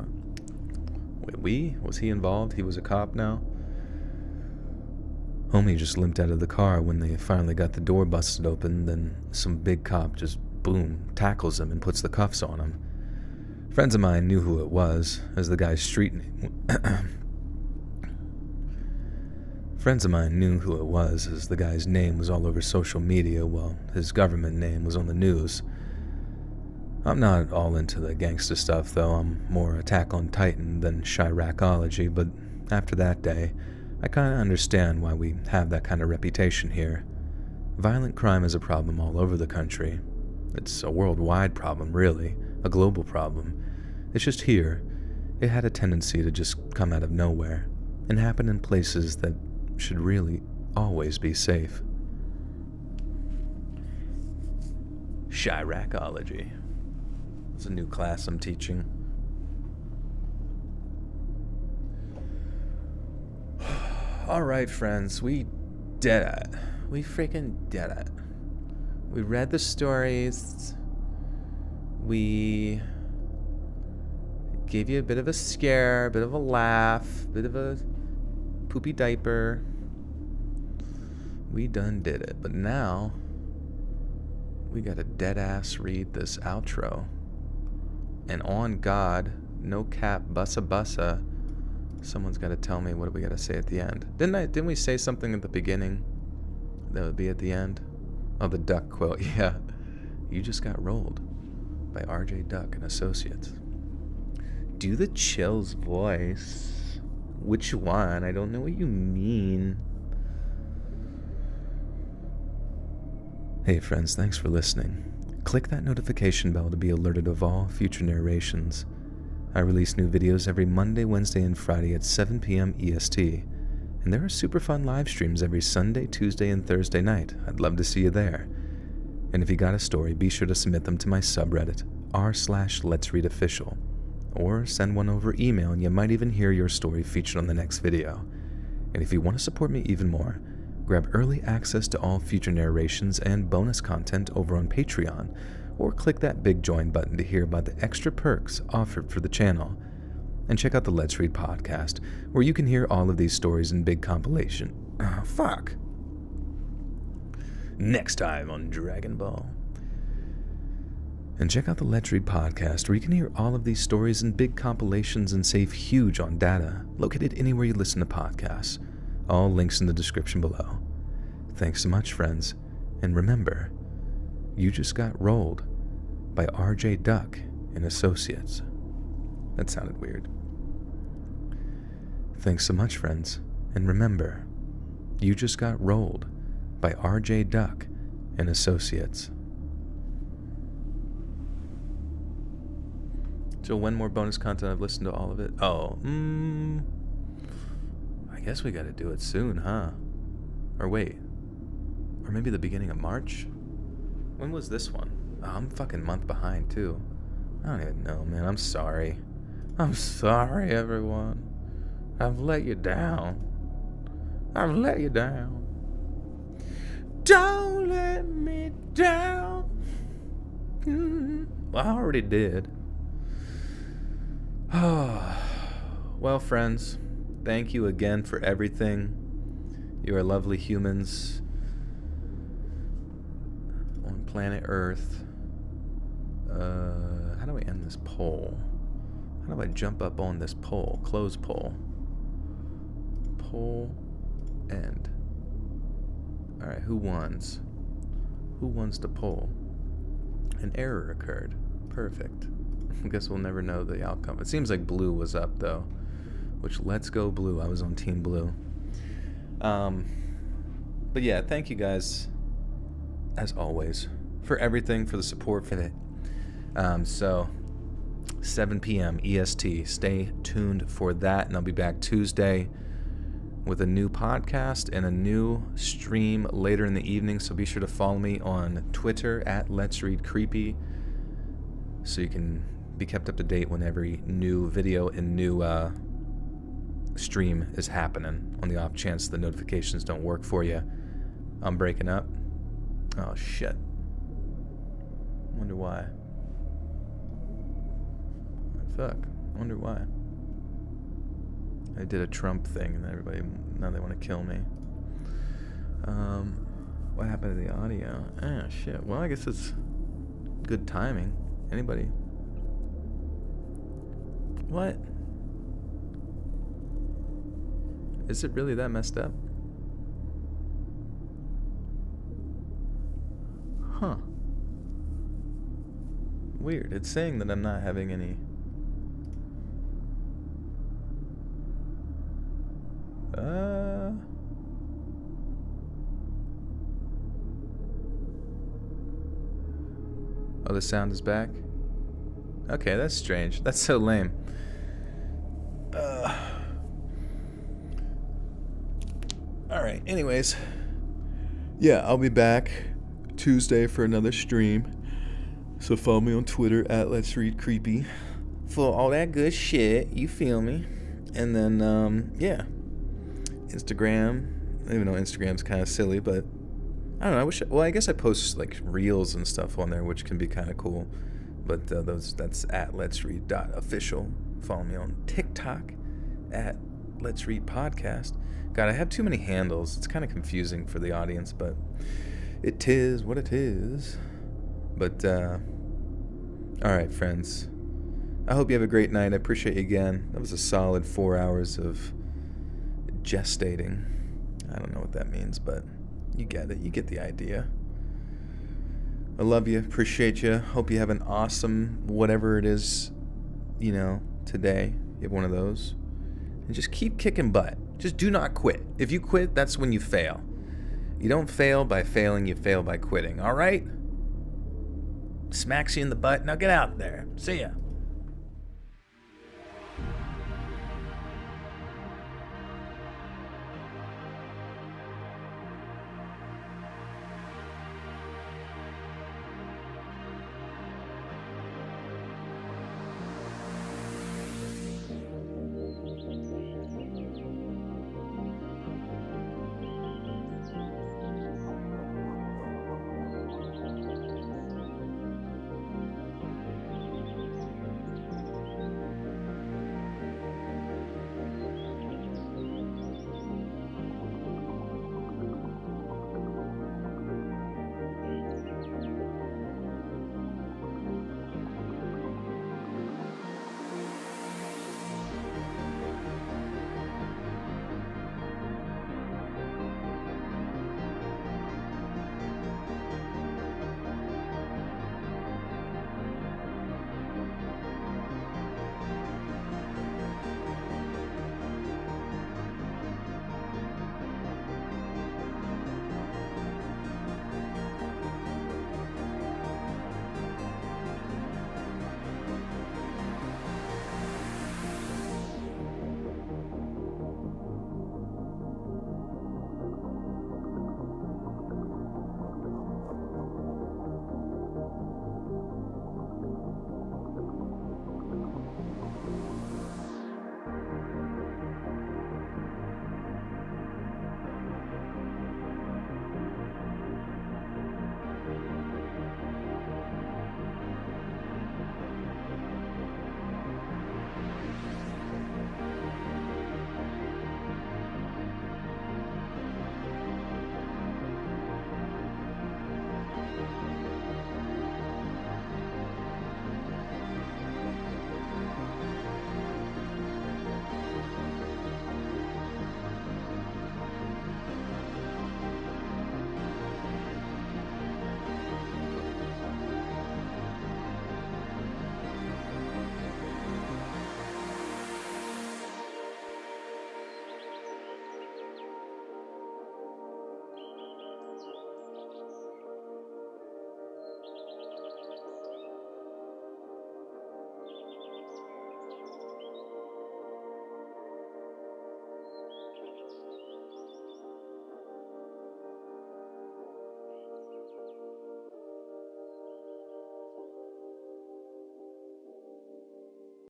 Wait, was he involved? He was a cop now? Homie just limped out of the car when they finally got the door busted open, then some big cop just, boom, tackles him and puts the cuffs on him. Friends of mine knew who it was, as the guy's street name... Friends of mine knew who it was, as the guy's name was all over social media while his government name was on the news. I'm not all into the gangsta stuff, though. I'm more Attack on Titan than Chiracology, but after that day, I kinda understand why we have that kind of reputation here. Violent crime is a problem all over the country. It's a worldwide problem, really, a global problem. It's just here, it had a tendency to just come out of nowhere, and happen in places that should really always be safe. Chiracology. It's a new class I'm teaching. Alright, friends, we did it. We freaking did it. We read the stories. We gave you a bit of a scare, a bit of a laugh, a bit of a poopy diaper. We done did it. But now, we gotta dead-ass read this outro. And on God, no cap, bussa, someone's gotta tell me what we gotta say at the end. Didn't we say something at the beginning that would be at the end? Oh, the duck quote. Yeah. You just got rolled by RJ Duck and Associates. Do the Chills voice. Which one? I don't know what you mean. Hey friends, thanks for listening. Click that notification bell to be alerted of all future narrations. I release new videos every Monday, Wednesday, and Friday at 7 p.m. EST. And there are super fun live streams every Sunday, Tuesday, and Thursday night. I'd love to see you there. And if you got a story, be sure to submit them to my subreddit, r/Let'sReadOfficial, or send one over email, and you might even hear your story featured on the next video. And if you want to support me even more, grab early access to all future narrations and bonus content over on Patreon, or click that big join button to hear about the extra perks offered for the channel. And check out the Let's Read podcast, where you can hear all of these stories in big compilation. Next time on Dragon Ball. And check out the Let's Read podcast, where you can hear all of these stories in big compilations and save huge on data, located anywhere you listen to podcasts. All links in the description below. Thanks so much, friends. And remember, you just got rolled by R.J. Duck and Associates. That sounded weird. Thanks so much, friends. And remember, you just got rolled by R.J. Duck and Associates. So when more bonus content? I've listened to all of it. I guess we gotta do it soon, huh? Or wait. Or maybe the beginning of March? When was this one? Oh, I'm fucking month behind, too. I don't even know, man. I'm sorry. I'm sorry, everyone. I've let you down. I've let you down. Don't let me down. Well, I already did. Well, friends, thank you again for everything. You are lovely humans on planet Earth. How do I end this poll? How do I jump up on this poll? Close poll. Poll end. Alright, who wins? Who wins the poll? An error occurred. Perfect. I guess we'll never know the outcome. It seems like blue was up, though. Which, let's go blue. I was on Team Blue. But yeah, thank you guys, as always, for everything, for the support for it. So, 7 p.m. EST. Stay tuned for that, and I'll be back Tuesday with a new podcast and a new stream later in the evening. So be sure to follow me on Twitter at Let's Read Creepy, so you can be kept up to date when every new video and new stream is happening, on the off chance the notifications don't work for you. I'm breaking up. Oh shit. Wonder why. Fuck. Wonder why. I did a Trump thing and everybody, now they want to kill me. What happened to the audio? Ah, shit. Well, I guess it's good timing. Anybody? What? Is it really that messed up? Huh. Weird. It's saying that I'm not having any... Oh, the sound is back? Okay, that's strange. That's so lame. Alright, anyways. Yeah, I'll be back Tuesday for another stream. So follow me on Twitter at Let's Read Creepy for all that good shit, you feel me? And then, yeah. Instagram. Even though Instagram's kind of silly, but I don't know. I guess I post like reels and stuff on there, which can be kind of cool. But that's at Let's Read.official. Follow me on TikTok at Let's Read Podcast. God, I have too many handles. It's kind of confusing for the audience, but it is what it is. But all right, friends. I hope you have a great night. I appreciate you again. That was a solid 4 hours of gestating. I don't know what that means, but you get it. You get the idea. I love you. Appreciate you. Hope you have an awesome whatever it is, today. You have one of those. And just keep kicking butt. Just do not quit. If you quit, that's when you fail. You don't fail by failing. You fail by quitting. All right? Smacks you in the butt. Now get out there. See ya.